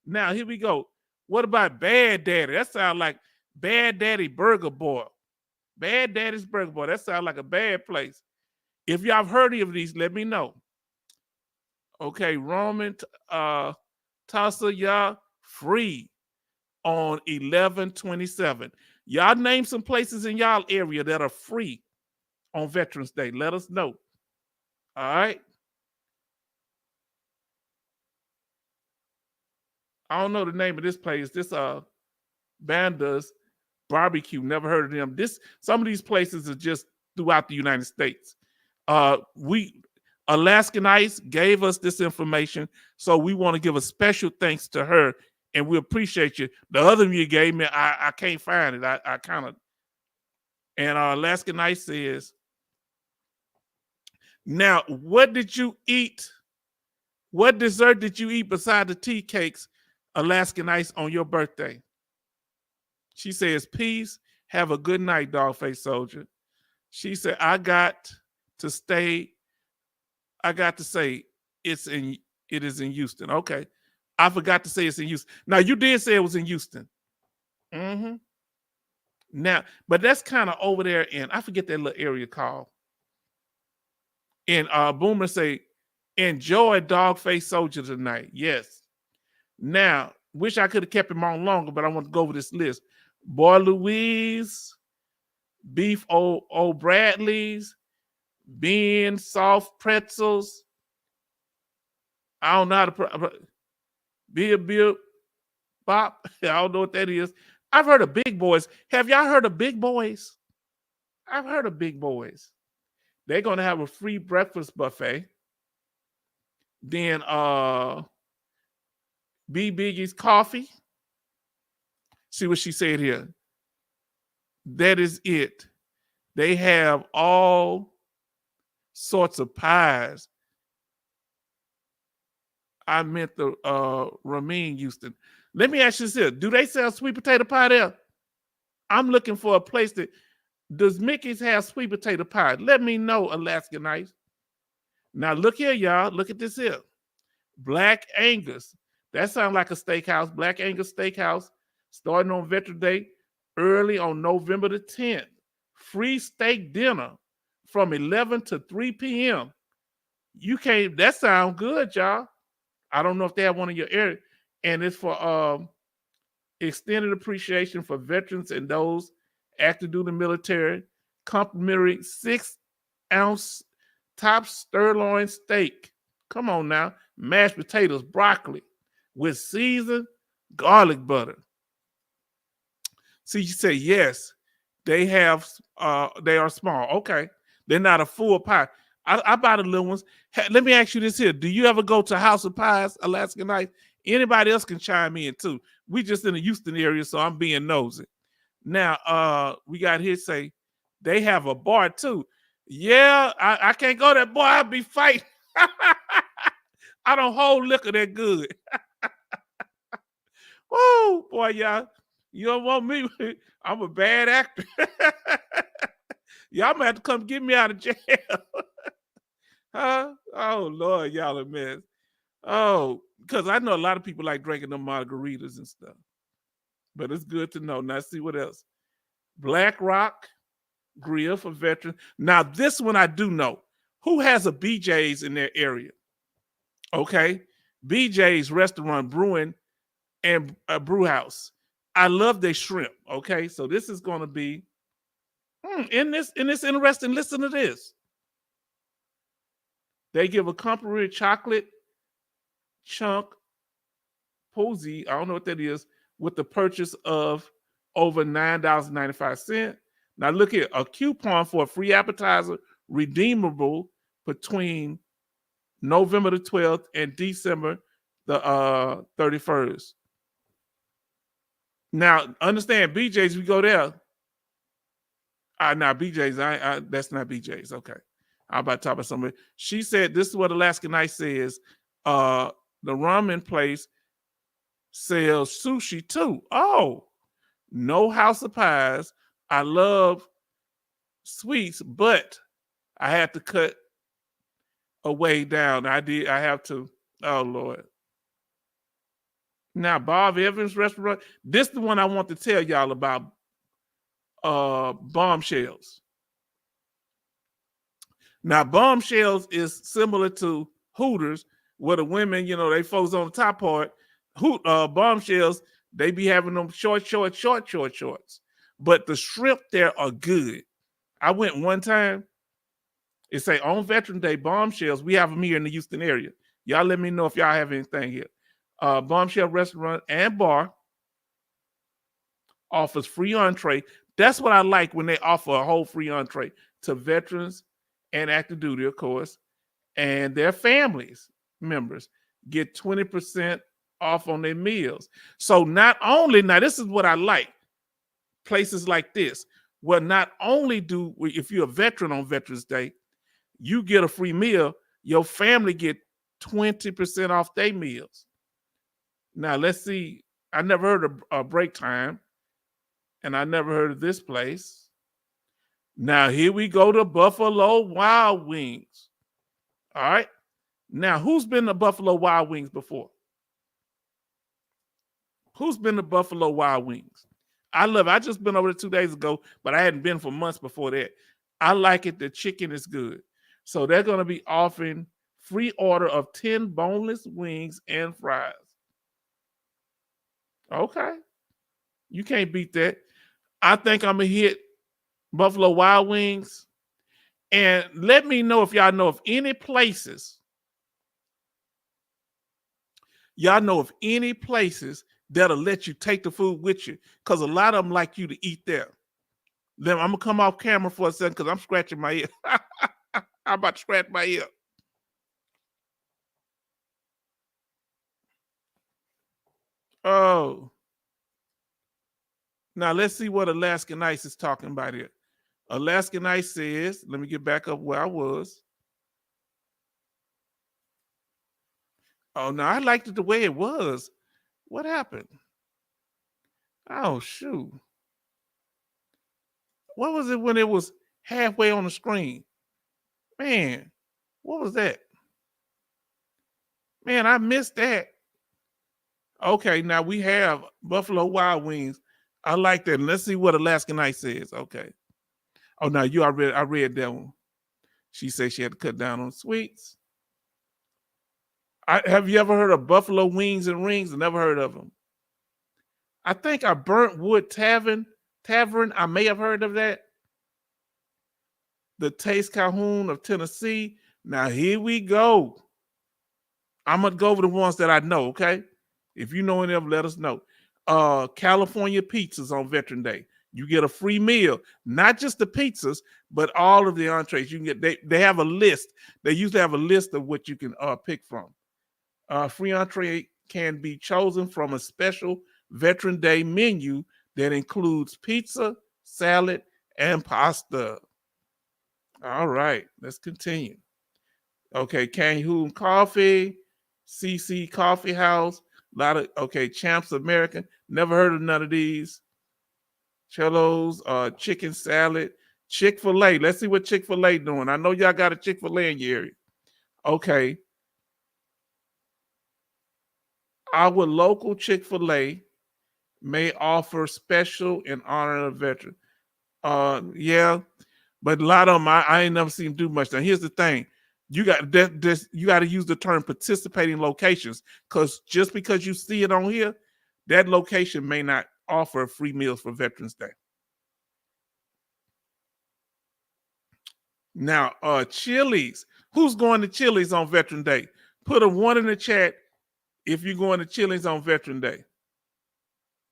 Speaker 1: Now, here we go. What about Bad Daddy? That sounds like Bad Daddy Burger Boy. Bad Daddy's Burger Boy. That sounds like a bad place. If y'all have heard of these, let me know. Okay, Roman Tassa, y'all free on 11/27. Y'all name some places in y'all area that are free on Veterans Day. Let us know. All right. I don't know the name of this place. This Banda's Barbecue. Never heard of them. Some of these places are just throughout the United States. Alaskan Ice gave us this information, so we want to give a special thanks to her, and we appreciate you. The other one you gave me, I can't find it. I kind of, and Alaskan Ice says, now, what did you eat? What dessert did you eat beside the tea cakes, Alaskan Ice, on your birthday? She says, peace, have a good night, Dogface Soldier. She said, I got to say it is in Houston. Okay. I forgot to say it's in Houston. Now, you did say it was in Houston. Mm-hmm. Now, but that's kind of over there in, I forget that little area called. And Boomer say, enjoy Dogface Soldier tonight. Yes. Now, wish I could have kept him on longer, but I want to go over this list. Boy Louise, Beef O'Bradley's, Bean Soft Pretzels. I don't know how to Bill Bop. I don't know what that is. I've heard of Big Boys. Have y'all heard of Big Boys? I've heard of Big Boys. They're gonna have a free breakfast buffet. Then B Biggie's Coffee. See what she said here. That is it. They have all sorts of pies. I meant the Ramin Houston. Let me ask you this. Do they sell sweet potato pie there? I'm looking for a place that, does Mickey's have sweet potato pie? Let me know, Alaskan Ice. Now look here, y'all. Look at this here. Black Angus. That sounds like a steakhouse. Black Angus Steakhouse, starting on Veterans Day, early on November the 10th. Free steak dinner from 11 to 3 p.m. That sounds good, y'all. I don't know if they have one in your area. And it's for extended appreciation for veterans and those active duty military. Complimentary 6-ounce top sirloin steak. Come on now. Mashed potatoes, broccoli with seasoned garlic butter. See, you say yes. They are small. Okay, they're not a full pie. I buy the little ones. Let me ask you this here: do you ever go to House of Pies, Alaska Night? Anybody else can chime in too. We just in the Houston area, so I'm being nosy. Now, we got here say they have a bar too. Yeah, I can't go there, boy. I'll be fighting. I don't hold liquor that good. Whoa, boy, y'all. You don't want me. I'm a bad actor. Y'all might have to come get me out of jail. Huh? Oh, Lord, y'all a mess. Oh, because I know a lot of people like drinking them margaritas and stuff. But it's good to know. Now, see what else. Black Rock Grill for veterans. Now, this one I do know. Who has a BJ's in their area? Okay. BJ's Restaurant Brewing and Brew House. I love their shrimp. Okay. So this is going to be in this interesting. Listen to this. They give a complimentary chocolate chunk posy. I don't know what that is, with the purchase of over $9.95. Now look here, a coupon for a free appetizer redeemable between November the 12th and December the 31st. Now understand, BJ's, we go there. Now BJ's, that's not BJ's. Okay. I'm about to talk about somebody. She said, this is what Alaska Night says. The ramen place sells sushi too. Oh, no House of Pies. I love sweets, but I had to cut away down. I have to. Oh, Lord. Now, Bob Evans Restaurant. This is the one I want to tell y'all about. Bombshells. Now, Bombshells is similar to Hooters, where the women, they focus on the top part. Bombshells, they be having them short shorts. But the shrimp there are good. I went one time. It say on Veteran Day, Bombshells. We have them here in the Houston area. Y'all let me know if y'all have anything here. Bombshell Restaurant and Bar offers free entree. That's what I like, when they offer a whole free entree to veterans and active duty, of course, and their families members get 20% off on their meals. So not only, now this is what I like, places like this, where not only if you're a veteran on Veterans Day, you get a free meal, your family get 20% off their meals. Now let's see, I never heard of Break Time, and I never heard of this place. Now here we go to Buffalo Wild Wings. All right. Now, who's been to Buffalo Wild Wings before? Who's been to Buffalo Wild Wings? I love it. I just been over there 2 days ago, but I hadn't been for months before that. I like it. The chicken is good. So they're going to be offering free order of 10 boneless wings and fries. Okay. You can't beat that. I think I'm going to hit Buffalo Wild Wings. And let me know if y'all know of any places. Y'all know of any places that'll let you take the food with you, because a lot of them like you to eat there. Then I'm going to come off camera for a second because I'm scratching my ear. I'm about to scratch my ear. Oh. Now, let's see what Alaskan Ice is talking about here. Alaskan Ice says, let me get back up where I was. Oh, no, I liked it the way it was. What happened? Oh, shoot. What was it when it was halfway on the screen? Man, what was that? Man, I missed that. Okay, now we have Buffalo Wild Wings. I like that. Let's see what Alaskan Ice says. Okay. Oh, no, I read that one. She said she had to cut down on sweets. Have you ever heard of Buffalo Wings and Rings? I never heard of them. I think a Burnt Wood Tavern. I may have heard of that. The Taste Calhoun of Tennessee. Now, here we go. I'm going to go over the ones that I know, okay? If you know any of them, let us know. California pizzas on Veteran Day. You get a free meal, not just the pizzas, but all of the entrees. You can get. They have a list. They usually have a list of what you can pick from. Free entree can be chosen from a special Veteran Day menu that includes pizza, salad, and pasta. All right, let's continue. Okay, Cancun Coffee, CC Coffee House, a lot of Champs American. Never heard of none of these. Cellos, chicken salad, Chick-fil-A. Let's see what Chick-fil-A doing. I know y'all got a Chick-fil-A in your area. Okay. Our local Chick-fil-A may offer special in honor of veteran. Yeah, but a lot of them I ain't never seen them do much. Now here's the thing: you got you got to use the term participating locations, because just because you see it on here, that location may not offer free meals for Veterans Day. Now, Chili's. Who's going to Chili's on Veteran Day? Put a 1 in the chat if you're going to Chili's on Veteran Day.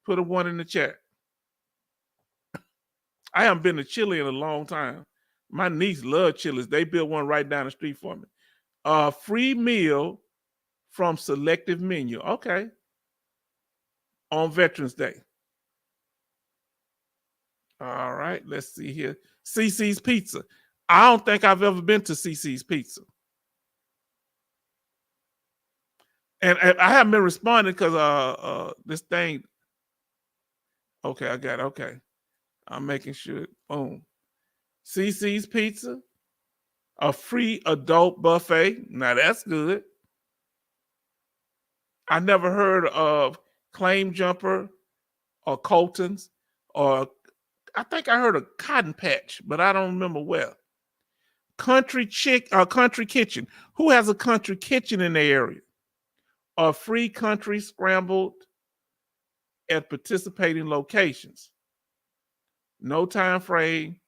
Speaker 1: Put a 1 in the chat. I haven't been to Chili in a long time. My niece loves Chili's. They built one right down the street for me. Free meal from selective menu. Okay. On Veterans Day. All right. Let's see here. CC's Pizza. I don't think I've ever been to CC's Pizza. And I haven't been responding because this thing. Okay, I got it. Okay. I'm making sure. Boom. CC's Pizza. A free adult buffet. Now that's good. I never heard of Claim Jumper or Colton's, or I think I heard of Cotton Patch, but I don't remember well. Country Kitchen. Who has a country kitchen in their area? A free country scrambled at participating locations. No time frame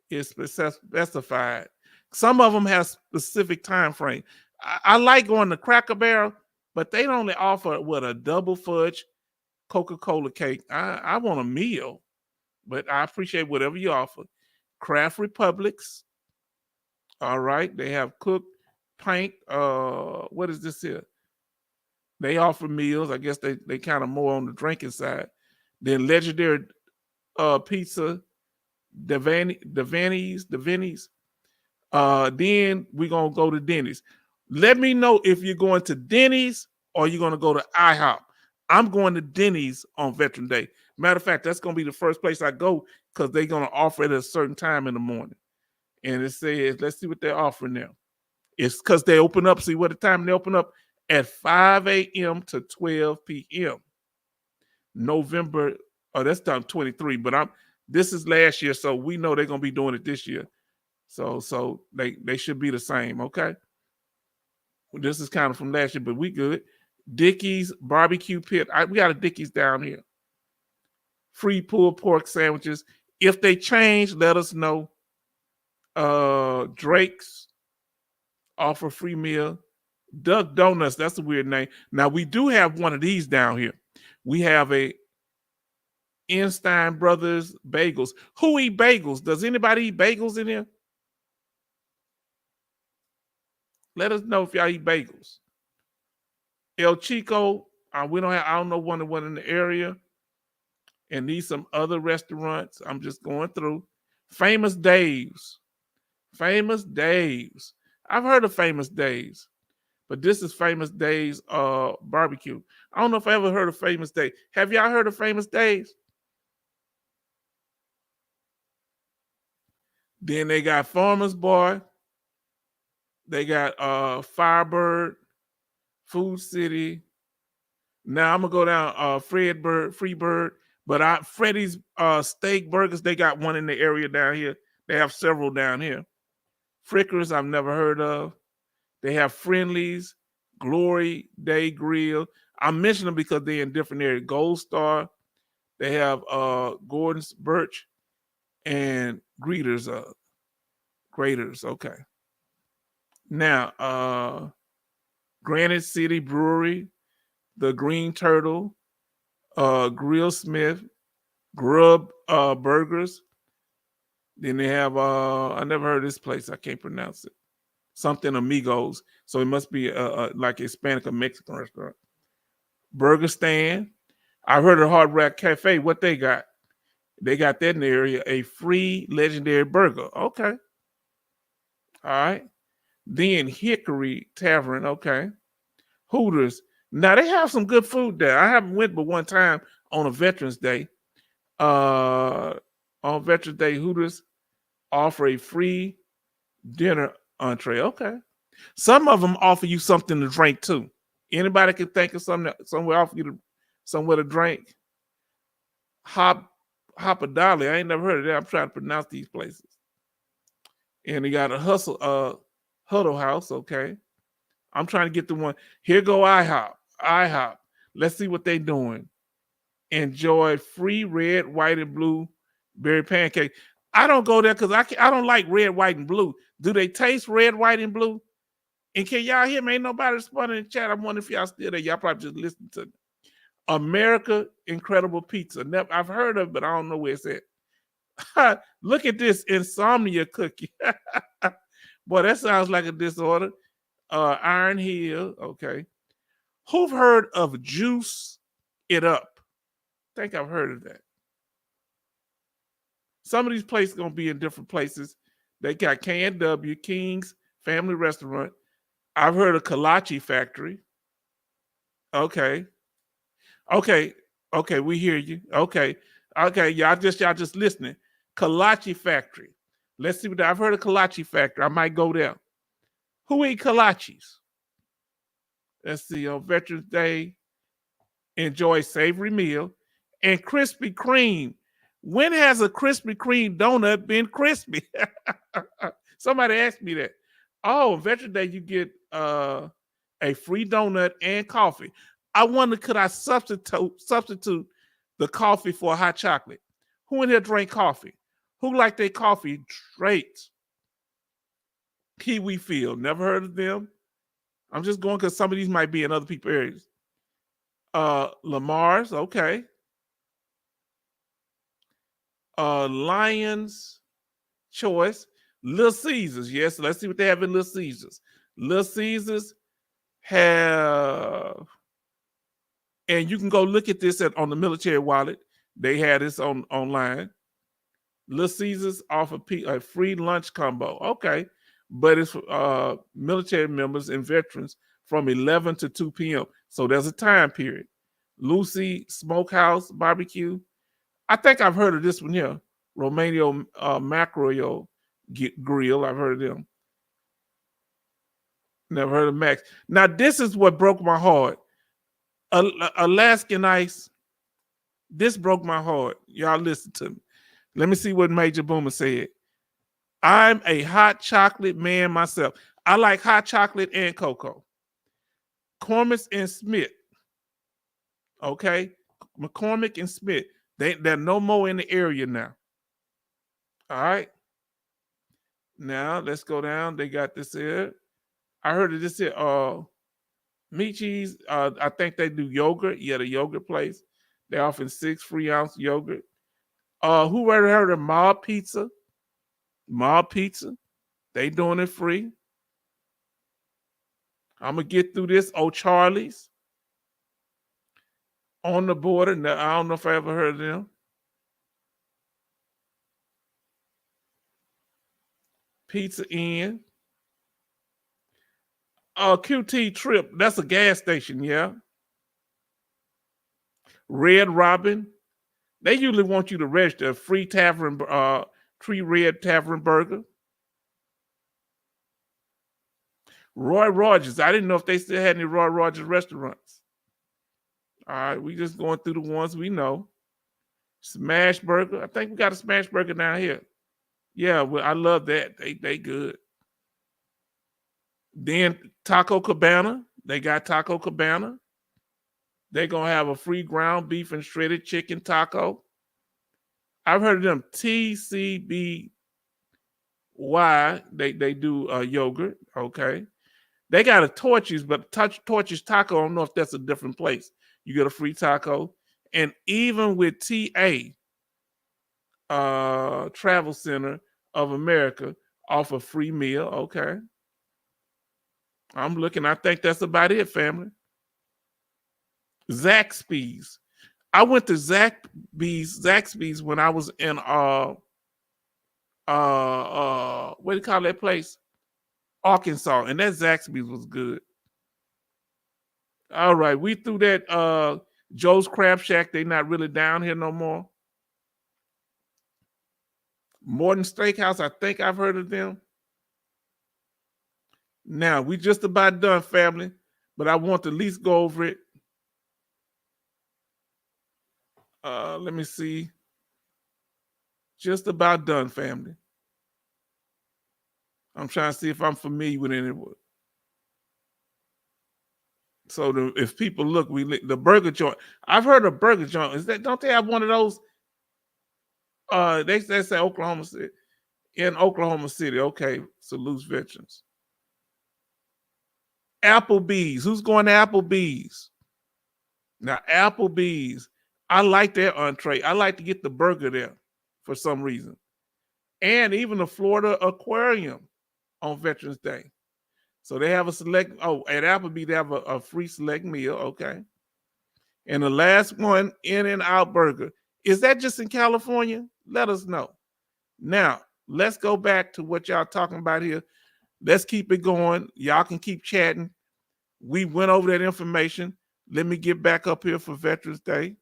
Speaker 1: is specified. Some of them have specific time frame. I like going to Cracker Barrel, but they only offer a double fudge Coca-Cola cake. I want a meal, but I appreciate whatever you offer. Craft Republics. All right. They have cooked pint. What is this here? They offer meals. I guess they kind of more on the drinking side. Then Legendary Pizza, Denny's. Then we're going to go to Denny's. Let me know if you're going to Denny's or you're going to go to IHOP. I'm going to Denny's on Veteran Day. Matter of fact, that's going to be the first place I go because they're going to offer it at a certain time in the morning. And it says, let's see what they're offering now. It's because they open up. See what the time they open up? At 5 a.m. to 12 p.m. November. Oh, that's time 23. But this is last year, so we know they're going to be doing it this year. So they should be the same, okay? This is kind of from last year, but we good. Dickey's Barbecue Pit. We got a Dickey's down here. Free pulled pork sandwiches. If they change, let us know. Drake's offer free meal. Duck Donuts, that's a weird name. Now, we do have one of these down here. We have a Einstein Brothers Bagels. Who eat bagels? Does anybody eat bagels in here? Let us know if y'all eat bagels. El Chico, I don't know one in the area. And these some other restaurants. I'm just going through. Famous Dave's. Famous Dave's. I've heard of Famous Dave's, but this is Famous Dave's barbecue. I don't know if I ever heard of Famous Dave. Have y'all heard of Famous Dave's? Then they got Farmer's Boy. They got Firebird, Food City. Now I'm gonna go down Freebird, but Freddy's Steak Burgers, they got one in the area down here. They have several down here. Frickers, I've never heard of. They have Friendlies, Glory Day Grill. I mention them because they're in different areas. Gold Star. They have Gordon's Birch and Graders. Okay. Now, Granite City Brewery, the Green Turtle,
Speaker 4: Grill Smith, Grub Burgers. Then they have I never heard of this place. I can't pronounce it. Something Amigos. So it must be like a Hispanic or Mexican restaurant. Burger Stand. I've heard of Hard Rock Cafe. What they got? They got that in the area. A free legendary burger. Okay. All right. Then Hickory Tavern. Okay. Hooters. Now they have some good food there. I haven't went but one time on a Veterans Day. On Veterans Day, Hooters offer a free dinner entree. Okay. Some of them offer you something to drink too. Anybody can think of something somewhere offer you somewhere to drink? Hopadali. I ain't never heard of that. I'm trying to pronounce these places. And they got a Huddle House. Okay. I'm trying to get the one. Here go IHOP. Let's see what they doing. Enjoy free red, white, and blue berry pancake. I don't go there because I don't like red, white, and blue. Do they taste red, white, and blue? And can y'all hear me? Ain't nobody responding in the chat. I'm wondering if y'all still there. Y'all probably just listening to me. America Incredible Pizza. I've heard of it, but I don't know where it's at. Look at this insomnia cookie. Boy, that sounds like a disorder. Iron Hill. Okay. Who've heard of Juice It Up? I think I've heard of that. Some of these places going to be in different places. They got K&W, King's Family Restaurant. I've heard of Kolache Factory. Okay, we hear you. Okay, y'all just listening. Kolache Factory. Let's see what I've heard of Kolache Factory. I might go there. Who eat kolaches? Let's see, on Veterans Day, enjoy savory meal and Krispy Kreme. When has a Krispy Kreme donut been crispy? Somebody asked me that. Oh, Veterans Day, you get a free donut and coffee. I wonder, could I substitute the coffee for hot chocolate? Who in here drink coffee? Who like their coffee straight? Kiwi Field, never heard of them. I'm just going because some of these might be in other people's areas. Lamar's, okay. Lion's Choice, Little Caesars. Yes, let's see what they have in Little Caesars. Little Caesars have, and you can go look at this on the military wallet. They had this online. Little Caesars offer a free lunch combo. Okay, but it's for military members and veterans from 11 to 2 p.m. So there's a time period. Lucy Smokehouse Barbecue. I think I've heard of this one here. Romano Macro Grill. I've heard of them. Never heard of Max. Now, this is what broke my heart. Alaskan Ice. This broke my heart. Y'all listen to me. Let me see what Major Boomer said. I'm a hot chocolate man myself. I like hot chocolate and cocoa. McCormick and Smith. Okay? McCormick and Smith. They're no more in the area now. All right. Now let's go down. They got this here. I heard of this here. Meat Cheese. I think they do yogurt. Yeah, the yogurt place. They offer 6 free ounce yogurt. Who ever heard of Mob Pizza? Mob Pizza. They doing it free. I'm gonna get through this. O'Charlie's. On the Border. Now, I don't know if I ever heard of them. Pizza Inn. QT Trip. That's a gas station, yeah. Red Robin. They usually want you to register a free tavern, Tree Red Tavern Burger. Roy Rogers. I didn't know if they still had any Roy Rogers restaurants. All right, we just going through the ones we know. Smash Burger. I think we got a Smash Burger down here. Yeah, well, I love that. They good. Then Taco Cabana. They got Taco Cabana. They're going to have a free ground beef and shredded chicken taco. I've heard of them. TCBY. They do yogurt. Okay. They got a Torchy's, but Torchy's Taco, I don't know if that's a different place. You get a free taco. And even with TA, Travel Center of America, offer free meal. Okay. I'm looking. I think that's about it, family. Zaxby's. I went to Zaxby's when I was in what do you call that place? Arkansas, and that Zaxby's was good. All right, we threw that Joe's Crab Shack. They not really down here no more. Morton Steakhouse, I think I've heard of them. Now, we just about done, family, but I want to at least go over it. Let me see. Just about done, family. I'm trying to see if I'm familiar with anyone. So if people look, the burger joint. I've heard of burger joint. Don't they have one of those? They say Oklahoma City. In Oklahoma City, okay. Salutes veterans. Applebee's. Who's going to Applebee's? Now, Applebee's. I like their entree. I like to get the burger there for some reason. And even the Florida Aquarium on Veterans Day. So they have a select, at Applebee's, they have a free select meal, okay. And the last one, In-N-Out Burger. Is that just in California? Let us know. Now, let's go back to what y'all talking about here. Let's keep it going. Y'all can keep chatting. We went over that information. Let me get back up here for Veterans Day.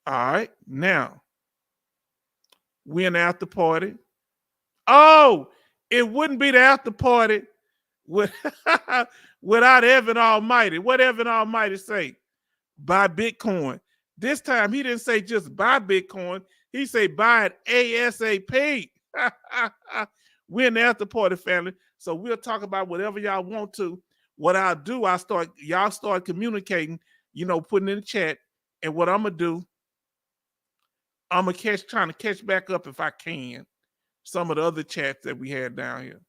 Speaker 4: All right, now, we're in the after party. Oh, it wouldn't be the after party without Evan Almighty. What Evan Almighty say? Buy Bitcoin. This time he didn't say just buy Bitcoin. He said buy it ASAP. We're in the after party, family. So we'll talk about whatever y'all want to. What I'll do, y'all start communicating, putting in the chat. And what I'm gonna do, I'm gonna trying to catch back up if I can some of the other chats that we had down here.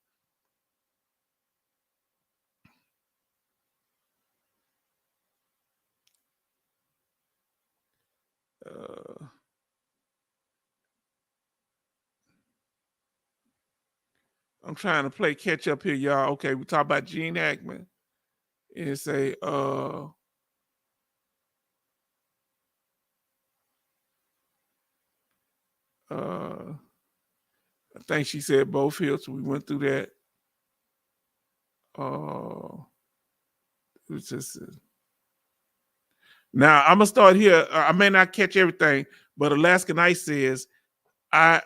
Speaker 4: I'm trying to play catch up here, y'all. Okay, we talk about Gene Hackman. And say, I think she said both here, so we went through that. Now I'm gonna start here. I may not catch everything, but Alaskan Ice says, I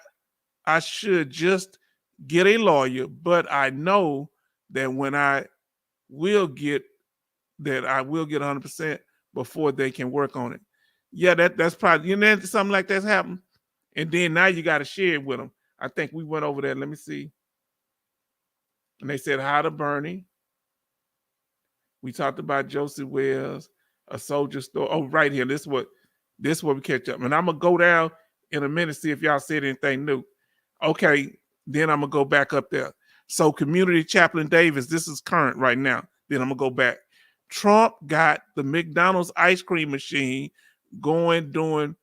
Speaker 4: should just get a lawyer, but I know that when I will get 100% before they can work on it. Yeah, that's probably, something like that's happened. And then now you got to share it with them. I think we went over that. Let me see. And they said hi to Bernie. We talked about Joseph Wells, a soldier story. Oh, right here. This is what we catch up. And I'm gonna go down in a minute, see if y'all said anything new. Okay, then I'm gonna go back up there. So Community Chaplain Davis, this is current right now. Then I'm gonna go back. Trump got the McDonald's ice cream machine going during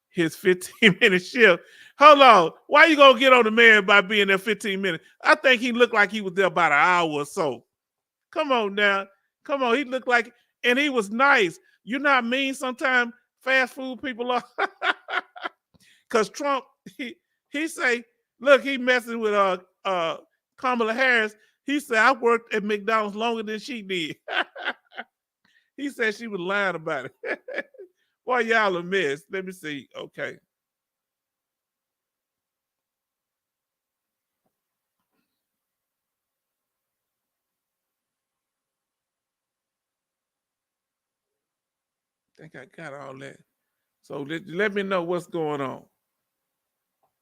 Speaker 4: his 15-minute shift. Hold on. Why you gonna get on the man by being there 15 minutes? I think he looked like he was there about an hour or so. Come on now. Come on. He looked like, and he was nice. You're not mean sometimes fast food people are. Because Trump, he say, look, he messing with Kamala Harris. He said, I worked at McDonald's longer than she did. He said she was lying about it. Boy, y'all a mess. Let me see. Okay. I think I got all that. So let me know what's going on.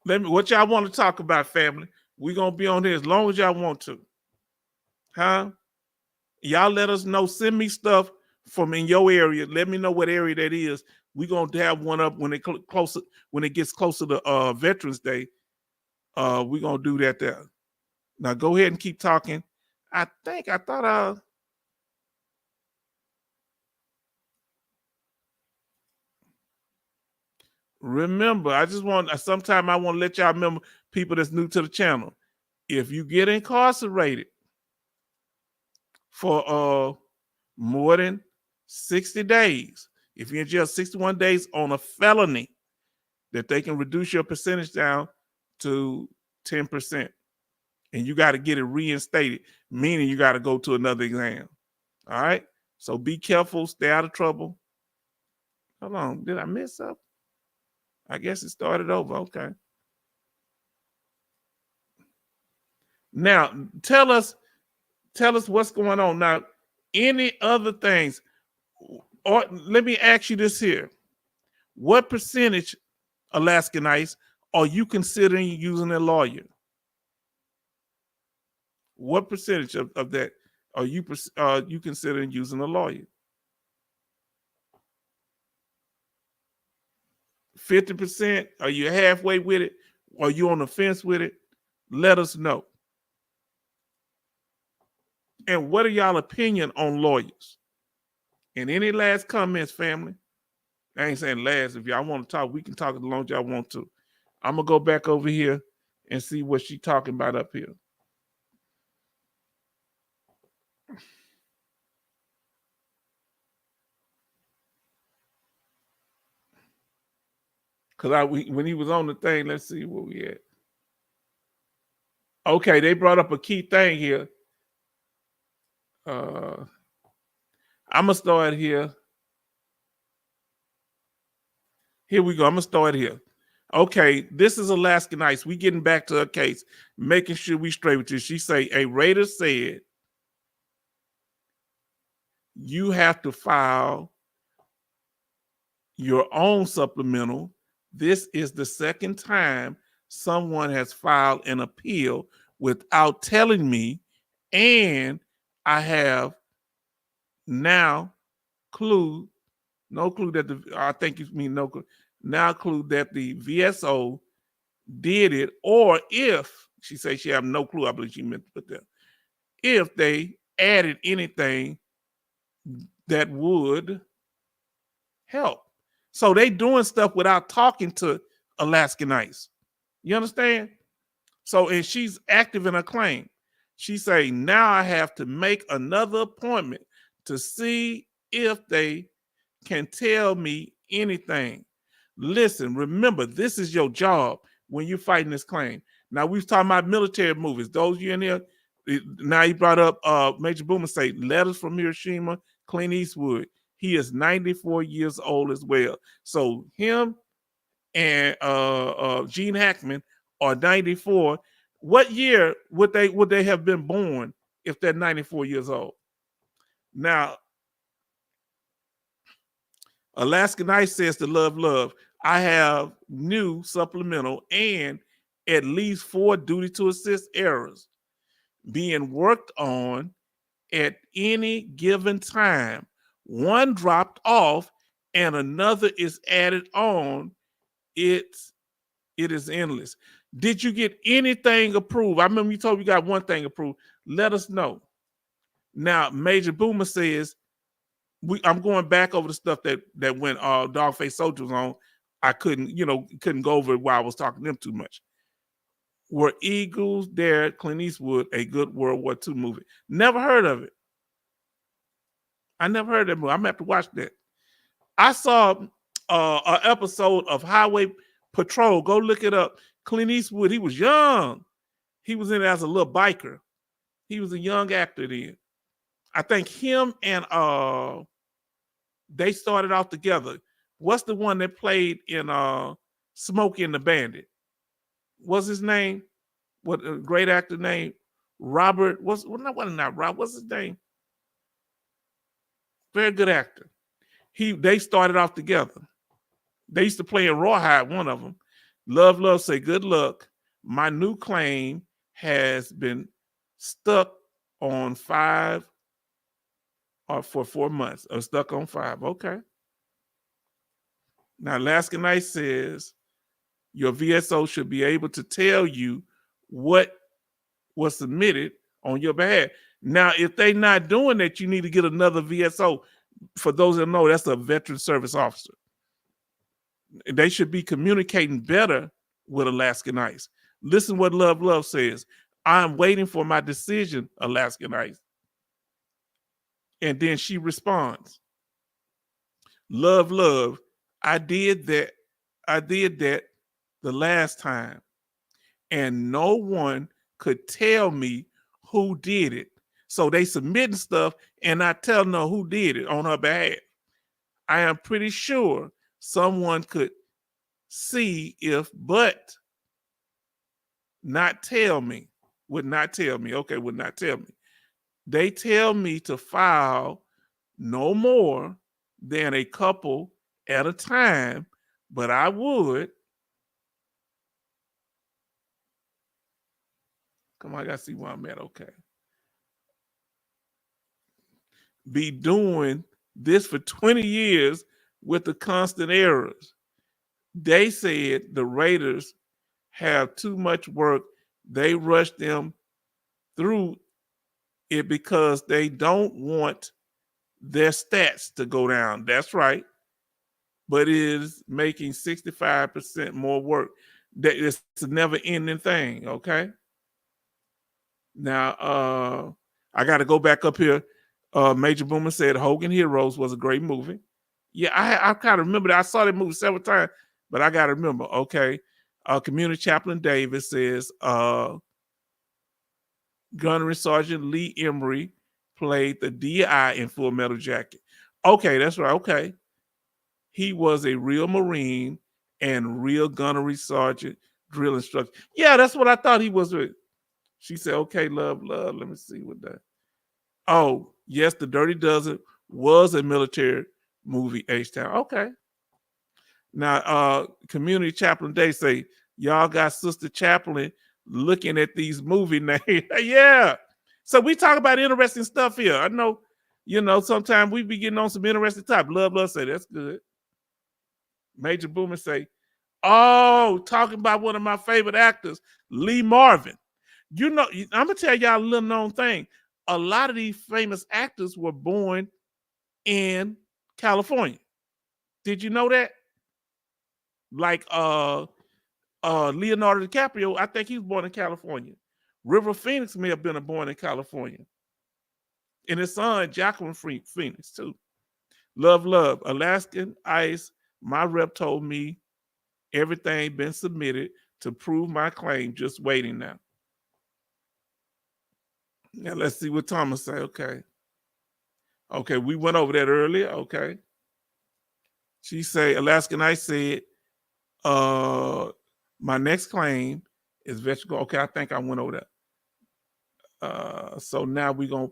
Speaker 4: What y'all want to talk about, family. We're going to be on here as long as y'all want to. Huh? Y'all let us know. Send me stuff from in your area. Let me know what area that is. We're going to have one up when it gets closer to Veterans Day. We're going to do that there. Now go ahead and keep talking. I remember, sometime I want to let y'all remember, people that's new to the channel. If you get incarcerated for more than 60 days, if you're in jail 61 days on a felony, that they can reduce your percentage down to 10%. And you got to get it reinstated, meaning you got to go to another exam. All right? So be careful, stay out of trouble. Hold on, did I miss something? I guess it started over. Okay. Now, tell us what's going on. Now, any other things, or let me ask you this here. What percentage, Alaskanites, are you considering using a lawyer? What percentage of that are you considering using a lawyer? 50%? Are you halfway with it? Are you on the fence with it? Let us know. And what are y'all opinion on lawyers? And any last comments, family? I ain't saying last. If y'all want to talk, we can talk as long as y'all want to. I'm going to go back over here and see what she talking about up here. Because when he was on the thing, let's see where we at. Okay, they brought up a key thing here. I'm going to start here. Here we go. I'm going to start here. Okay, this is Alaskanites. We getting back to her case, making sure we straight with you. She say, a raider said, you have to file your own supplemental. This is the second time someone has filed an appeal without telling me, and I have now no clue that I think you mean no clue, now clue that the VSO did it, or if, she says she have no clue, I believe she meant to put that, if they added anything that would help. So they doing stuff without talking to Alaskanites. You understand? So, and she's active in her claim. She say, now I have to make another appointment to see if they can tell me anything. Listen, remember, this is your job when you're fighting this claim. Now, we've talking about military movies. Those of you in there, now you brought up Major Boomer say, letters from Hiroshima, Clint Eastwood. He is 94 years old as well. So him and Gene Hackman are 94. What year would they have been born if they're 94 years old? Now, Alaskanites says to love. I have new supplemental and at least 4 duty to assist errors being worked on at any given time. One dropped off and another is added on. It is endless. Did you get anything approved? I remember you told me you got one thing approved. Let us know. Now, Major Boomer says, I'm going back over the stuff that when Dogface Soldier was on, I couldn't go over it while I was talking to them too much. Were Eagles Dare Clint Eastwood a good World War II movie? Never heard of it. I never heard of that movie. I'm gonna have to watch that. I saw an episode of Highway Patrol. Go look it up. Clint Eastwood, he was young. He was in it as a little biker. He was a young actor then. I think him and they started off together. What's the one that played in Smokey and the Bandit? What's his name? What a great actor name? Robert. What's his name? Very good actor. They started off together. They used to play in Rawhide, one of them. Love say, good luck. My new claim has been stuck on 5 or for 4 months. Or stuck on 5. Okay. Now, Alaskanites says your VSO should be able to tell you what was submitted on your behalf. Now, if they're not doing that, you need to get another VSO. For those that know, that's a veteran service officer. They should be communicating better with Alaskan Ice. Listen what Love says. I'm waiting for my decision, Alaskan Ice. And then she responds, Love, I did that the last time, and no one could tell me who did it. So they submitting stuff and not telling her who did it on her behalf. I am pretty sure someone could see but not tell me. Would not tell me. Okay, would not tell me. They tell me to file no more than a couple at a time, but I would. Come on, I gotta see where I'm at. Okay. Be doing this for 20 years with the constant errors. They said the Raiders have too much work. They rush them through it because they don't want their stats to go down. That's right. But it is making 65% more work. It's a never ending thing. Okay. Now, I got to go back up here. Major Boomer said Hogan Heroes was a great movie. Yeah, I kind of remember that. I saw that movie several times, but I got to remember. Okay. Community Chaplain Davis says Gunnery Sergeant Lee Emery played the DI in Full Metal Jacket. Okay, that's right. Okay. He was a real Marine and real Gunnery Sergeant drill instructor. Yeah, that's what I thought he was with. She said, okay, love. Let me see what that. Oh, yes, The Dirty Dozen was a military movie, H-Town. Okay. Now, Community Chaplain Day say, y'all got Sister Chaplain looking at these movie names. Yeah. So we talk about interesting stuff here. I know, sometimes we be getting on some interesting topic. Love say, that's good. Major Boomer say, oh, talking about one of my favorite actors, Lee Marvin. I'm going to tell y'all a little known thing. A lot of these famous actors were born in California. Did you know that? Like Leonardo DiCaprio, I think he was born in California. River Phoenix may have been born in California. And his son, Jacqueline Phoenix, too. Love. Alaskan Ice, my rep told me everything been submitted to prove my claim, just waiting now. Now let's see what Thomas say. Okay, we went over that earlier. Okay. She say, Alaskan Ice said, my next claim is vegetable. Okay, I think I went over that. So now we gonna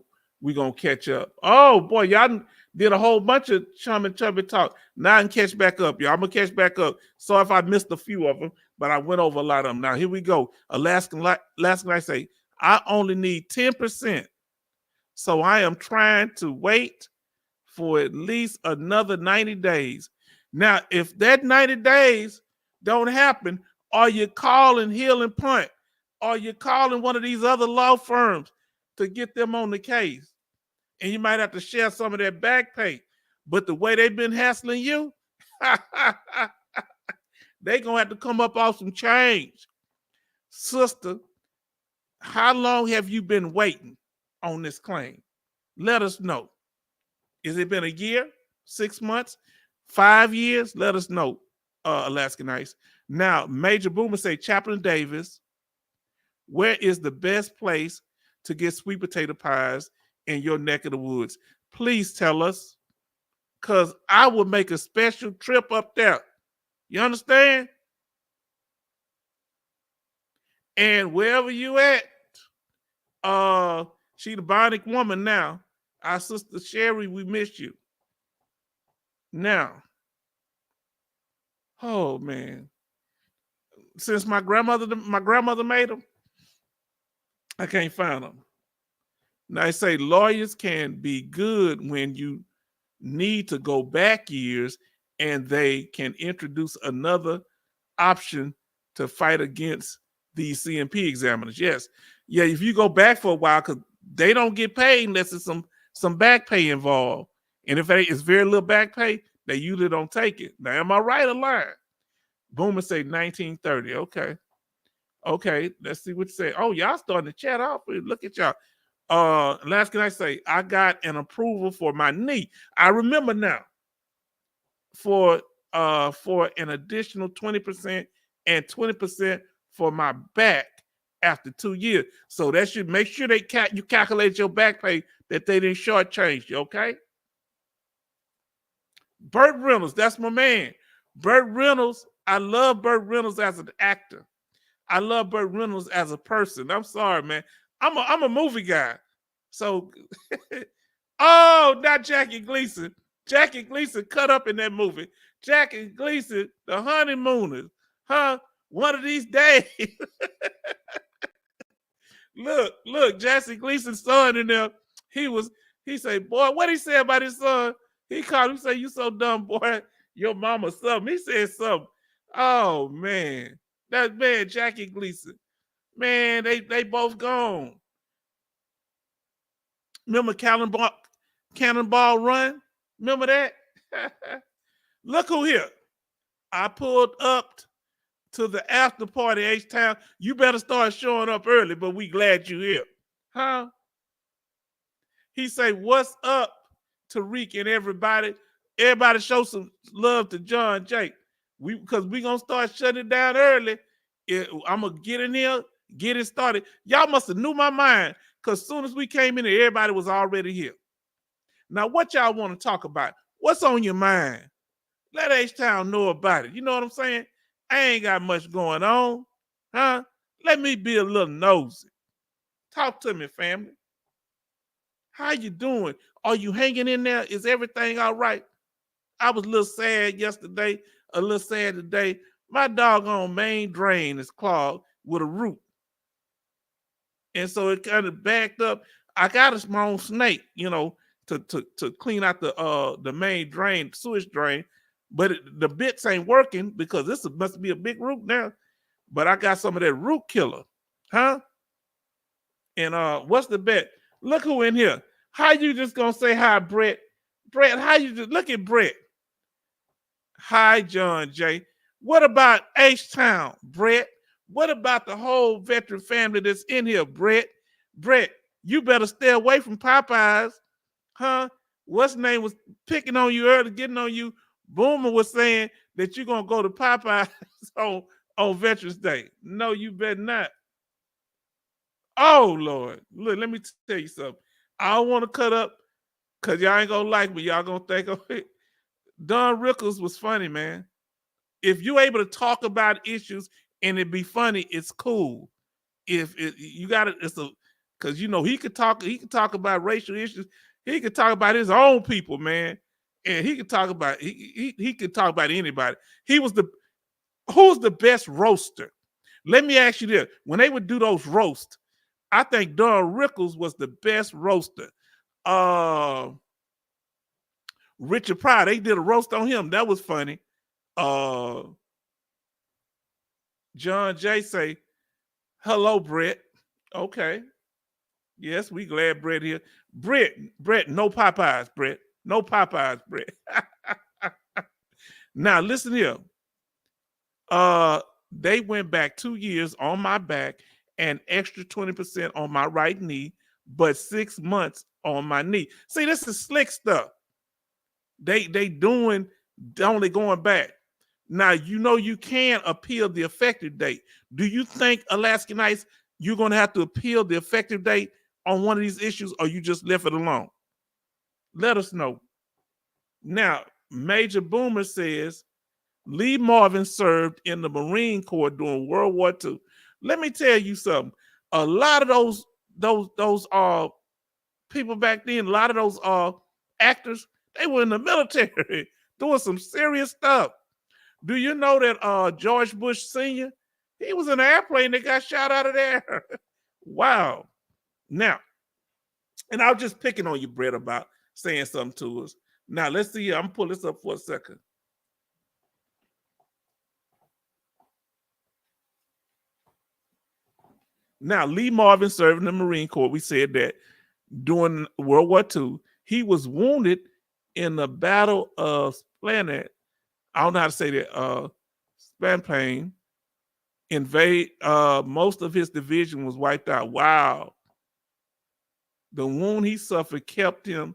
Speaker 4: catch up. Oh boy, y'all did a whole bunch of chubby talk. Now I can catch back up, y'all. I'm gonna catch back up. So if I missed a few of them, but I went over a lot of them. Now here we go. Alaskan Ice say, I only need 10%. So I am trying to wait for at least another 90 days. Now, if that 90 days don't happen, are you calling Hill and Punt? Are you calling one of these other law firms to get them on the case? And you might have to share some of their back pay. But the way they've been hassling you, they're going to have to come up off some change. Sister, how long have you been waiting on this claim? Let us know. Has it been a year, 6 months, 5 years? Let us know, Alaskan Ice. Now, Major Boomer say, Chaplain Davis, where is the best place to get sweet potato pies in your neck of the woods? Please tell us, because I will make a special trip up there. You understand? And wherever you at, she the bionic woman now. Our sister Sherry, we miss you. Now, oh man, since my grandmother made them, I can't find them. Now I say lawyers can be good when you need to go back years, and they can introduce another option to fight against these CMP examiners. Yes, yeah. If you go back for a while, because they don't get paid unless it's some back pay involved, and if it's very little back pay, they usually don't take it. Now, am I right or lying? Boomer say 1930. Okay, let's see what you say. Oh, y'all starting to chat off. Look at y'all. Last can I say, I got an approval for my knee. I remember now for an additional 20% and 20% for my back after 2 years. So that should make sure you calculate your back pay that they didn't shortchange you, okay? Burt Reynolds, that's my man. Burt Reynolds, I love Burt Reynolds as an actor. I love Burt Reynolds as a person. I'm sorry, man. I'm a movie guy. So, oh, not Jackie Gleason. Jackie Gleason cut up in that movie. Jackie Gleason, the honeymooners. Huh? One of these days. Look, Jackie Gleason's son in there. He said, boy, what he say about his son? He called him, say, you so dumb, boy. Your mama something. He said something. Oh, man. That man, Jackie Gleason. Man, they both gone. Remember Cannonball Run? Remember that? Look who here. I pulled up to the after party, H-Town. You better start showing up early, but we glad you here. Huh? He say, what's up, Tariq and everybody? Everybody show some love to John Jake. Because we going to start shutting it down early. I'm going to get in here, get it started. Y'all must have knew my mind, because as soon as we came in here, everybody was already here. Now, what y'all want to talk about? What's on your mind? Let H-Town know about it. You know what I'm saying? I ain't got much going on. Huh? Let me be a little nosy. Talk to me, family. How you doing? Are you hanging in there? Is everything all right? I was a little sad yesterday, a little sad today. My doggone main drain is clogged with a root. And so it kind of backed up. I got a small snake, to clean out the main drain, sewage drain. But the bits ain't working because this must be a big root now. But I got some of that root killer. Huh? And what's the bet? Look who in here. How you just gonna say hi, Brett? Brett, how you just look at Brett? Hi, John J. What about H-Town, Brett? What about the whole veteran family that's in here, Brett? Brett, you better stay away from Popeyes. Huh? What's his name was picking on you earlier, getting on you. Boomer was saying that you're gonna go to Popeyes on Veterans Day. No, you better not. Oh Lord, look, let me tell you something. I don't want to cut up because y'all ain't gonna like me. Y'all gonna think of it. Don Rickles was funny, man. If you're able to talk about issues and it be funny, it's cool. If you got it, because he could talk about racial issues. He could talk about his own people, man. And he could talk about he could talk about anybody. Who's the best roaster? Let me ask you this. When they would do those roasts, I think Don Rickles was the best roaster. Richard Pryor, they did a roast on him. That was funny. John J say, hello, Brett. Okay. Yes, we glad Brett here. Brett, no Popeyes, Brett. No Popeyes, Brett. Now, listen here. They went back 2 years on my back and extra 20% on my right knee, but 6 months on my knee. See, this is slick stuff. They doing only going back. Now, you can appeal the effective date. Do you think, Alaskanites, you're going to have to appeal the effective date on one of these issues, or you just left it alone? Let us know. Now, Major Boomer says, Lee Marvin served in the Marine Corps during World War II. Let me tell you something. A lot of those people back then, a lot of those actors, they were in the military doing some serious stuff. Do you know that George Bush Sr., he was in an airplane that got shot out of there? Wow. Now, and I was just picking on you, Brett, about saying something to us. Now, let's see here. I'm going to pull this up for a second. Now, Lee Marvin served in the Marine Corps. We said that during World War II, he was wounded in the Battle of Splendid. I don't know how to say that. Spain invade. Most of his division was wiped out. Wow. The wound he suffered kept him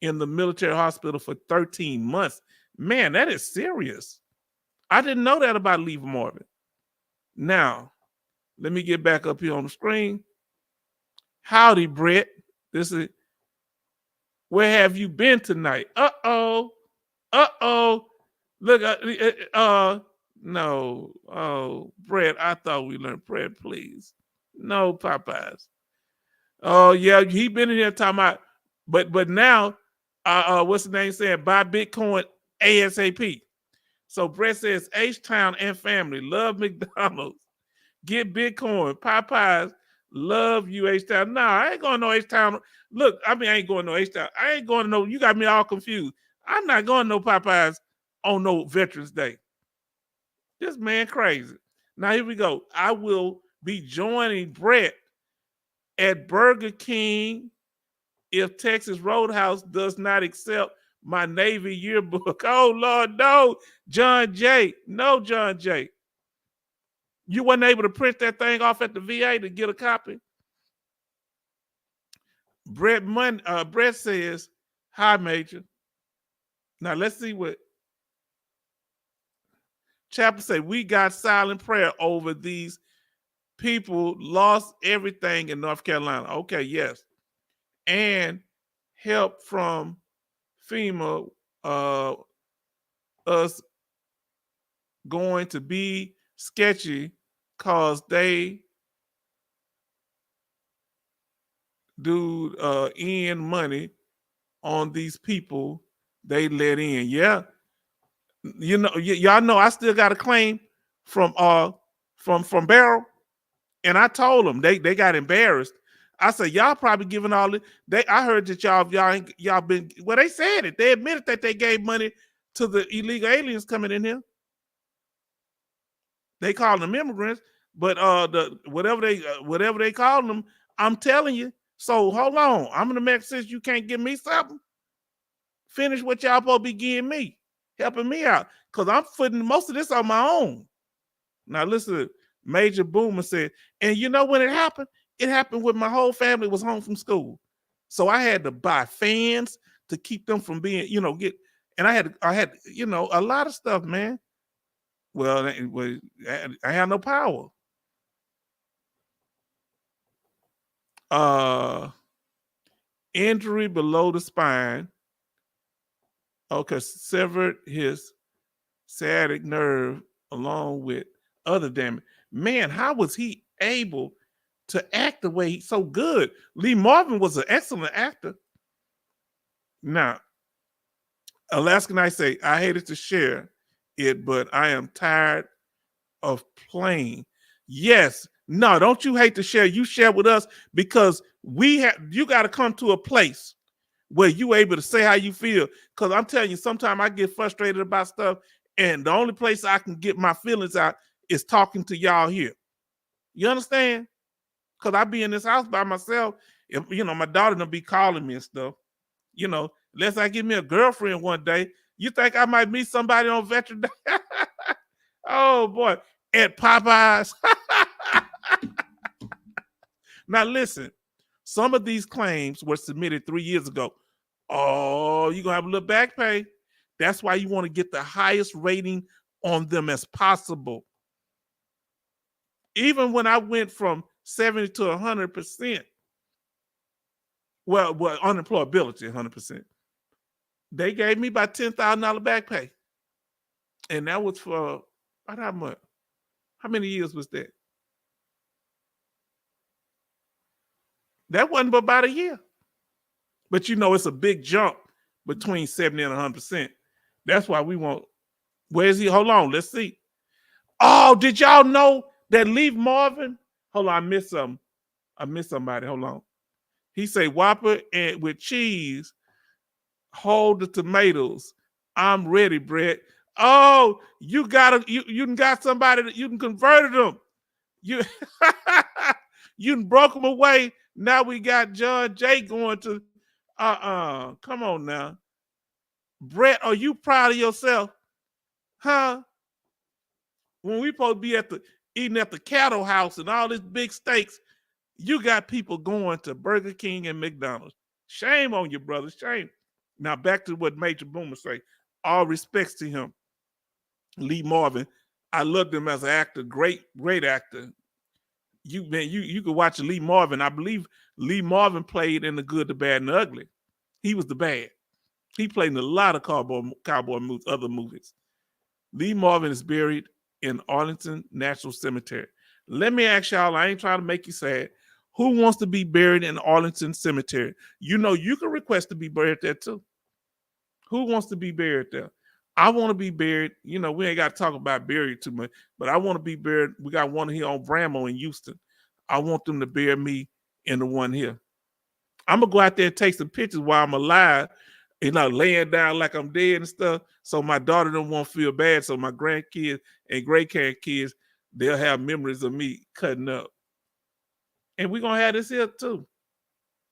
Speaker 4: in the military hospital for 13 months. Man, that is serious. I didn't know that about Lee Marvin. Now, let me get back up here on the screen. Howdy, Brett. This is where have you been tonight? Uh-oh. Look, no. Oh, Brett, I thought we learned Brett, please. No, Popeyes. Oh, yeah, he been in here talking about, but now, what's the name saying? Buy Bitcoin ASAP. So Brett says, H-Town and family love McDonald's. Get Bitcoin. Popeyes love you, H-Town. Nah, I ain't going to no H-Town. Look, I ain't going to no H-Town. I ain't going to no, you got me all confused. I'm not going to no Popeyes on no Veterans Day. This man crazy. Now, here we go. I will be joining Brett at Burger King if Texas Roadhouse does not accept my Navy yearbook. Oh, Lord, no, John Jay. No, John Jay. You weren't able to print that thing off at the VA to get a copy? Brett says, hi, Major. Now, let's see what Chapter say. We got silent prayer over these people lost everything in North Carolina. Okay, yes. And help from FEMA, us going to be sketchy because they do end money on these people they let in. Yeah. You know, y'all know I still got a claim from Barrel. And I told them they got embarrassed. I said, y'all probably giving all it. I heard that y'all been, well, they said it. They admitted that they gave money to the illegal aliens coming in here. They call them immigrants, but whatever they call them, I'm telling you. So hold on. I'm gonna make sense you can't give me something. Finish what y'all supposed to be giving me, helping me out. Because I'm footing most of this on my own. Now listen, Major Boomer said, and you know when it happened? It happened when my whole family was home from school. So I had to buy fans to keep them from being, and I had, a lot of stuff, man. Well, I had no power. Injury below the spine. Okay, severed his sciatic nerve along with other damage. Man, how was he able to act the way he's so good? Lee Marvin was an excellent actor. Now, Alaskan, I say, I hated to share it, but I am tired of playing. Yes. No, don't you hate to share. You share with us because you got to come to a place where you able to say how you feel. Because I'm telling you, sometimes I get frustrated about stuff, and the only place I can get my feelings out is talking to y'all here. You understand? Because I be in this house by myself. If, my daughter will be calling me and stuff. Unless I get me a girlfriend one day. You think I might meet somebody on Veteran Day? Oh, boy. At Popeyes. Now, listen. Some of these claims were submitted 3 years ago. Oh, you're going to have a little back pay. That's why you want to get the highest rating on them as possible. Even when I went from 70 to 100%, well, unemployability, 100%, they gave me about $10,000 back pay. And that was for, how much? How many years was that? That wasn't but about a year. But it's a big jump between 70 and 100%. That's why we want, where is he? Hold on, let's see. Oh, did y'all know that Lee Marvin? Hold on, I missed something. I missed somebody. Hold on. He say Whopper and with cheese. Hold the tomatoes. I'm ready, Brett. Oh, you got somebody that you can convert them. You you broke them away. Now we got John Jay going to come on now. Brett, are you proud of yourself? Huh? when we supposed to be eating at the cattle house and all this big steaks, you got people going to Burger King and McDonald's. Shame on you, brother. Shame. Now back to what Major Boomer say. All respects to him. Lee Marvin. I loved him as an actor. Great actor. You could watch Lee Marvin. I believe Lee Marvin played in The Good, the Bad, and the Ugly. He was the bad. He played in a lot of cowboy movies, other movies. Lee Marvin is buried in Arlington National Cemetery. Let me ask y'all, I ain't trying to make you sad. Who wants to be buried in Arlington Cemetery? You know, you can request to be buried there too. Who wants to be buried there? I want to be buried. You know, we ain't got to talk about buried too much, but I want to be buried. We got one here on Bramo in Houston. I want them to bury me in the one here. I'm going to go out there and take some pictures while I'm alive, you know, laying down like I'm dead and stuff. So my daughter don't want to feel bad. So my grandkids and great-grandkids, they'll have memories of me cutting up. And we're going to have this here too.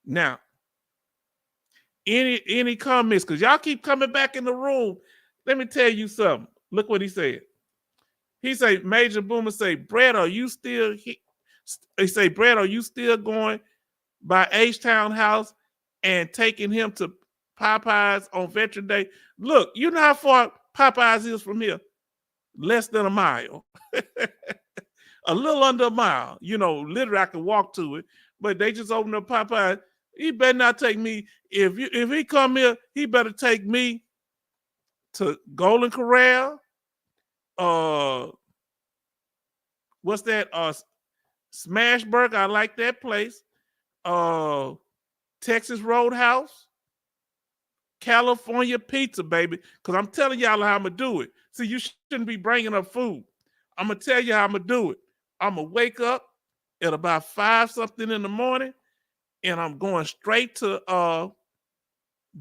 Speaker 4: Now, any comments? Because y'all keep coming back in the room. Let me tell you something. Look what he said. He say, Major Boomer say, Brett, are you still he say, Brett, are you still going by H-Town House and taking him to Popeyes on Veteran Day? Look, you know how far Popeyes is from here? Less than a mile. A little under a mile. You know, literally I can walk to it, but they just opened up Popeyes. He better not take me. If he come here, he better take me to Golden Corral. What's that? Smashburger. I like that place. Texas Roadhouse. California Pizza, baby. Because I'm telling y'all how I'm going to do it. See, you shouldn't be bringing up food. I'm going to tell you how I'm going to do it. I'm going to wake up at about 5-something in the morning, and I'm going straight to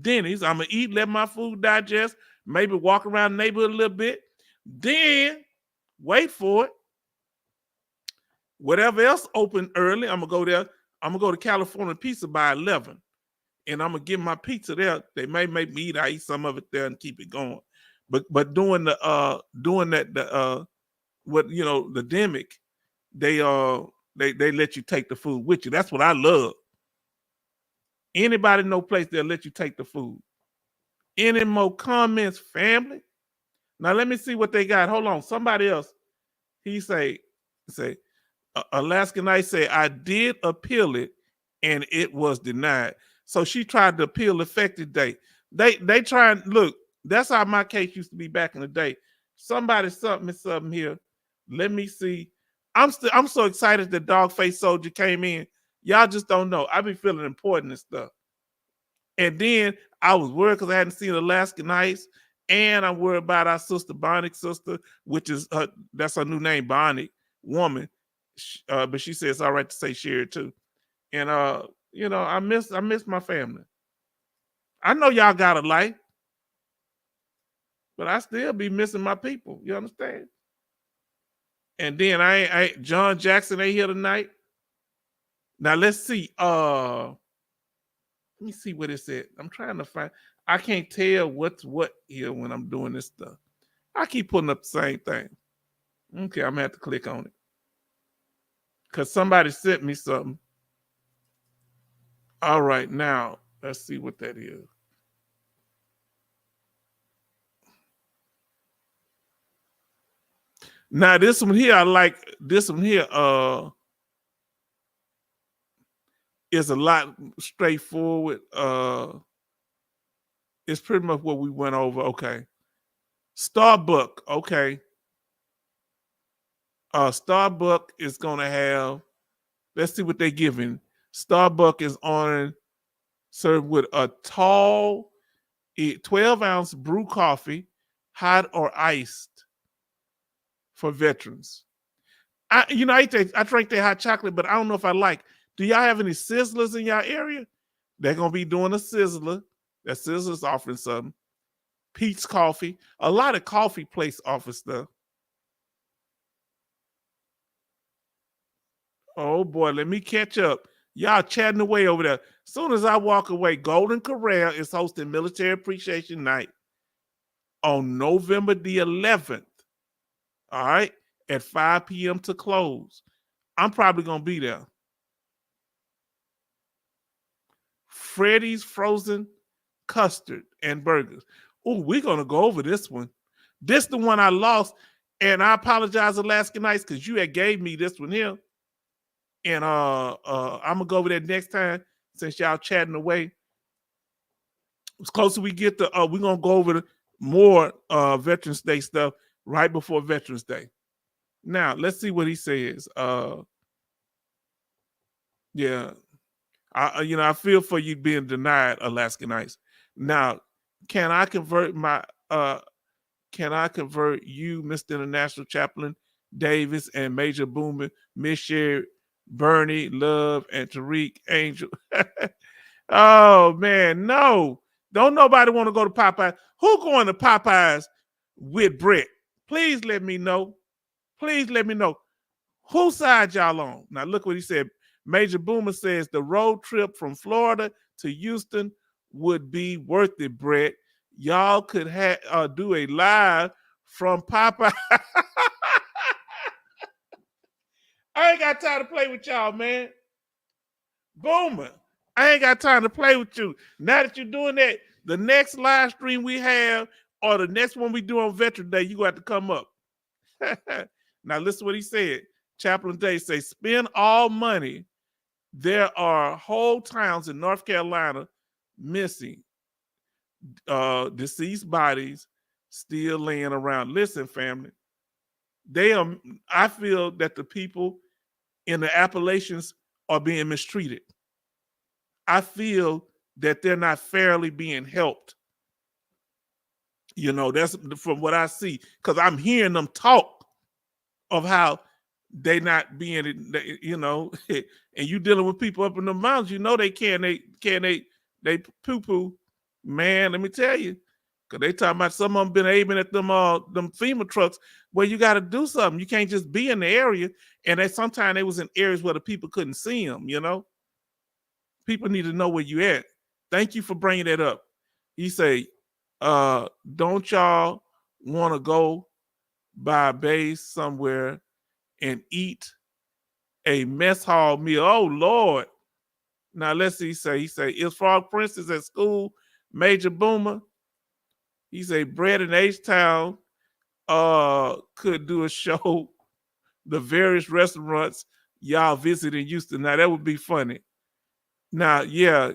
Speaker 4: Denny's. I'm going to eat, let my food digest, maybe walk around the neighborhood a little bit. Then, wait for it. Whatever else open early, I'm going to go there. I'm going to go to California Pizza by 11. And I'm going to get my pizza there. They may make me eat. I eat some of it there and keep it going. But doing the demic, they let you take the food with you. That's what I love. Anybody no place they'll let you take the food. Any more comments, family? Now let me see what they got. Hold on. Somebody else. He say Alaskan Ice say, I did appeal it and it was denied. So she tried to appeal effective date. They try and look. That's how my case used to be back in the day. Somebody something here. Let me see. I'm so excited that Dogface Soldier came in. Y'all just don't know. I be feeling important and stuff. And then I was worried because I hadn't seen Alaskan Ice, and I'm worried about our sister Bonnie's sister, which is that's her new name, Bonnie woman. But she says it's all right to say Sherry too. And I miss my family. I know y'all got a life, but I still be missing my people. You understand? And then I John Jackson ain't here tonight. Now let's see. Let me see what it said. I'm trying to find. I can't tell what's what here when I'm doing this stuff. I keep putting up the same thing. Okay, I'm gonna have to click on it because somebody sent me something. All right, now let's see what that is. Now this one here, I like this one here. Is a lot straightforward. It's pretty much what we went over. Okay. Starbucks. Okay. Starbucks is gonna have. Let's see what they're giving. Starbucks is on served with a tall 12-ounce brew coffee, hot or iced, for veterans. I drink their hot chocolate, but I don't know if I like. Do y'all have any Sizzlers in y'all area? They're gonna be doing a Sizzler. That Sizzler's offering something. Pete's Coffee. A lot of coffee place offer stuff. Oh boy, let me catch up. Y'all chatting away over there. As soon as I walk away, Golden Corral is hosting Military Appreciation Night on November the 11th. All right. at 5 p.m. to close. I'm probably going to be there. Freddy's Frozen Custard and Burgers. Oh, we're going to go over this one. This the one I lost, and I apologize, Alaska Nights, because you had gave me this one here. And I'm going to go over there next time since y'all chatting away. As close as we get to, we're going to go over more Veterans Day stuff right before Veterans Day. Now, let's see what he says. Yeah. I feel for you being denied, Alaska Nights. Now, can I convert you, Mr. International Chaplain Davis, and Major Boomer, Miss Sherry, Bernie, Love, and Tariq Angel? Oh man, no. Don't nobody want to go to Popeyes. Who going to Popeyes with Brett? Please let me know. Please let me know. Whose side y'all on? Now look what he said. Major Boomer says the road trip from Florida to Houston would be worth it, Brett. Y'all could do a live from Popeye. I ain't got time to play with y'all, man. Boomer, I ain't got time to play with you. Now that you're doing that, the next live stream we have or the next one we do on Veterans Day, you got to come up. Now listen what he said. Chaplain Day says, spend all money. There are whole towns in North Carolina missing deceased bodies still laying around. Listen, family, I feel that the people in the Appalachians are being mistreated. I feel that they're not fairly being helped. That's from what I see, because I'm hearing them talk of how they not being, and you dealing with people up in the mountains, they poo-poo. Man, let me tell you, because they talking about some of them been aiming at them FEMA trucks where you got to do something. You can't just be in the area. And sometimes they was in areas where the people couldn't see them, People need to know where you at. Thank you for bringing that up. He say, don't y'all want to go by a base somewhere and eat a mess hall meal? Oh, Lord. Now, let's see. He say, is Frog Princess at school, Major Boomer? He say, Brett in H-Town could do a show, the various restaurants y'all visit in Houston. Now, that would be funny. Now, yeah.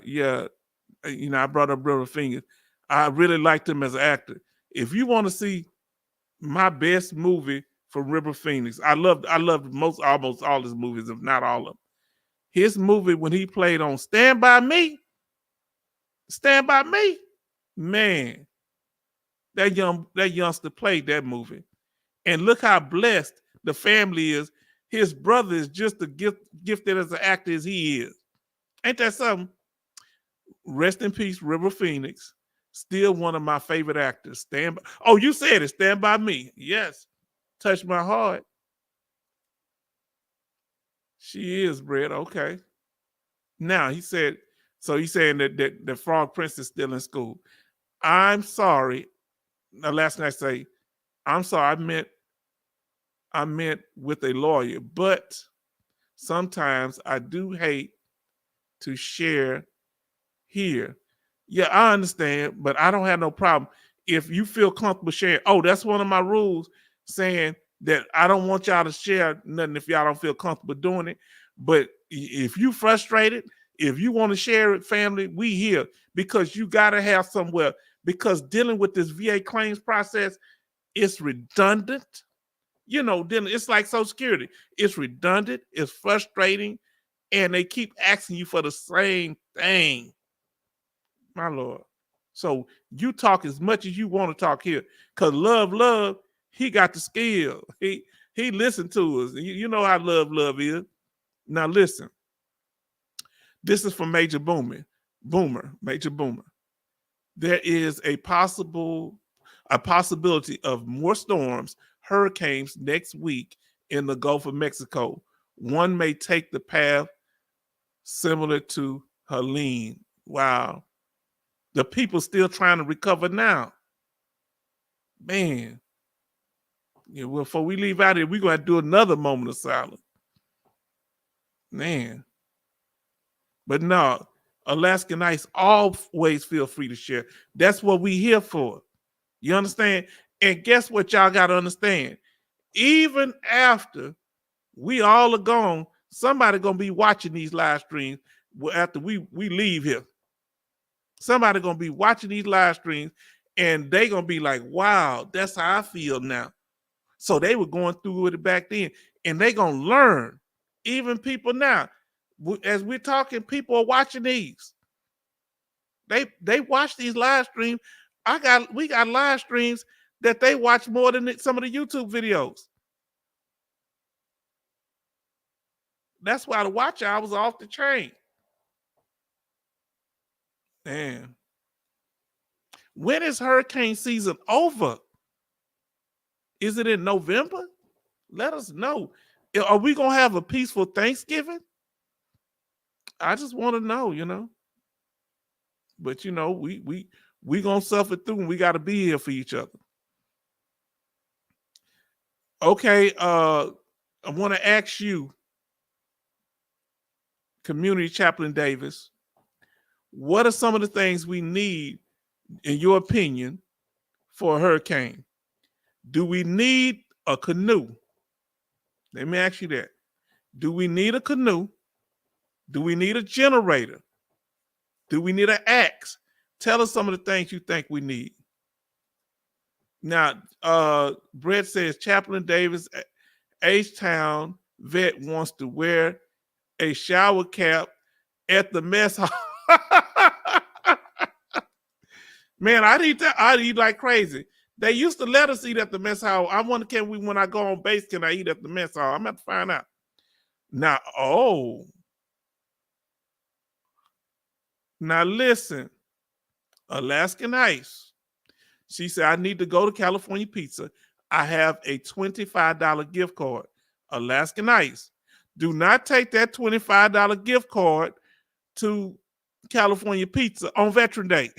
Speaker 4: I brought up River Phoenix. I really liked him as an actor. If you want to see my best movie from River Phoenix, I loved almost all his movies, if not all of them. His movie when he played on Stand By Me, man, that youngster played that movie. And look how blessed the family is. His brother is just as gifted as an actor as he is. Ain't that something? Rest in peace, River Phoenix. Still one of my favorite actors. Oh, you said it. Stand By Me. Yes. Touched my heart. She is, Brett. Okay. Now, he's saying that Frog Prince is still in school. I'm sorry. Now, last night say, I'm sorry. I meant with a lawyer, but sometimes I do hate to share here. Yeah, I understand, but I don't have no problem. If you feel comfortable sharing, that's one of my rules, saying that I don't want y'all to share nothing if y'all don't feel comfortable doing it. But if you frustrated, if you want to share it, family, we here, because you got to have somewhere, because dealing with this VA claims process, it's redundant. Then it's like Social Security. It's redundant, it's frustrating, and they keep asking you for the same thing. My Lord. So you talk as much as you want to talk here, because Love, he got the skill. He listened to us. You know how Love is. Now listen. This is from Major Boomer. There is a possibility of more storms, hurricanes next week in the Gulf of Mexico. One may take the path similar to Helene. Wow. The people still trying to recover now. Man, Yeah, well, before we leave out here, we're going to do another moment of silence. Man. But no, Alaskan Ice always feel free to share. That's what we here for. You understand? And guess what y'all got to understand? Even after we all are gone, somebody going to be watching these live streams after we leave here. Somebody going to be watching these live streams and they going to be like, wow, that's how I feel now. So they were going through with it back then and they going to learn. Even people now, as we're talking, people are watching these. They watch these live streams. We got live streams that they watch more than some of the YouTube videos. That's why the watch hours are off the chain. Man. When is hurricane season over? Is it in November? Let us know. Are we going to have a peaceful Thanksgiving? I just want to know, you know. But, you know, we going to suffer through and we got to be here for each other. Okay, I want to ask you, Community Chaplain Davis, what are some of the things we need, in your opinion, for a hurricane? Do we need a canoe? Let me ask you that. Do we need a canoe? Do we need a generator? Do we need an axe? Tell us some of the things you think we need. Now, Brett says, Chaplain Davis, H-Town vet wants to wear a shower cap at the mess hall. Man, I'd eat like crazy. They used to let us eat at the mess hall. I wonder, when I go on base, can I eat at the mess hall? I'm going to have to find out. Now listen, Alaskan Ice. She said, I need to go to California Pizza. I have a $25 gift card. Alaskan Ice, do not take that $25 gift card to California Pizza on Veteran Day.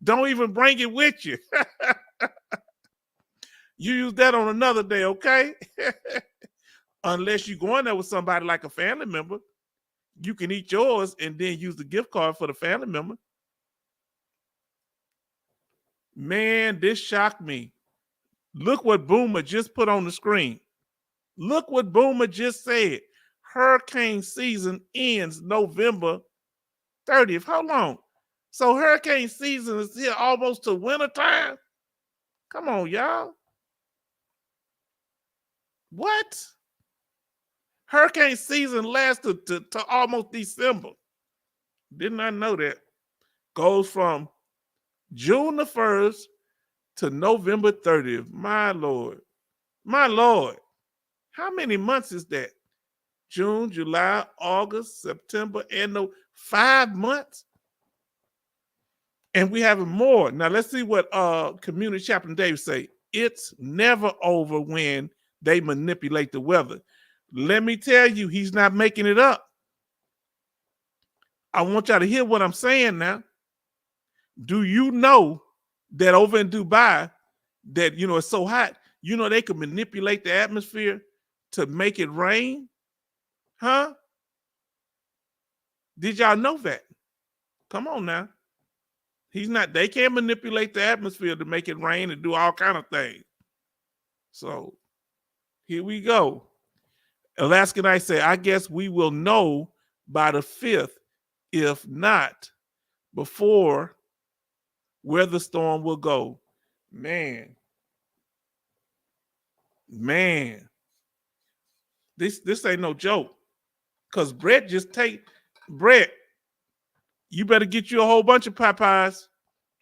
Speaker 4: Don't even bring it with you. You use that on another day, okay? Unless you're going there with somebody like a family member, you can eat yours and then use the gift card for the family member. Man, this shocked me. Look what Boomer just put on the screen. Look what Boomer just said. Hurricane season ends November 30th. How long? So hurricane season is here almost to winter time? Come on, y'all. What? Hurricane season lasts to almost December. Did not know that. Goes from June the 1st to November 30th. My Lord. My Lord. How many months is that? June, July, August, September, and 5 months? And we have more. Now let's see what Community Chaplain Davis say. It's never over when they manipulate the weather. Let me tell you, he's not making it up. I want y'all to hear what I'm saying now. Do you know that over in Dubai, that, you know, it's so hot, you know, they can manipulate the atmosphere to make it rain? Huh? Did y'all know that? Come on now. They can't manipulate the atmosphere to make it rain and do all kind of things. So here we go. Alaskan Ice say, I guess we will know by the 5th, if not before, where the storm will go. Man. This ain't no joke. Because Brett, you better get you a whole bunch of Popeyes.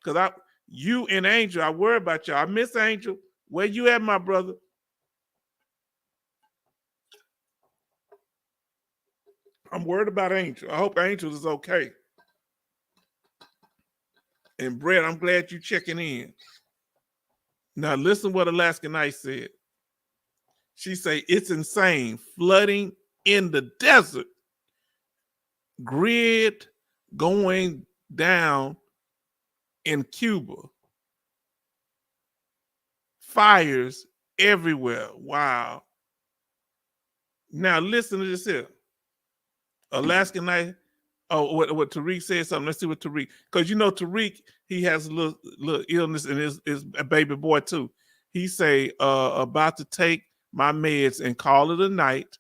Speaker 4: Because you and Angel, I worry about you. I miss Angel. Where you at, my brother? I'm worried about Angel. I hope Angel is okay. And Brett, I'm glad you checking in. Now listen what Alaskan Ice said. She say, it's insane. Flooding in the desert. Grid going down in Cuba. Fires everywhere. Wow. Now listen to this here. Alaskan Night. Oh, what Tariq said something. Let's see what Tariq, because you know Tariq, he has a little illness and is a baby boy too. He say, about to take my meds and call it a night.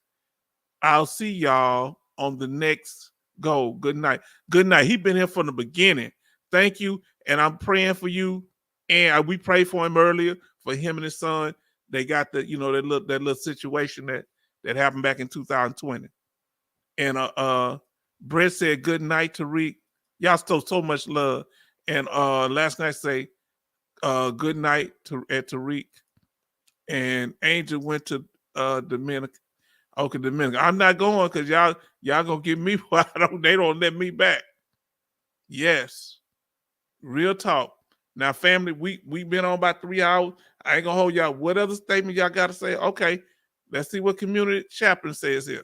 Speaker 4: I'll see y'all on the next go. Good night. Good night. He been here from the beginning. Thank you. And I'm praying for you. And we prayed for him earlier, for him and his son. They got the, you know, that little situation that happened back in 2020. And Brett said, good night, Tariq. Y'all still so much love. And last night say, good night to at Tariq. And Angel went to Dominican. Okay, Dominican. I'm not going because y'all gonna give me they don't let me back. Yes. Real talk. Now, family, we been on about 3 hours. I ain't gonna hold y'all. What other statement y'all gotta say? Okay, let's see what community chaplain says here.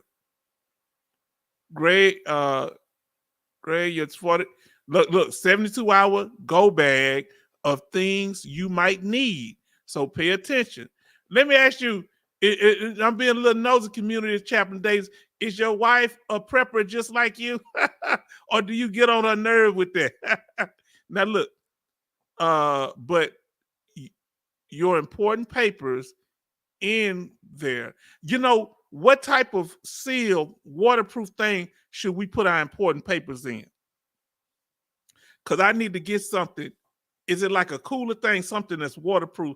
Speaker 4: Greg, you're 40. Look, 72-hour go bag of things you might need. So pay attention. Let me ask you, I'm being a little nosy, community chaplain Davis. Is your wife a prepper just like you? Or do you get on her nerve with that? Now look, but your important papers in there. You know, what type of sealed, waterproof thing should we put our important papers in? Because I need to get something. Is it like a cooler thing, something that's waterproof,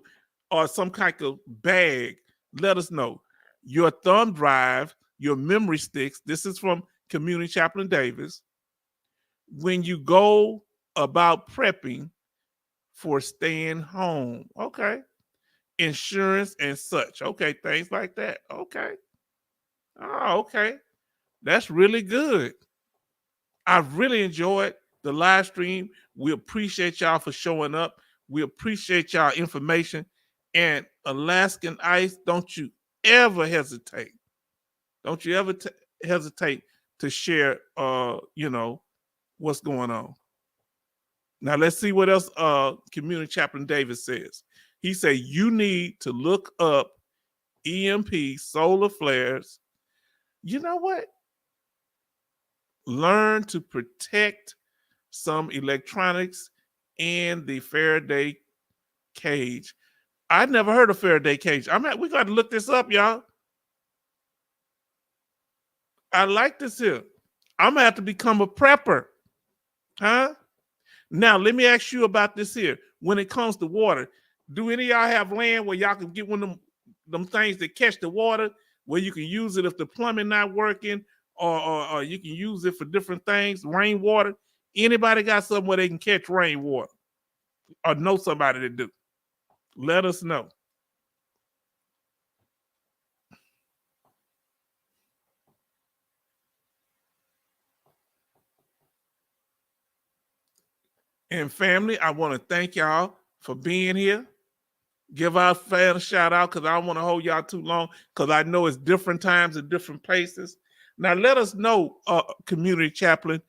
Speaker 4: or some kind of bag? Let us know. Your thumb drive, your memory sticks. This is from Community Chaplain Davis. When you go about prepping for staying home. Okay. Insurance and such. Okay, things like that. Okay. Oh, okay. That's really good. I really enjoyed the live stream. We appreciate y'all for showing up. We appreciate y'all information. And Alaskan Ice, don't you ever hesitate. Don't you ever hesitate to share you know, what's going on. Now let's see what else Community Chaplain Davis says. He said you need to look up EMP solar flares. You know what? Learn to protect some electronics and the Faraday cage. I never heard of Faraday cage. We got to look this up, y'all. I like this here. I'm gonna have to become a prepper. Huh? Now, let me ask you about this here. When it comes to water, do any of y'all have land where y'all can get one of them things that catch the water, where you can use it if the plumbing not working, or you can use it for different things, rainwater? Anybody got something where they can catch rainwater? Or know somebody that do? Let us know. And family, I want to thank y'all for being here. Give our fan a shout out because I don't want to hold y'all too long because I know it's different times and different places. Now let us know, community chaplain,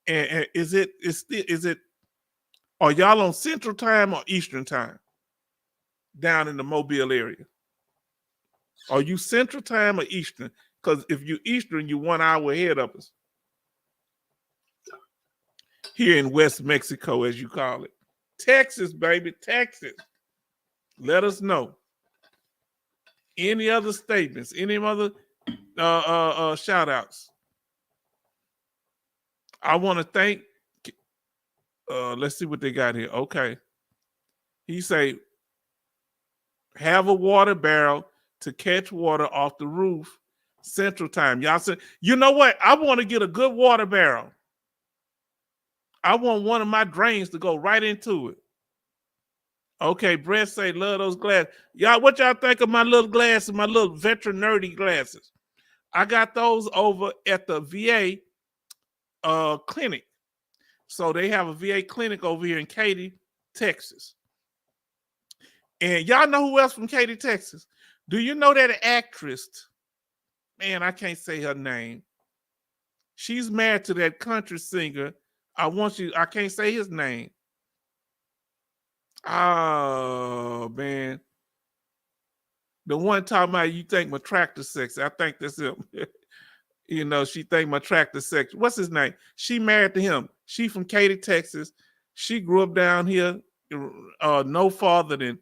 Speaker 4: and is it are y'all on Central Time or Eastern Time down in the Mobile area? Are you Central Time or Eastern? Because if you're Eastern, you're 1 hour ahead of us. Here in West Mexico, as you call it. Texas, baby, Texas. Let us know. Any other statements? Any other shout outs? I want to thank, let's see what they got here. Okay. He say, have a water barrel to catch water off the roof, Central Time. Y'all say, you know what? I want to get a good water barrel. I want one of my drains to go right into it. Okay, Brett say, love those glasses. Y'all, what y'all think of my little glasses, my little veteran nerdy glasses? I got those over at the VA clinic. So they have a VA clinic over here in Katy, Texas. And y'all know who else from Katy, Texas? Do you know that actress? Man, I can't say her name. She's married to that country singer. I can't say his name. Oh, man. The one talking about you think my tractor sexy. I think that's him. You know, she think my tractor sexy. What's his name? She married to him. She from Katy, Texas. She grew up down here, no farther than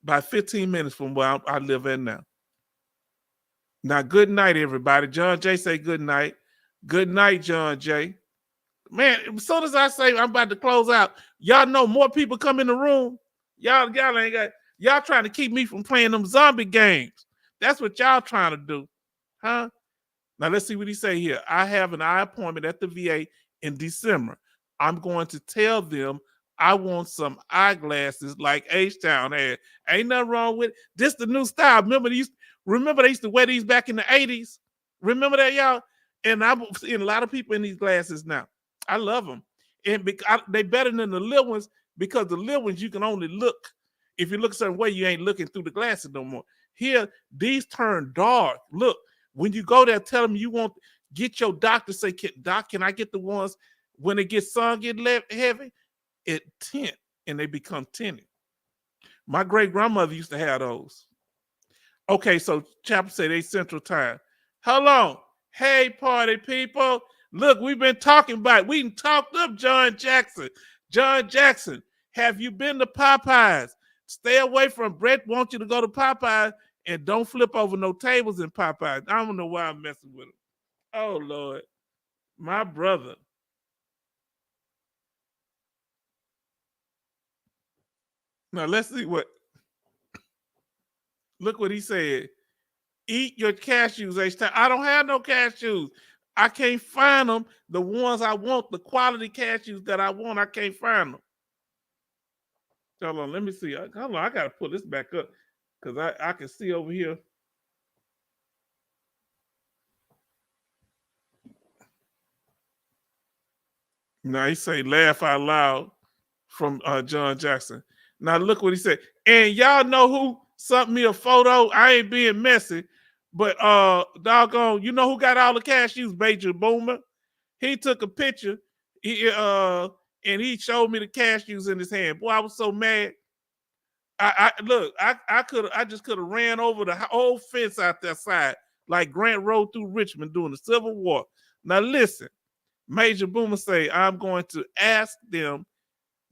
Speaker 4: about 15 minutes from where I live at now. Now, good night, everybody. John Jay say good night. Good night, John Jay. Man, as soon as I say I'm about to close out, y'all know more people come in the room. Y'all ain't got, y'all trying to keep me from playing them zombie games. That's what y'all trying to do, huh? Now let's see what he say here. I have an eye appointment at the VA in December. I'm going to tell them I want some eyeglasses like H-Town had. Ain't nothing wrong with it. This the new style. Remember they used to wear these back in the 80s? Remember that, y'all? And I'm seeing a lot of people in these glasses now. I love them. And they better than the little ones, because the little ones you can only look. If you look a certain way, you ain't looking through the glasses no more. Here, these turn dark. Look, when you go there, tell them you want, get your doctor, say, Doc, can I get the ones when it gets sun, get heavy? It tint, and they become tinted. My great-grandmother used to have those. Okay, so Chapel said 8 Central Time. Hold on. Hey, party people. Look, we've been talking about it. We talked up John Jackson. John Jackson, have you been to Popeyes? Stay away from Brett. Want you to go to Popeyes and don't flip over no tables in Popeyes. I don't know why I'm messing with him. Oh, Lord. My brother. Now, let's see what. Look what he said. Eat your cashews, H-Town. I don't have no cashews. I can't find them. The ones I want, the quality cashews that I want, I can't find them. Hold on, let me see. Hold on, I got to pull this back up because I can see over here. Now, he say laugh out loud from John Jackson. Now, look what he said. And y'all know who sent me a photo? I ain't being messy. But doggone, you know who got all the cashews? Major Boomer. He took a picture, and he showed me the cashews in his hand. Boy, I was so mad. I just could have ran over the whole fence out that side, like Grant rode through Richmond during the Civil War. Now listen, Major Boomer say I'm going to ask them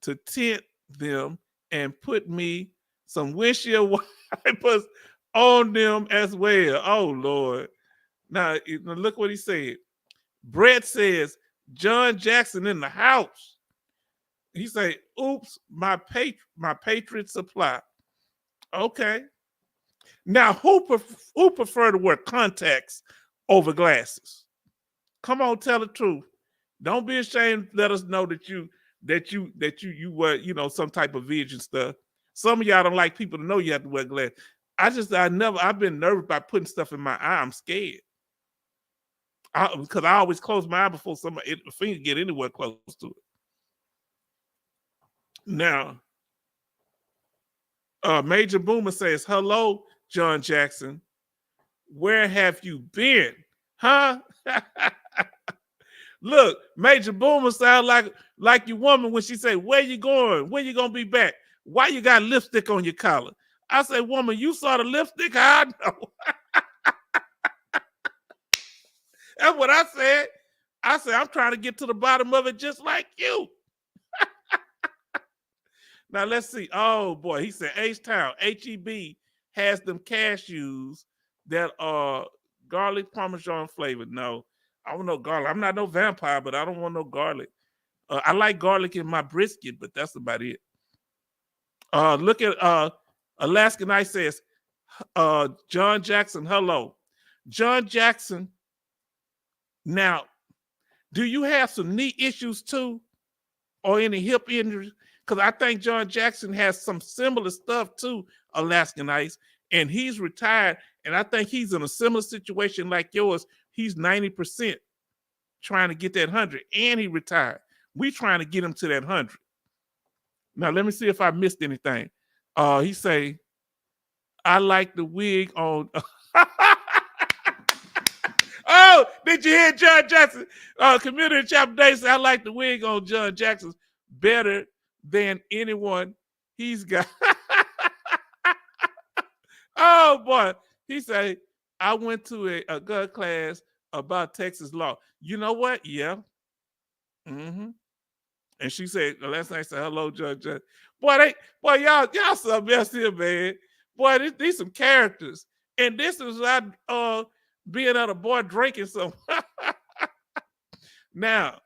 Speaker 4: to tint them and put me some windshield wipers on them as well. Oh, Lord. Now, look what he said. Brett says, John Jackson in the house. He say, oops, my Patriot Supply. Okay. Now, who prefer to wear contacts over glasses? Come on, tell the truth. Don't be ashamed. Let us know that you wear, some type of vision stuff. Some of y'all don't like people to know you have to wear glasses. I've been nervous about putting stuff in my eye. I'm scared. Because I always close my eye before a finger get anywhere close to it. Now, Major Boomer says, hello, John Jackson. Where have you been? Huh? Look, Major Boomer sound like your woman when she say, where you going? When you gonna be back? Why you got lipstick on your collar? I say, woman, you saw the lipstick? I know. That's what I said. I said, I'm trying to get to the bottom of it just like you. Now, let's see. Oh, boy. He said, H-Town, H-E-B has them cashews that are garlic parmesan flavored. No, I don't know garlic. I'm not no vampire, but I don't want no garlic. I like garlic in my brisket, but that's about it. Look at Alaskan Ice says, John Jackson, hello. John Jackson, now, do you have some knee issues too? Or any hip injuries? Because I think John Jackson has some similar stuff too, Alaskan Ice, and he's retired, and I think he's in a similar situation like yours. He's 90% trying to get that 100, and he retired. We trying to get him to that 100. Now, let me see if I missed anything. He say, I like the wig on... Oh, did you hear John Jackson? Community Chapter Day said, I like the wig on John Jackson better than anyone he's got. Oh boy. He say, I went to a gun class about Texas law. You know what? Yeah. Mm-hmm. And she said, the last night I said, hello, Judge. Boy, y'all something else here, man. Boy, these some characters. And this is being at a boy drinking some. Now,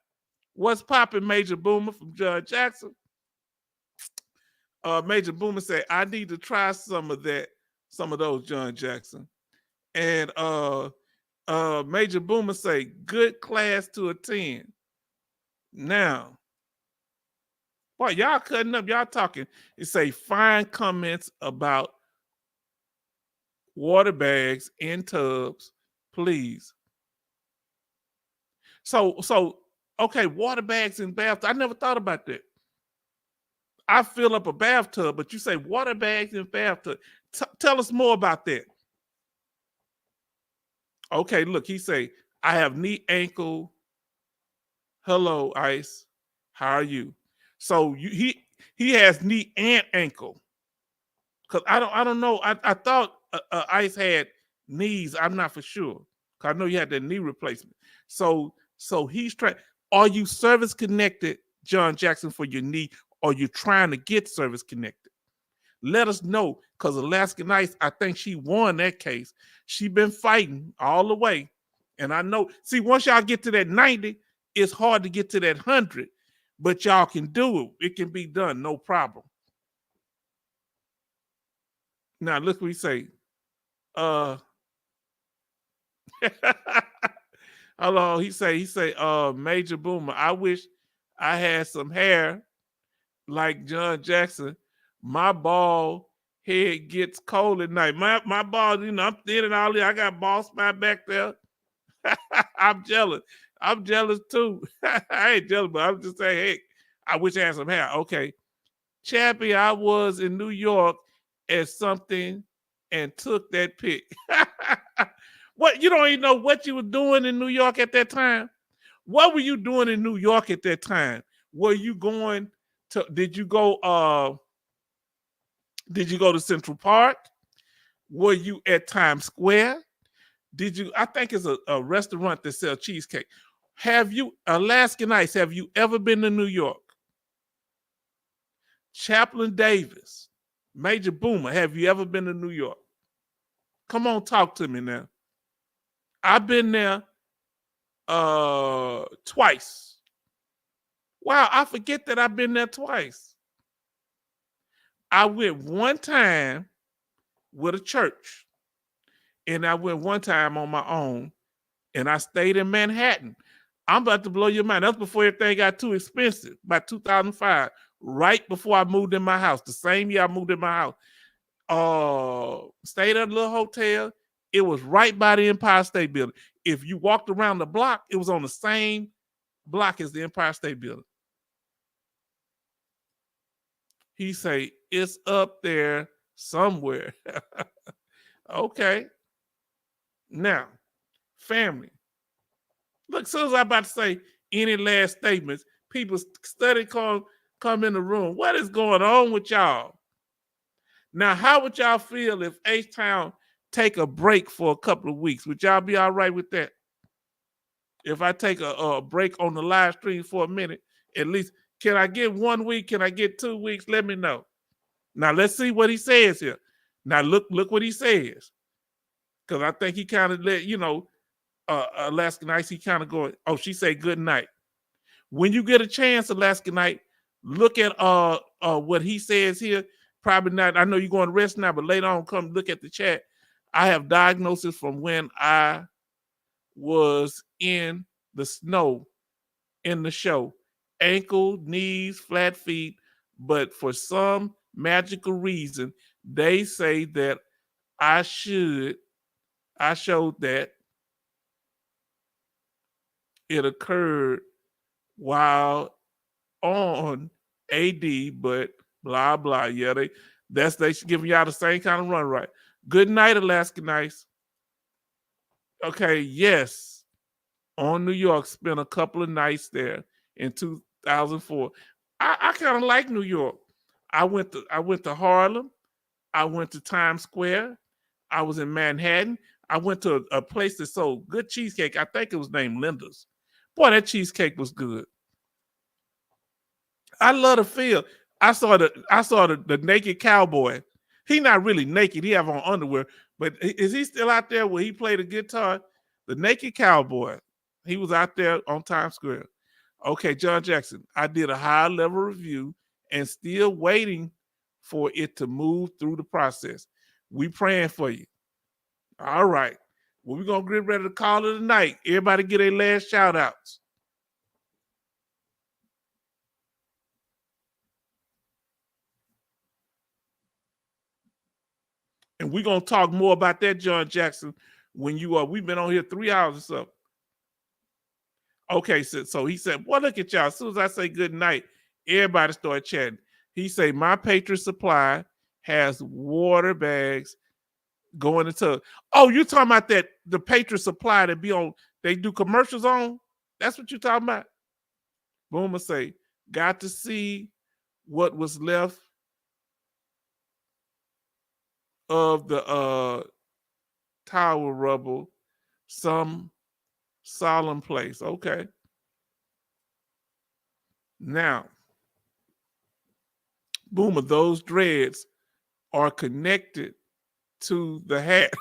Speaker 4: what's popping, Major Boomer from Judge Jackson? Major Boomer said, I need to try some of those, John Jackson. And Major Boomer say, good class to attend. Now, boy, y'all cutting up, y'all talking. It say, fine comments about water bags in tubs, please. So, okay, water bags in bathtubs. I never thought about that. I fill up a bathtub, but you say water bags in bathtub. Tell us more about that. Okay, look, he say, I have knee, ankle. Hello, Ice. How are you? So he has knee and ankle. Cause I don't know. I thought Ice had knees. I'm not for sure. Cause I know you had that knee replacement. So he's trying. Are you service connected, John Jackson, for your knee? Or you trying to get service connected? Let us know, because Alaskan Ice, I think she won that case. She been fighting all the way. And I know, see, once y'all get to that 90, it's hard to get to that 100, but y'all can do it. It can be done, no problem. Now, look what we say. Hello, he say, Major Boomer, I wish I had some hair like John Jackson. My bald head gets cold at night. My bald, I'm thin and all that. I got bald spot back there. I'm jealous. I'm jealous too. I ain't jealous, but I'm just saying, hey, I wish I had some hair. Okay. Chappie, I was in New York at something and took that pic. What, you don't even know what you were doing in New York at that time? What were you doing in New York at that time? Were you going to, did you go to Central Park? Were you at Times Square? I think it's a restaurant that sells cheesecake. Have you, Alaskan Ice, have you ever been to New York? Chaplain Davis, Major Boomer, have you ever been to New York? Come on, talk to me now. I've been there twice. Wow, I forget that I've been there twice. I went one time with a church, and I went one time on my own, and I stayed in Manhattan. I'm about to blow your mind. That's before everything got too expensive, by 2005, right before I moved in my house, the same year I moved in my house. Stayed at a little hotel. It was right by the Empire State Building. If you walked around the block, it was on the same block as the Empire State Building. He say, it's up there somewhere. Okay. Now, family. Look, as soon as I'm about to say any last statements, people study come in the room. What is going on with y'all? Now, how would y'all feel if H-Town take a break for a couple of weeks? Would y'all be all right with that? If I take a break on the live stream for a minute, at least, can I get 1 week? Can I get 2 weeks? Let me know. Now, let's see what he says here. Now, look what he says. Because I think he kind of let, Alaskan Ice, he kind of going, oh, she say good night. When you get a chance, Alaskan Night, look at what he says here. Probably not. I know you're going to rest now, but later on, come look at the chat. I have diagnosis from when I was in the snow in the show. Ankle, knees, flat feet. But for some magical reason, they say that I showed that it occurred while on AD, but blah, blah. Yeah, they should give y'all the same kind of run, right? Good night, Alaskan Ice. Okay, yes. On New York, spent a couple of nights there in 2004. I kind of like New York. I went to Harlem. I went to Times Square. I was in Manhattan. I went to a place that sold good cheesecake. I think it was named Linda's. Boy, that cheesecake was good. I love the feel. I saw the naked cowboy. He not really naked. He have on underwear, but is he still out there where he played the guitar? The naked cowboy. He was out there on Times Square. Okay, John Jackson. I did a high level review and still waiting for it to move through the process. We praying for you. All right. Well, we're gonna get ready to call it a night. Everybody get their last shout outs. And we're gonna talk more about that, John Jackson, when you are. We've been on here 3 hours or so. Okay, so he said, well, look at y'all. As soon as I say good night, everybody start chatting. He say, my Patriot Supply has water bags going into. Oh, you talking about that the Patriot Supply that be on, they do commercials on? That's what you talking about? Boomer say, got to see what was left of the tower rubble, some solemn place. Okay. Now, Boomer, those dreads are connected to the hat.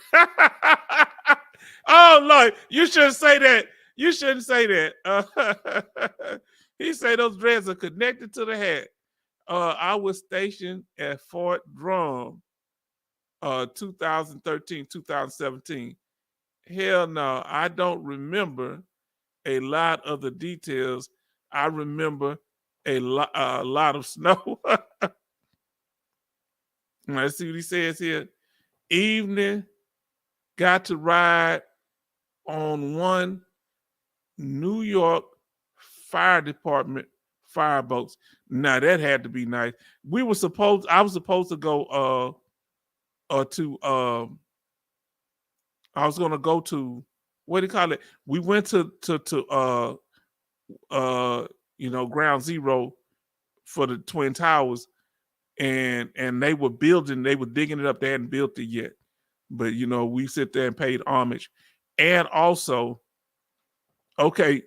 Speaker 4: Oh, Lord, you shouldn't say that. You shouldn't say that. He said those dreads are connected to the hat. I was stationed at Fort Drum, 2013, 2017. Hell no, I don't remember a lot of the details. I remember a lot of snow. Let's see what he says here. Evening, got to ride on one New York Fire Department fireboats. Now that had to be nice. I was supposed to go I was gonna go to, what do you call it? We went to Ground Zero for the Twin Towers, and they were digging it up. They hadn't built it yet. But we sit there and paid homage. And also, okay,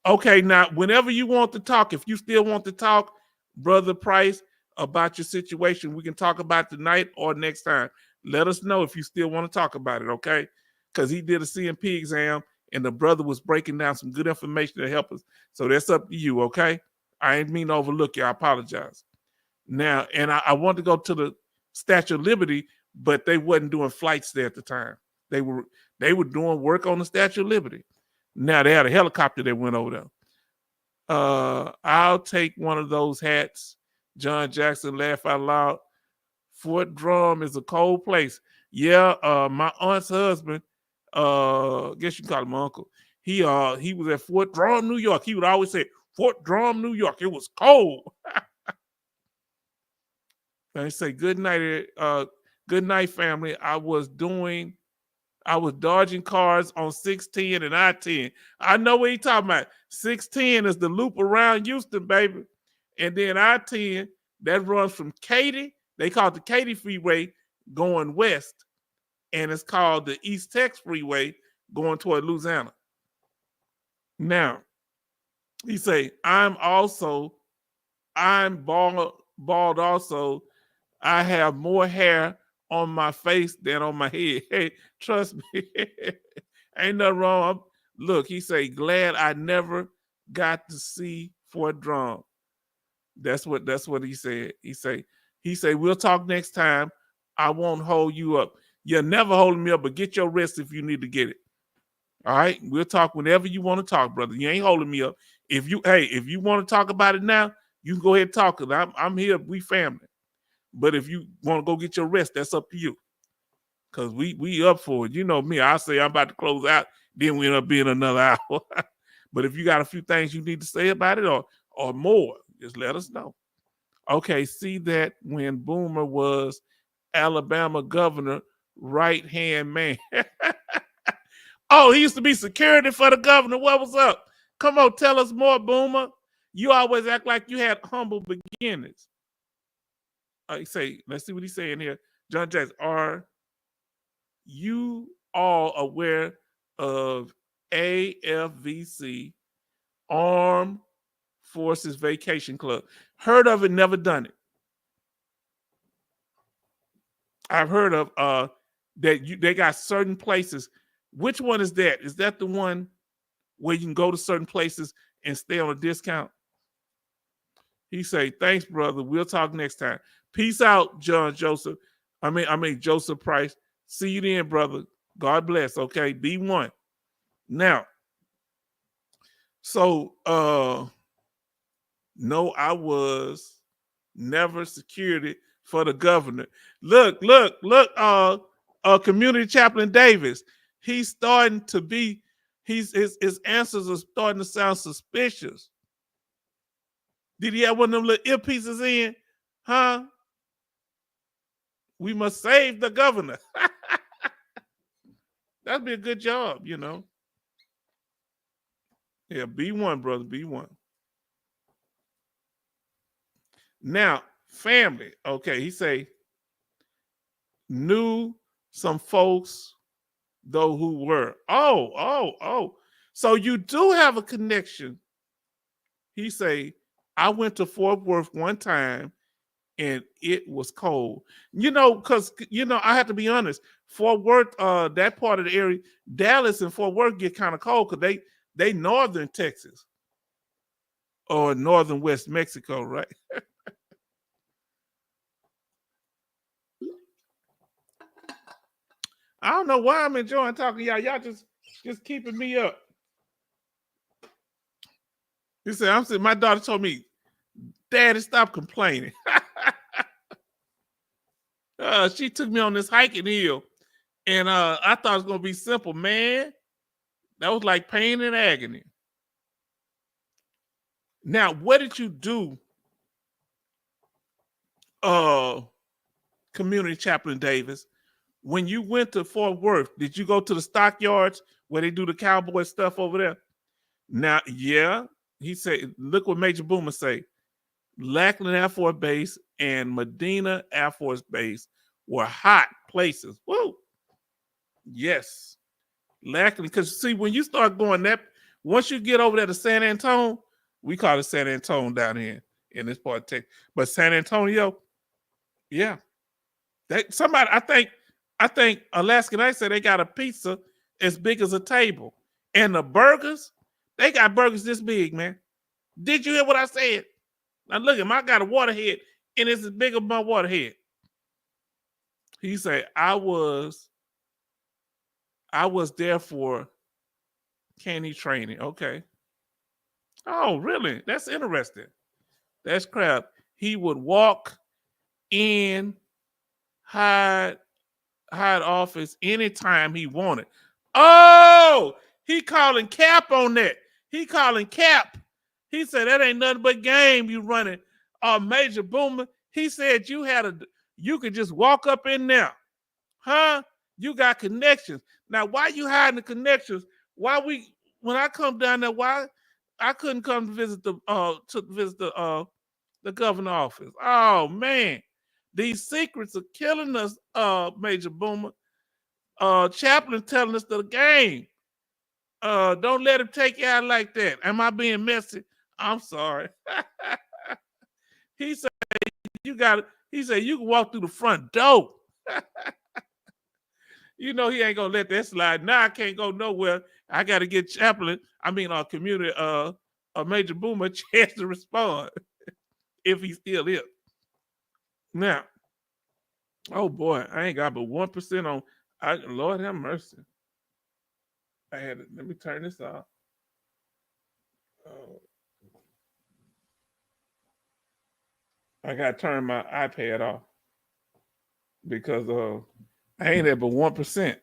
Speaker 4: now whenever you want to talk, if you still want to talk, Brother Price, about your situation, we can talk about it tonight or next time. Let us know if you still want to talk about it, okay? Because he did a CMP exam and the brother was breaking down some good information to help us. So that's up to you, okay? I ain't mean to overlook you. I apologize. Now, and I want to go to the Statue of Liberty, but they wasn't doing flights there at the time. They were doing work on the Statue of Liberty. Now they had a helicopter that went over there. I'll take one of those hats. John Jackson laugh out loud. Fort Drum is a cold place. Yeah, my aunt's husband, guess you can call him my uncle. He was at Fort Drum, New York. He would always say, Fort Drum, New York. It was cold. They say good night, family. I was dodging cars on 610 and I-10. I know what he's talking about. 610 is the loop around Houston, baby. And then I-10, that runs from Katy. They call it the Katy Freeway going west. And it's called the East Tex Freeway going toward Louisiana. Now, he say, I'm bald also. I have more hair on my face than on my head. Hey, trust me. Ain't nothing wrong. Look, he say, glad I never got to see Fort Drum. That's what he said. He say, we'll talk next time. I won't hold you up. You're never holding me up, but get your rest if you need to get it. All right? We'll talk whenever you want to talk, brother. You ain't holding me up. If you want to talk about it now, you can go ahead and talk, because I'm here. We family. But if you want to go get your rest, that's up to you. Because we up for it. You know me. I say I'm about to close out, then we end up being another hour. But if you got a few things you need to say about it or more, just let us know. Okay, see that when Boomer was Alabama governor, right-hand man. Oh, he used to be security for the governor. What was up? Come on, tell us more, Boomer. You always act like you had humble beginnings. Let's see what he's saying here. John Jackson, you all aware of AFVC, Armed Forces Vacation Club? Heard of it, never done it. I've heard of that they got certain places. Which one is that? Is that the one where you can go to certain places and stay on a discount? He say, thanks, brother. We'll talk next time. Peace out, John Joseph. I mean Joseph Price. See you then, brother. God bless. Okay, B1. Now, so no, I was never security for the governor. Look, community chaplain Davis. He's starting to be, his answers are starting to sound suspicious. Did he have one of them little earpieces in? Huh? We must save the governor. That'd be a good job, you know. Yeah, B1, brother, B1. Now, family. Okay, he say, knew some folks, though, who were. Oh. So you do have a connection. He say, I went to Fort Worth one time and it was cold. You know, because, you know, I have to be honest, Fort Worth, that part of the area, Dallas and Fort Worth get kind of cold because they northern Texas or northern West Mexico, right? I don't know why I'm enjoying talking to y'all. Y'all just keeping me up. He said, my daughter told me, Daddy, stop complaining. She took me on this hiking hill, and I thought it was going to be simple, man. That was like pain and agony. Now, what did you do, community chaplain Davis, when you went to Fort Worth? Did you go to the stockyards where they do the cowboy stuff over there? Now, yeah, he said, look what Major Boomer say. Lackland Air Force Base and Medina Air Force Base were hot places. Woo! Yes. Lackland, because see, when you start going that, once you get over there to San Antonio, we call it San Antonio down here in this part of Texas. But San Antonio, yeah. Somebody, I think Alaskan Night said they got a pizza as big as a table. And the burgers, they got burgers this big, man. Did you hear what I said? Now look at him, I got a waterhead, and it's as big as my waterhead. He said, I was there for candy training. Okay. Oh, really? That's interesting. That's crap. He would walk in, hide office anytime he wanted. Oh, he calling Cap on that. He calling Cap. He said, that ain't nothing but game you running. Major Boomer, he said you could just walk up in there. Huh? You got connections. Now, why you hiding the connections? When I come down there, why I couldn't come to visit the governor office? Oh man, these secrets are killing us, Major Boomer. Chaplain telling us the game. Don't let him take you out like that. Am I being messy? I'm sorry. He said you can walk through the front door. You know he ain't gonna let that slide. Now I can't go nowhere. I gotta get chaplain, community, a Major Boomer a chance to respond if he's still here. Now, oh boy, I ain't got but 1% on. Lord have mercy. Let me turn this off. I gotta turn my iPad off because I ain't at but 1%.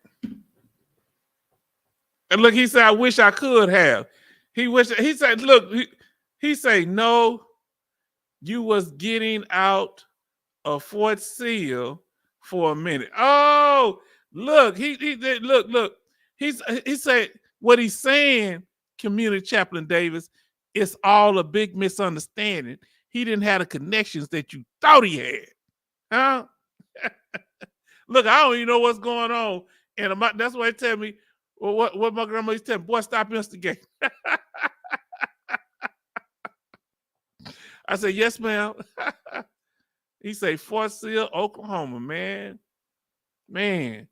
Speaker 4: And look, he said, I wish I could have. He said, look, he said, no, you was getting out of Fort Sill for a minute. Oh, look, look. He said, what he's saying, community chaplain Davis, it's all a big misunderstanding. He didn't have the connections that you thought he had. Huh? Look, I don't even know what's going on And that's why they tell me, well, what my grandma used to tell me, boy, stop instigating. I said, yes, ma'am. He say, Fort Sill, Oklahoma, man. Man.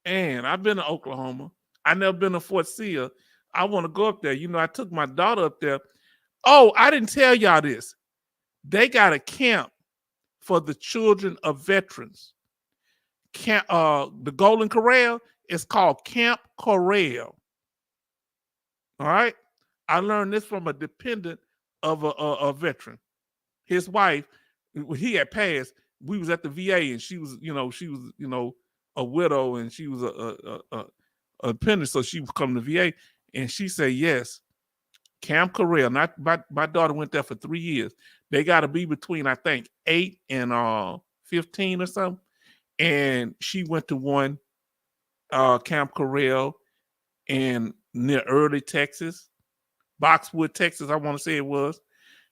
Speaker 4: And I've been to Oklahoma. I never been to Fort Sill. I want to go up there. You know, I took my daughter up there. Oh, I didn't tell y'all this. They got a camp for the children of veterans. Camp, the Golden Corral is called Camp Corral. All right. I learned this from a dependent of a veteran. His wife, he had passed. We was at the VA, and she was a widow, and she was a dependent, so she was coming to VA, and she said yes. Camp Corral. Not my daughter went there for 3 years. They got to be between, I think, 8 and 15 or something. And she went to one Camp Corral in near Early, Texas, Boxwood, Texas, I want to say it was.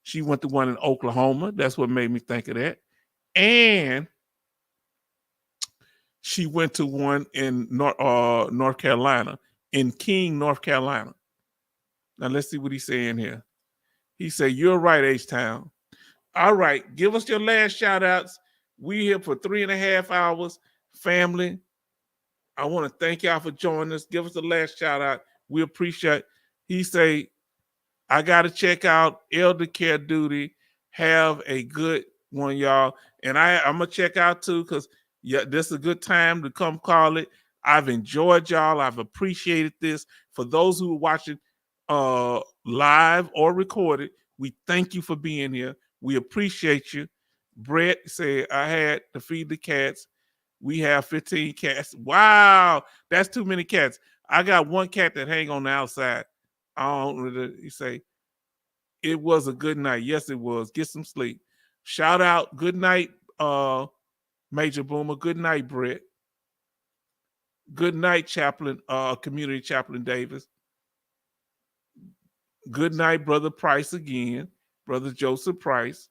Speaker 4: She went to one in Oklahoma. That's what made me think of that. And she went to one in North Carolina, in King, North Carolina. Now let's see what he's saying here. He said, you're right, H-Town. All right, give us your last shout outs. We here for 3.5 hours. Family, I want to thank y'all for joining us. Give us the last shout out. We appreciate it. He say, I got to check out Elder Care Duty. Have a good one, y'all. And I'm going to check out too, because this is a good time to come call it. I've enjoyed y'all. I've appreciated this. For those who are watching live or recorded, we thank you for being here. We appreciate you. Brett said, I had to feed the cats. We have 15 cats. Wow, that's too many cats. I got one cat that hang on the outside. I don't really, you say, it was a good night. Yes, it was. Get some sleep. Shout out. Good night, Major Boomer. Good night, Brett. Good night, Chaplain, Community Chaplain Davis. Good night, Brother Price again. Brother Joseph Price.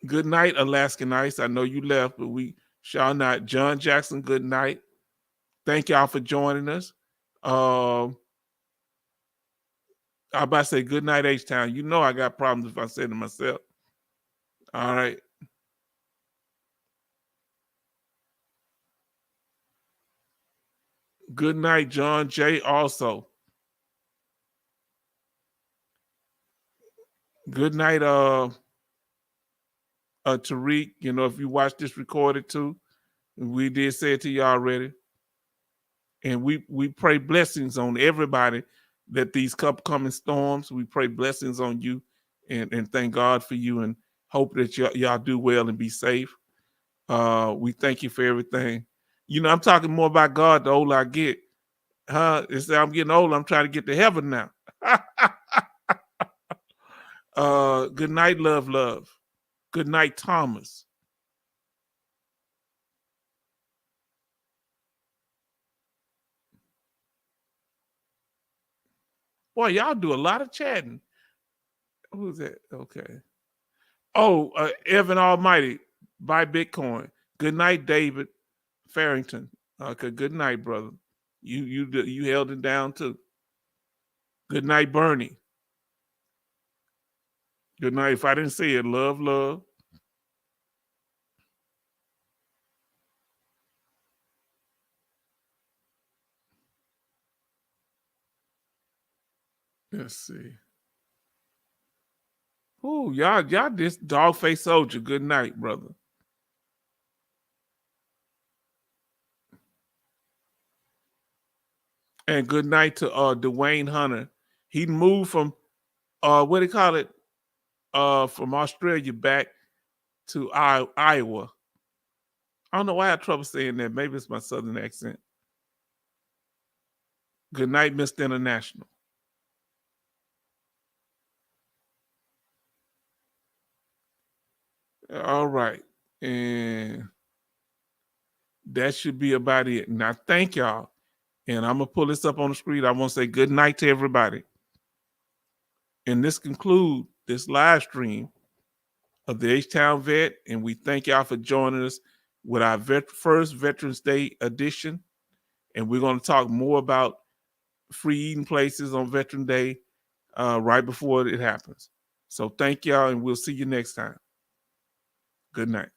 Speaker 4: Good night, Alaskan Ice. I know you left, but we shall not. John Jackson, good night. Thank y'all for joining us. I'm about to say good night, H-Town. You know I got problems if I say it to myself. All right. Good night, John J. Also. Good night, Tariq. You know, if you watch this recorded too, we did say it to you already. And we pray blessings on everybody that these upcoming storms, we pray blessings on you and thank God for you and hope that y'all do well and be safe. We thank you for everything. You know, I'm talking more about God the older I get. It's I'm getting old. I'm trying to get to heaven now. Good night, love. Good night, Thomas. Boy, y'all do a lot of chatting. Who's that? Okay. Oh, Evan Almighty, buy Bitcoin. Good night, David Farrington. Okay, good night, brother. You held it down too. Good night, Bernie. Good night. If I didn't say it, love. Let's see. Oh, y'all this Dogface Soldier. Good night, brother. And good night to Dwayne Hunter. He moved from what do you call it? From Australia back to Iowa. I don't know why I have trouble saying that. Maybe it's my southern accent. Good night, Mr. International. All right. And that should be about it. Now, thank y'all. And I'm going to pull this up on the screen. I want to say good night to everybody. And this concludes this live stream of the H-Town Vet. And we thank y'all for joining us. with our first Veterans Day edition. And we're going to talk more about free eating places on Veteran Day right before it happens. So thank y'all, and we'll see you next time. Good night.